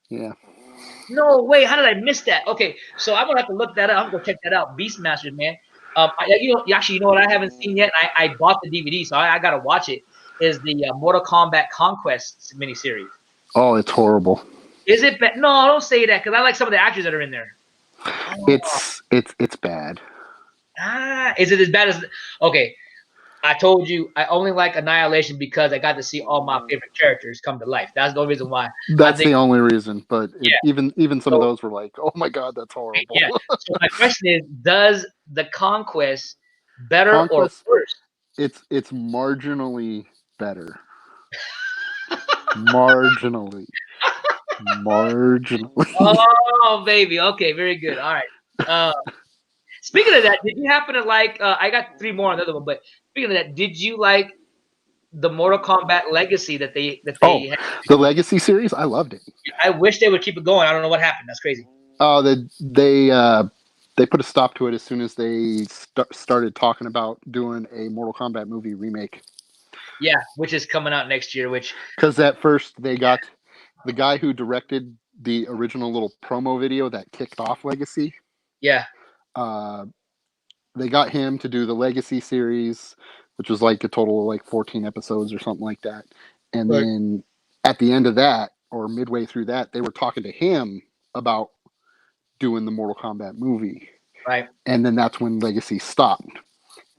Yeah. No way. How did I miss that? Okay, so I'm gonna have to look that up. I'm gonna check that out. Beastmaster, man. You know what I haven't seen yet? I bought the DVD, so I gotta watch it. Is the Mortal Kombat Conquest miniseries? Oh, it's horrible. Is it bad? No, don't say that because I like some of the actors that are in there. Oh. It's bad. Is it as bad as? Okay, I told you I only like Annihilation because I got to see all my favorite characters come to life. That's the only reason why. That's the only reason. But even some of those were like, oh my god, that's horrible. Yeah. So my question is, does the Conquest better or worse? It's marginally better. Marginally. Oh baby. Okay, very good. All right. Speaking of that, did you happen to like? I got 3 more on the other one, but speaking of that, did you like the Mortal Kombat Legacy that they had? The Legacy series? I loved it. I wish they would keep it going. I don't know what happened. That's crazy. Oh, they put a stop to it as soon as they started talking about doing a Mortal Kombat movie remake. Yeah, which is coming out next year. Which Because at first they got the guy who directed the original little promo video that kicked off Legacy. yeah, Uh, they got him to do the Legacy series, which was like a total of like 14 episodes or something like that. And right. then at the end of that, or midway through that, they were talking to him about doing the Mortal Kombat movie. Right. And then that's when Legacy stopped.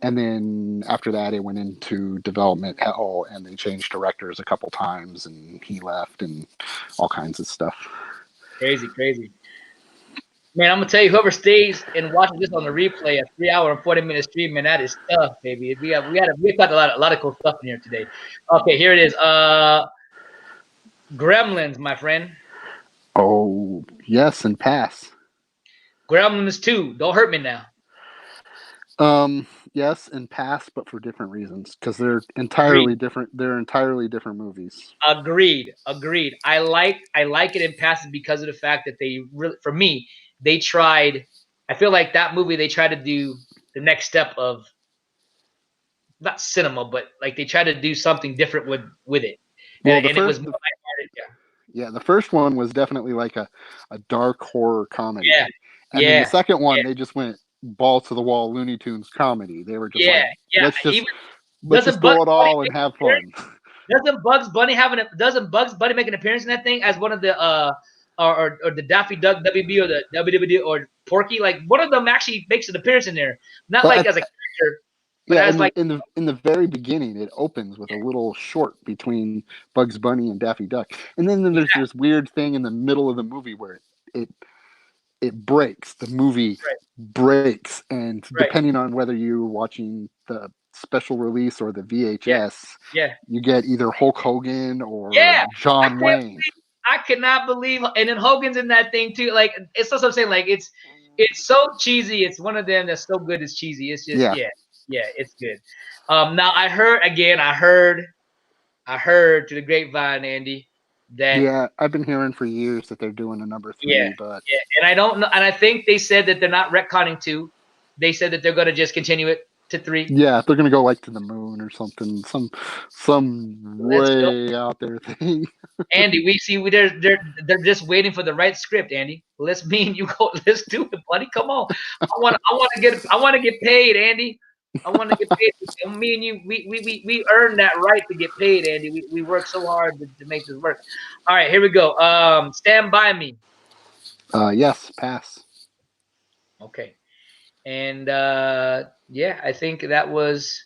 And then after that, it went into development hell, and they changed directors a couple times, and he left, and all kinds of stuff. Crazy, crazy. Man, I'm gonna tell you, whoever stays and watches this on the replay, a 3 hour and 40 minute stream, man, that is tough, baby. We got a lot of cool stuff in here today. Okay, here it is. Gremlins, my friend. Oh, yes, and pass. Gremlins 2. Don't hurt me now. Yes, and pass, but for different reasons, because they're entirely different. They're entirely different movies. Agreed. I like it in passing because of the fact that they really, for me, they tried. I feel like that movie they tried to do the next step of not cinema, but like they tried to do something different with it. Well, And it was more lighthearted. Yeah, the first one was definitely like a dark horror comedy. Yeah. And then the second one, they just went ball to the wall Looney Tunes comedy. They were just let's just throw it all and have fun. Doesn't Bugs Bunny make an appearance in that thing as one of the or the Daffy Duck WB or the WWD or Porky? Like one of them actually makes an appearance in there, not Well, like as a character. But Yeah, as in the very beginning, it opens with a little short between Bugs Bunny and Daffy Duck, and then there's this weird thing in the middle of the movie where it breaks. The movie breaks, and depending on whether you're watching the special release or the VHS, you get either Hulk Hogan or John Wayne. I cannot believe, and then Hogan's in that thing too. Like it's what I'm saying. Like it's so cheesy. It's one of them that's so good it's cheesy. It's just yeah, it's good. Now I heard to the grapevine, Andy, that I've been hearing for years that they're doing a number 3, but and I don't know, and I think they said that they're not retconning 2. They said that they're going to just continue it to 3. Yeah, they're gonna go like to the moon or something, some way out there thing. Andy, they're just waiting for the right script. Andy, let's me and you go. Let's do it, buddy. Come on. I want to get paid, Andy. I want to get paid. And me and you, we earned that right to get paid, Andy. We work so hard to make this work. All right, here we go. Stand By Me. Yes, pass. Okay. And I think that was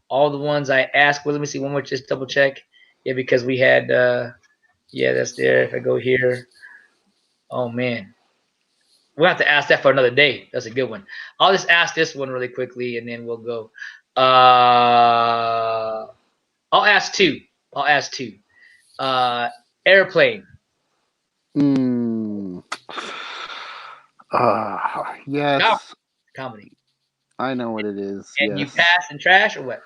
all the ones I asked. Well, let me see one more, just double check. Yeah, because we had that's there. If I go here, oh man. We'll have to ask that for another day. That's a good one. I'll just ask this one really quickly, and then we'll go. I'll ask two. Airplane. Yes. Comedy. I know what it is. And you pass and trash or what?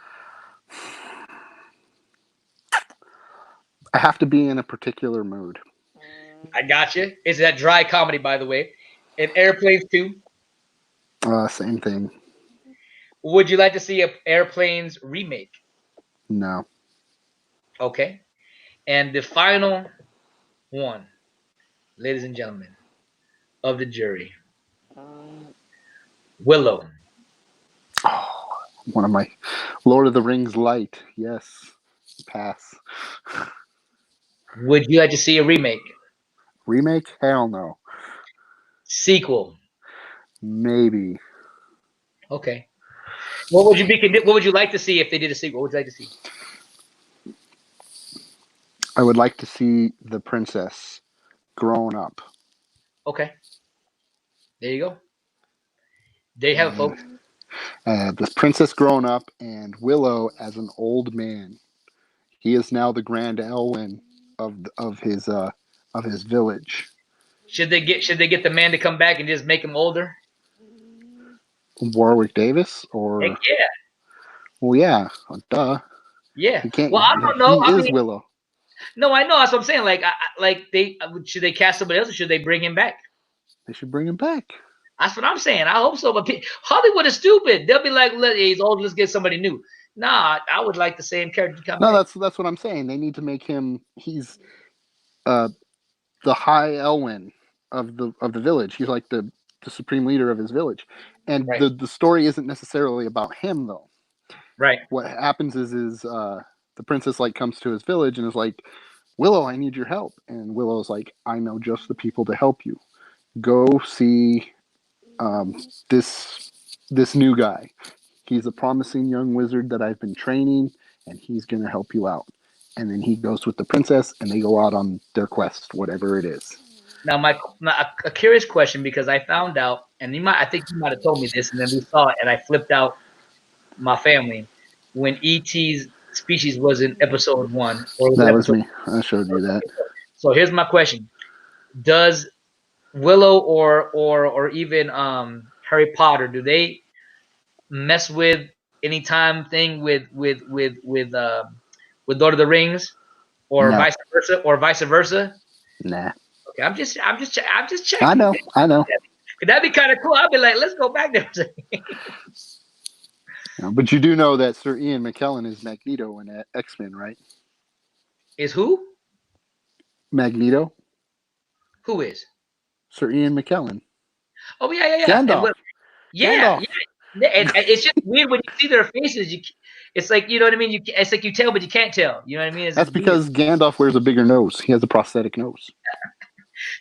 I have to be in a particular mood. I got you. It's that dry comedy, by the way. And Airplanes 2? Same thing. Would you like to see a Airplanes remake? No. Okay. And the final one, ladies and gentlemen of the jury, Willow. Oh, one of my Lord of the Rings light. Yes. Pass. Would you like to see a remake? Remake? Hell no. Sequel? Maybe. Okay. What would you like to see if they did a sequel? What would you like to see? I would like to see the princess grown up. Okay. There you go. There you have it, folks. The princess grown up and Willow as an old man. He is now the Grand Elwyn of his village. Should they get the man to come back and just make him older? Warwick Davis or Heck yeah. Well, yeah, duh. Yeah. He can't, well, I don't know. He is Willow. No, I know. That's what I'm saying. Should they cast somebody else or should they bring him back? They should bring him back. That's what I'm saying. I hope so. But Hollywood is stupid. They'll be like, he's old. Let's get somebody new. Nah, I would like the same character to come No, back. that's what I'm saying. They need to make him. He's the High Elwyn of the village. He's like the supreme leader of his village, and Right. the story isn't necessarily about him though. Right. What happens is the princess like comes to his village and is like, Willow, I need your help, and Willow's like, I know just the people to help you. Go see this new guy. He's a promising young wizard that I've been training, and he's going to help you out. And then he goes with the princess, and they go out on their quest, whatever it is. Now, a curious question, because I found out, and I think you might have told me this, and then we saw it, and I flipped out my family when E.T.'s species was in episode 1. Or was it That was episode me. I showed you that. So here's my question: does Willow or even Harry Potter, do they mess with any time thing with Lord of the Rings, or No. vice versa? Nah. Okay, I'm just checking. I know. That'd be kind of cool. I'd be like, let's go back there. But you do know that Sir Ian McKellen is Magneto in X-Men, right? Is who? Magneto? Who is? Sir Ian McKellen. Oh yeah. Gandalf. Yeah. Gandalf. And it's just weird when you see their faces. It's like, you know what I mean. It's like you tell, but you can't tell. You know what I mean? That's because Gandalf wears a bigger nose. He has a prosthetic nose.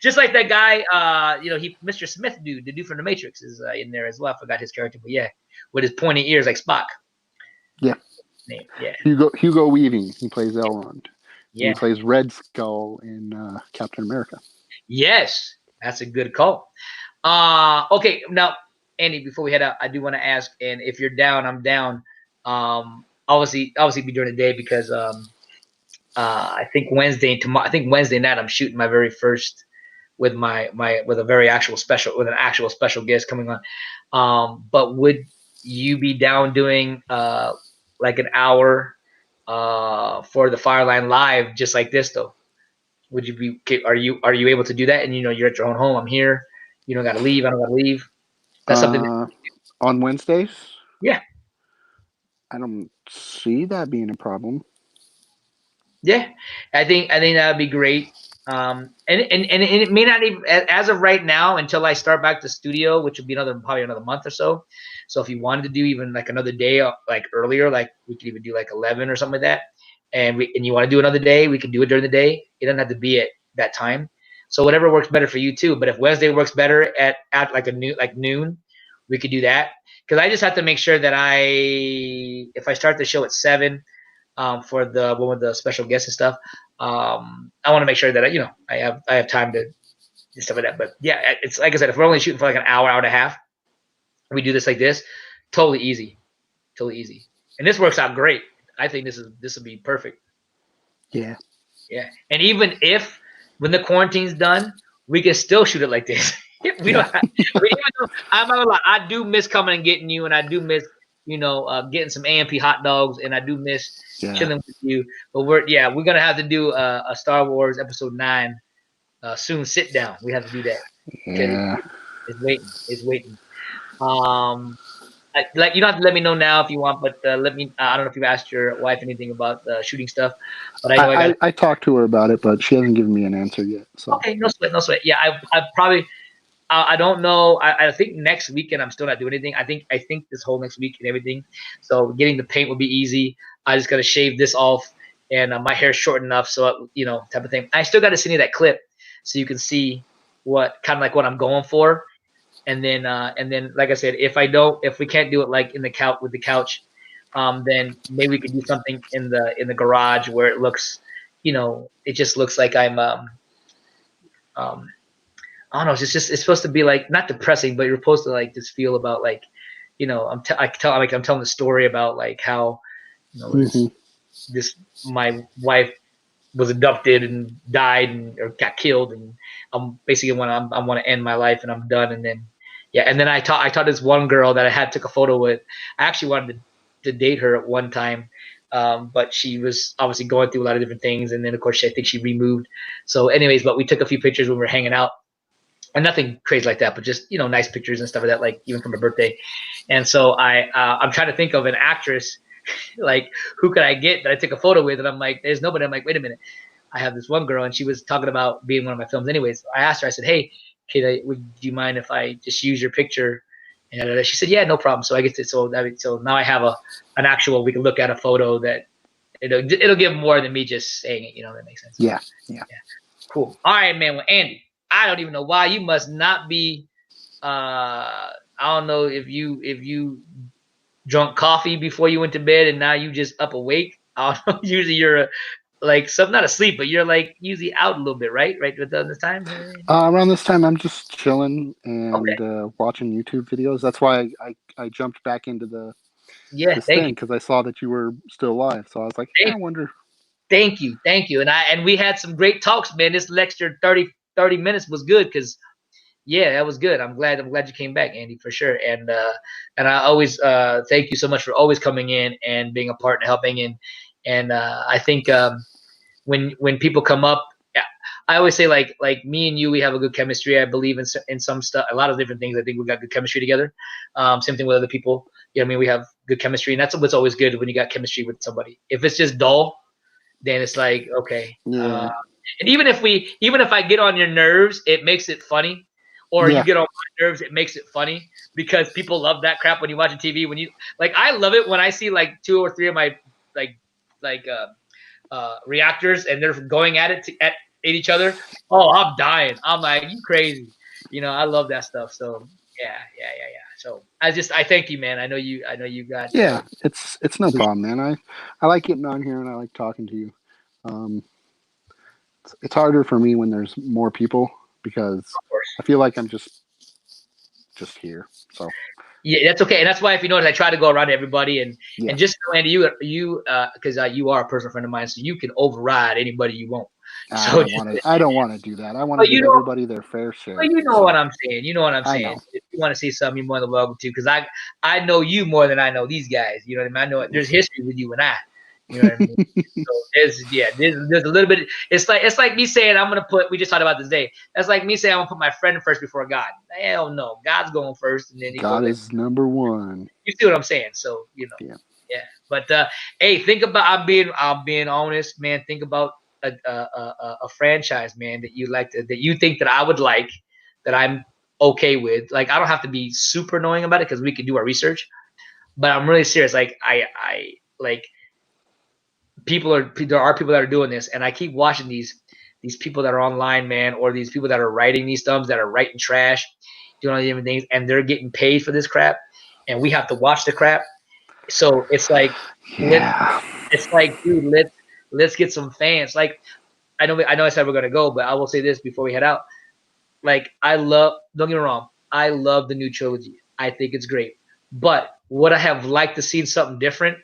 Just like that guy, Mr. Smith dude, the dude from the Matrix is in there as well. I forgot his character, but yeah, with his pointy ears like Spock. Yeah. Name. Yeah. Hugo Weaving. He plays Elrond. Yeah. He plays Red Skull in Captain America. Yes, that's a good call. Okay, now Andy, before we head out, I do want to ask, and if you're down, I'm down. Obviously be during the day because I think Wednesday night I'm shooting my very first with with an actual special guest coming on. But would you be down doing like an hour for the Fireline Live just like this though? Would you be? Are you able to do that? And you're at your own home. I'm here. You don't got to leave. I don't got to leave. That's something. On Wednesdays? Yeah. I don't see that being a problem. Yeah, I think that'd be great. And it may not even, as of right now, until I start back the studio, which would be probably another month or so. So if you wanted to do even like another day, like earlier, like we could even do like 11 or something like that. And you want to do another day, we can do it during the day. It doesn't have to be at that time. So whatever works better for you too. But if Wednesday works better at like noon, we could do that. Because I just have to make sure that if I start the show at 7. For the one with the special guests and stuff. I want to make sure that I have time to do stuff like that. But yeah, it's like I said, if we're only shooting for like an hour and a half, we do this like this, totally easy. And this works out great. I think this will be perfect. Yeah. Yeah. And even if when the quarantine's done, we can still shoot it like this. Even though I'm not gonna lie, I do miss coming and getting you, and I do miss getting some AMP hot dogs, and I do miss chilling with you. But we're gonna have to do a Star Wars Episode 9 soon. Sit down. We have to do that. Yeah. It's waiting. You don't have to let me know now if you want, but let me. I don't know if you've asked your wife anything about shooting stuff, but I know I talked to her about it, but she hasn't given me an answer yet. So okay, no sweat. Yeah, I probably. I don't know. I think next weekend I'm still not doing anything. I think this whole next week and everything. So getting the paint will be easy. I just gotta shave this off, and my hair's short enough, so type of thing. I still got to send you that clip so you can see what I'm going for. And then like I said, if we can't do it like in the couch with the couch, then maybe we could do something in the garage where it looks, it just looks like I'm I don't know. It's supposed to be like not depressing, but you're supposed to like just feel about like, I'm telling the story about like how, my wife was abducted and died or got killed, and I'm basically I want to end my life and I'm done. And then and then I taught this one girl that I took a photo with. I actually wanted to date her at one time. But she was obviously going through a lot of different things, and then of course I think she removed. So anyways, but we took a few pictures when we were hanging out. And nothing crazy like that, but just nice pictures and stuff like that, like even from her birthday. And so I'm trying to think of an actress. like, who could I get that I took a photo with? And I'm like, there's nobody. I'm like, wait a minute. I have this one girl, and she was talking about being one of my films. Anyways, I asked her. I said, hey, would you mind if I just use your picture? And she said, yeah, no problem. So I get to so now I have an actual. We can look at a photo that it'll give more than me just saying it. You know, that makes sense. Yeah. Cool. All right, man. Well, Andy, I don't even know why you must not be. I don't know if you drunk coffee before you went to bed and now you just up awake. I don't know. Usually you're like not asleep, but you're like usually out a little bit, right? Right at this time. Around this time, I'm just chilling and Okay. watching YouTube videos. That's why I jumped back into Yeah. this Thank thing you. because I saw that you were still live. So I was like, I wonder. Thank you. And we had some great talks, man. This lecture 30 minutes was good because yeah, that was good. I'm glad you came back, Andy, for sure. And I always thank you so much for always coming in and being a part and helping. And I think when people come up, yeah, I always say like me and you, we have a good chemistry. I believe in some stuff, a lot of different things. I think we got good chemistry together. Same thing with other people. You know what I mean? We have good chemistry, and that's what's always good when you got chemistry with somebody. If it's just dull, then it's like okay. Yeah. And even if I get on your nerves, it makes it funny. Or you Yeah. get on my nerves, it makes it funny because people love that crap when you watch TV. When you like, I love it when I see like 2 or 3 of my reactors and they're going at it at each other. Oh, I'm dying. I'm like, you crazy. You know, I love that stuff. So yeah. So I thank you, man. I know you got Yeah. It's no problem, man. I like getting on here and I like talking to you. It's harder for me when there's more people because I feel like I'm just here. So yeah, that's okay, and that's why if you notice, I try to go around to everybody, and yeah. and just know, Andy, you because you are a personal friend of mine, so you can override anybody you want. So I don't want to do that. I want to give everybody their fair share. But you know what I'm saying. You know what I'm I saying. know. If you want to see something, you're more than welcome to. Because I know you more than I know these guys. You know what I mean? I know there's history with you and I. You know what I mean? So there's a little bit. It's like me saying I'm gonna put. We just talked about this day. That's like me saying I'm gonna put my friend first before God. Hell no, God's going first, and then he God goes is number one. You see what I'm saying? So you know. Yeah. But hey, think about I'm being honest, man. Think about a franchise, man, that you think that I would like, that I'm okay with. Like I don't have to be super annoying about it because we can do our research. But I'm really serious. Like I like there are people that are doing this, and I keep watching these people that are online, man, or these people that are writing these thumbs that are writing trash, doing all these different things, and they're getting paid for this crap, and we have to watch the crap. So it's like, dude, let's get some fans. Like, I know I said we're gonna go, but I will say this before we head out. Like, don't get me wrong, I love the new trilogy. I think it's great. But would I have liked to see something different?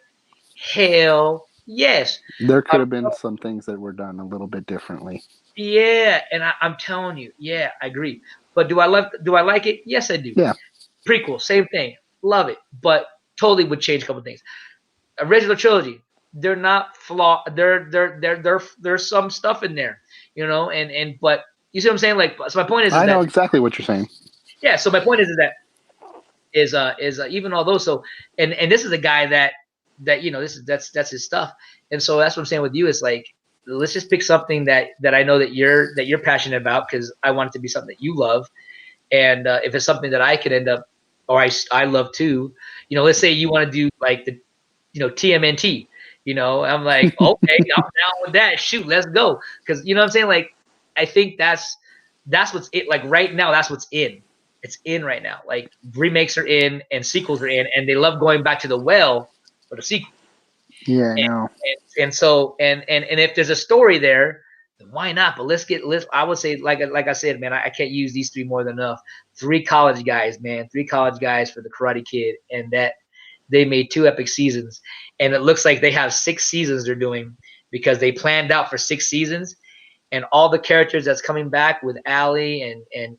Hell yes. There could have been some things that were done a little bit differently. Yeah, and I'm telling you, yeah, I agree. But do I like it? Yes, I do. Yeah. Prequel, same thing. Love it. But totally would change a couple things. Original trilogy, they're not flawed. There's some stuff in there, you know, and but you see what I'm saying? Like, so my point is I know exactly what you're saying. Yeah, so my point is that even all those, so and this is a guy that you know, that's his stuff. And so that's what I'm saying with you is like, let's just pick something that I know that you're passionate about, because I want it to be something that you love. And if it's something that I could end up, or I love too, you know, let's say you want to do like the, you know, TMNT, you know, I'm like, okay, I'm down with that. Shoot, let's go. Because you know what I'm saying? Like, I think that's what's it. Like right now, that's what's in. It's in right now. Like remakes are in and sequels are in, and they love going back to the well for the sequel. Yeah, I know. And so if there's a story there, then why not? But I would say, like I said, man, I can't use these three more than enough. 3 college guys, man, 3 college guys for the Karate Kid, and that they made 2 epic seasons, and it looks like they have 6 seasons they're doing, because they planned out for 6 seasons, and all the characters that's coming back with Allie and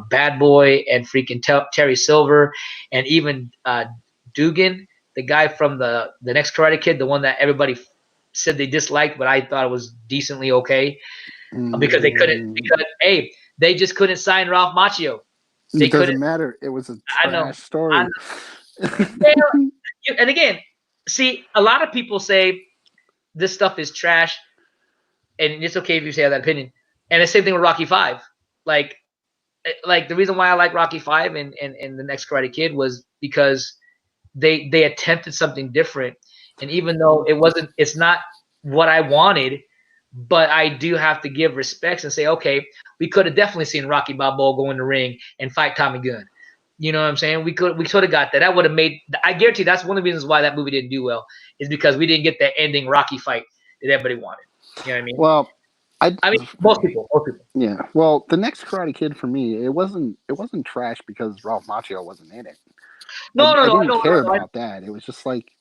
Bad Boy and freaking Terry Silver, and even Dugan, the guy from the next Karate Kid, the one that everybody said they disliked, but I thought it was decently okay, because they just couldn't sign Ralph Macchio. It doesn't matter. It was a trash story. And again, see, a lot of people say this stuff is trash, and it's okay if you say that opinion. And the same thing with Rocky Five. Like the reason why I like Rocky Five and the next Karate Kid was because they attempted something different, and even though it's not what I wanted, but I do have to give respects and say, okay, we could have definitely seen Rocky Balboa go in the ring and fight Tommy Gunn. You know what I'm saying? We could have got that. That would have made. I guarantee that's one of the reasons why that movie didn't do well, is because we didn't get that ending Rocky fight that everybody wanted. You know what I mean? Well, I mean, most people. Yeah. Well, the next Karate Kid for me, it wasn't trash because Ralph Macchio wasn't in it. No, I didn't no, care about that. It was just like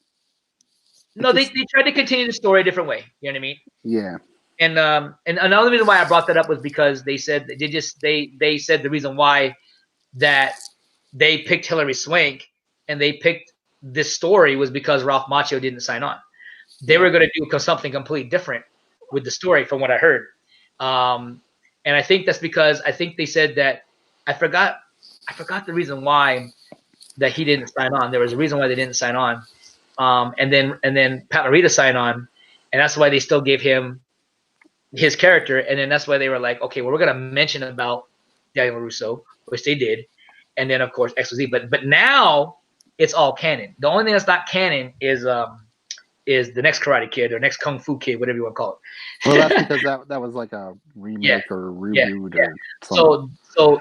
no. They tried to continue the story a different way. You know what I mean? yeah. And another reason why I brought that up was because they said they said the reason why that they picked Hilary Swank and they picked this story was because Ralph Macchio didn't sign on. They were going to do something completely different with the story, from what I heard. And I think that's because I think they said that I forgot the reason why that he didn't sign on. There was a reason why they didn't sign on. And then Pat Morita signed on, and that's why they still gave him his character. And then that's why they were like, okay, well, we're going to mention about Daniel Russo, which they did. And then of course XYZ, but now it's all canon. The only thing that's not canon is the next Karate Kid or next Kung Fu Kid, whatever you want to call it. Well, that's because that was like a remake or reboot or something.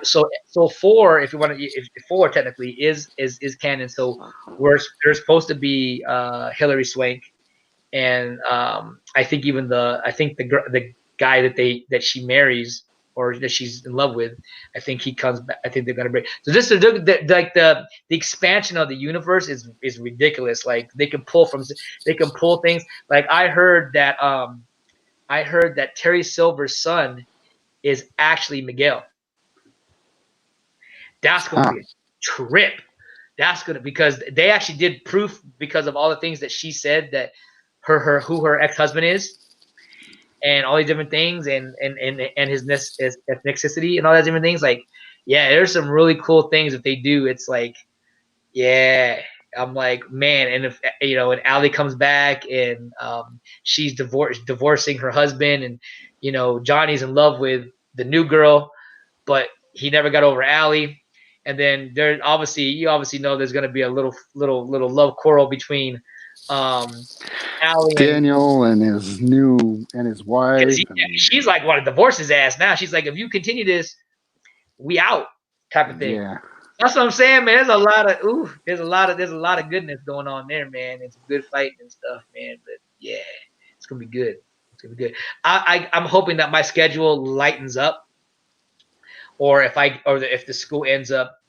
So 4, if you want to, if 4 technically is canon. So there's supposed to be Hilary Swank, and I think even the guy that she marries or that she's in love with, I think he comes back. I think they're gonna break. So this is like the expansion of the universe is ridiculous. Like they can pull things. Like I heard that Terry Silver's son is actually Miguel. That's gonna be a trip. That's gonna, because they actually did proof because of all the things that she said that who her ex-husband is, and all these different things, and his ethnicity and all those different things. Like, yeah, there's some really cool things that they do. It's like, yeah, I'm like, man. And if and Allie comes back and she's divorcing her husband, and Johnny's in love with the new girl, but he never got over Allie. And then you obviously know there's gonna be a little love quarrel between Allie Daniel and his wife. She's like, want to divorce his ass now. She's like, if you continue this, we out, type of thing. Yeah. That's what I'm saying, man. There's a lot of goodness going on there, man. It's good fighting and stuff, man. But yeah, it's gonna be good. It's gonna be good. I'm hoping that my schedule lightens up, or if the school ends up,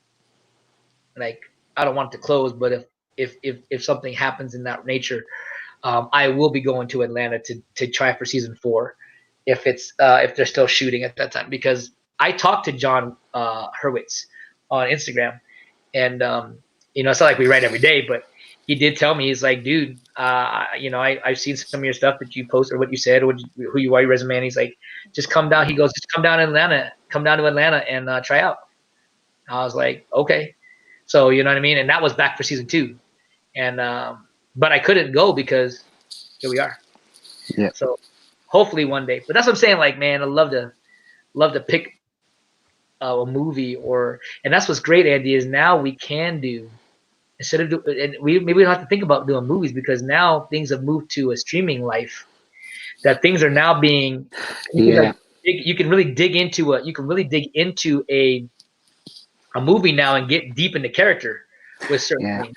like, I don't want it to close, but if something happens in that nature, I will be going to Atlanta to try for season 4, if they're still shooting at that time, because I talked to John Hurwitz on Instagram, and it's not like we write every day, but he did tell me, he's like, dude, I've seen some of your stuff that you post, or what you said, or who you are, your resume, and he's like, just come down. He goes, just come down to Atlanta and try out. I was like, okay. So you know what I mean, and that was back for season 2, and but I couldn't go because here we are. Yeah. So hopefully one day. But that's what I'm saying. Like, man, I love to pick a movie, and that's what's great, Andy, is now we can do, instead of and we don't have to think about doing movies, because now things have moved to a streaming life. That things are now being you can really dig into a movie now and get deep into character with certain things.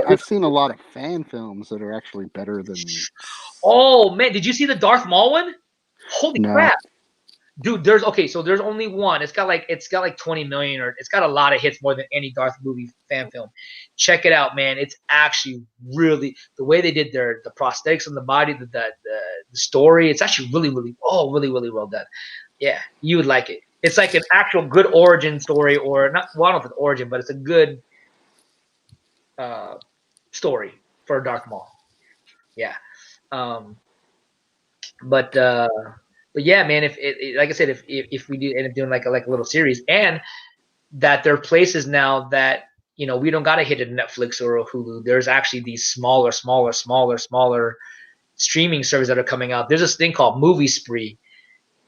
I've seen a lot of fan films that are actually better than. Oh man, did you see the Darth Maul one? Holy crap, dude! There's only one. It's got like 20 million, or it's got a lot of hits, more than any Darth movie fan film. Check it out, man. It's actually really, the way they did the prosthetics on the body, the story. It's actually really really well done. Yeah, you would like it. It's like an actual good origin story, or not. Well, I don't know if it's origin, but it's a good story for Darth Maul. Yeah. But yeah, man. If like I said, if we do end up doing like a little series, and that there are places now that we don't gotta hit a Netflix or a Hulu. There's actually these smaller streaming services that are coming out. There's this thing called Movie Spree.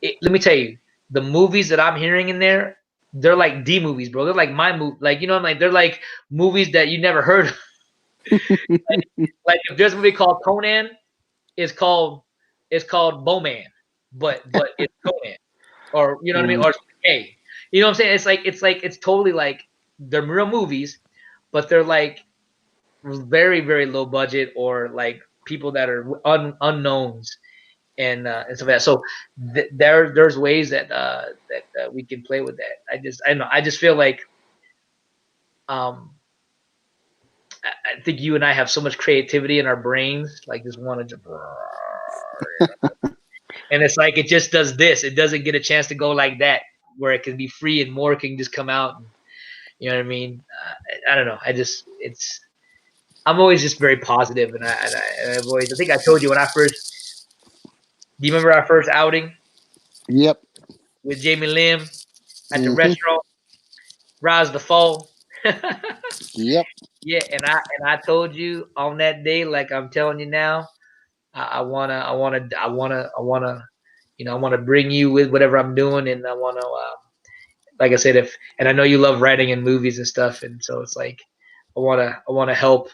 Let me tell you, the movies that I'm hearing in there, they're like D movies, bro. They're like my movie, like they're like movies that you never heard of. like if there's a movie called Conan, it's called Bowman, but it's Conan, or you know what I mean, or hey, you know what I'm saying? It's totally like they're real movies, but they're like very very low budget or like people that are unknowns and stuff like that. So there's ways that we can play with that. I just feel like I think you and I have so much creativity in our brains, like just want to, and it's like it just does this. It doesn't get a chance to go like that, where it can be free and more can just come out. And, you know what I mean? I don't know. I'm always just very positive, and I've always. I think I told you when I first. Do you remember our first outing? Yep. With Jamie Lim at the restaurant, Rise the Fall. Yep. Yeah, and I told you on that day, like I'm telling you now, I wanna, bring you with whatever I'm doing, and I wanna, like I said, and I know you love writing and movies and stuff, and so it's like, I wanna help,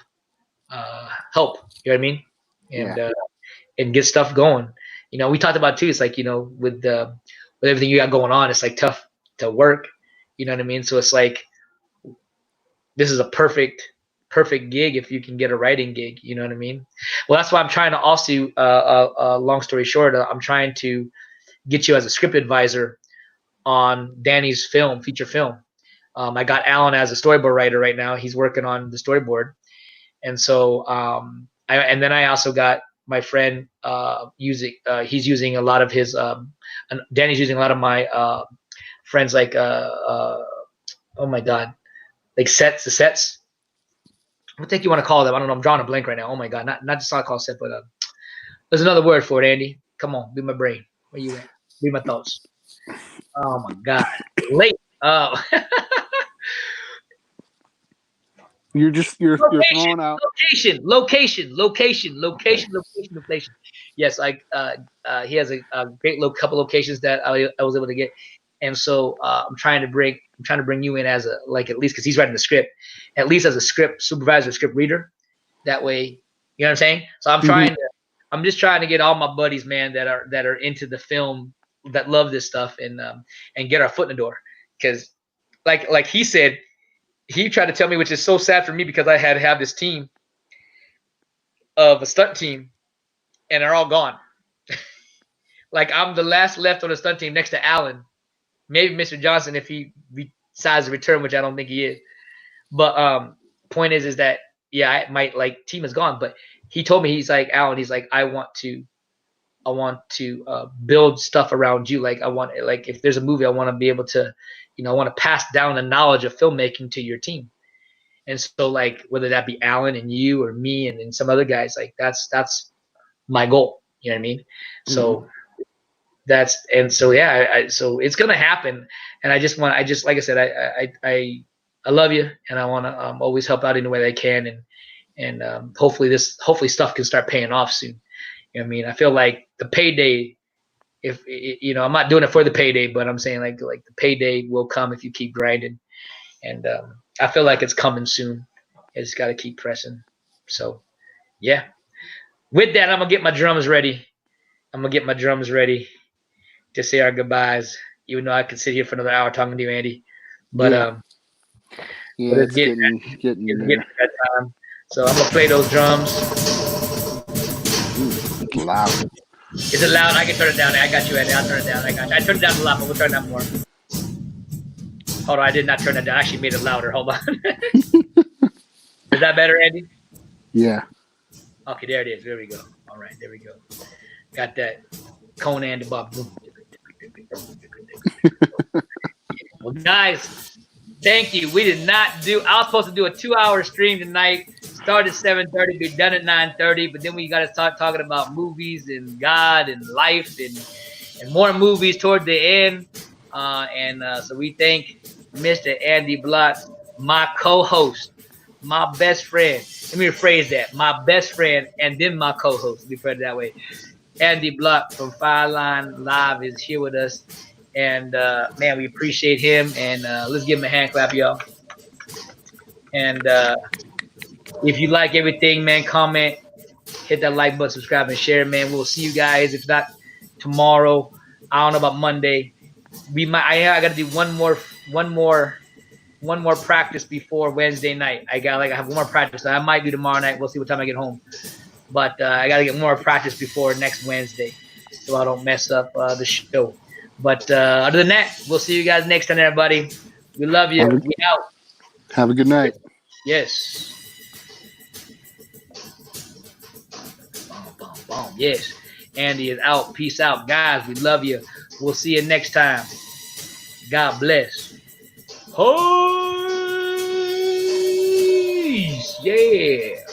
you know what I mean, and get stuff going. We talked about too. It's like with everything you got going on, it's like tough to work. You know what I mean? So it's like this is a perfect gig if you can get a writing gig. You know what I mean? Well, that's why I'm trying to also. Long story short, I'm trying to get you as a script advisor on Danny's feature film. I got Alan as a storyboard writer right now. He's working on the storyboard, and so and then I also got my friend he's using a lot of his Danny's using a lot of my friends like oh my god, like the sets. What the heck you want to call them? I don't know. I'm drawing a blank right now. Oh my god, not just not called set, but there's another word for it, Andy. Come on, be my brain. Where you at? Be my thoughts. Oh my god, late. Oh. You're throwing out location. Yes, he has a great couple locations that I was able to get, and so I'm trying to bring you in as a at least because he's writing the script, at least as a script supervisor, script reader. That way, you know what I'm saying. So I'm just trying to get all my buddies, man, that are into the film, that love this stuff, and get our foot in the door, because like he said. He tried to tell me, which is so sad for me because I had to have this team of a stunt team, and they're all gone. Like I'm the last left on the stunt team next to Alan, maybe Mr. Johnson if he decides to return, which I don't think he is. But point is that my team is gone. But he told me, he's like, Alan, he's like, I want to build stuff around you. Like I want, if there's a movie, I want to be able to. I want to pass down the knowledge of filmmaking to your team. And so whether that be Alan and you or me and some other guys, that's my goal. You know what I mean? So so it's going to happen. And like I said, I love you, and I want to always help out in the way that I can. And hopefully stuff can start paying off soon. You know what I mean? I feel like the payday, if I'm not doing it for the payday, but I'm saying like the payday will come if you keep grinding, and I feel like it's coming soon. I just got to keep pressing. So yeah, with that, I'm gonna get my drums ready. To say our goodbyes, even though I could sit here for another hour talking to you, Andy. But but it's getting there. That time. So I'm gonna play those drums. It's loud. Is it loud? I can turn it down. I got you, Andy. I'll turn it down. I got you. I turned it down a lot, but we'll turn it down more. Hold on, I did not turn it down. I actually made it louder. Hold on. Is that better, Andy? Yeah. Okay, there it is. There we go. All right, there we go. Got that Conan the Bob. Well, guys, thank you. We did not do. I was supposed to do a 2-hour stream tonight. Start at 7:30, be done at 9:30. But then we got to start talking about movies and God and life and more movies toward the end. So we thank Mr. Andy Blotz my co-host, my best friend. Let me rephrase that. My best friend and then my co-host. Let me put it that way. Andy Block from Fireline Live is here with us. And man, we appreciate him. And let's give him a hand clap, y'all. And if you like everything, man, comment, hit that like button, subscribe, and share, man. We'll see you guys. If not tomorrow, I don't know about Monday. We might. I got to do one more practice before Wednesday night. I have one more practice. I might do tomorrow night. We'll see what time I get home. But I got to get more practice before next Wednesday, so I don't mess up the show. But other than that, we'll see you guys next time, everybody. We love you. We out. Have a good night. Yes. Boom. Yes. Andy is out. Peace out, guys. We love you. We'll see you next time. God bless. Peace. Yeah.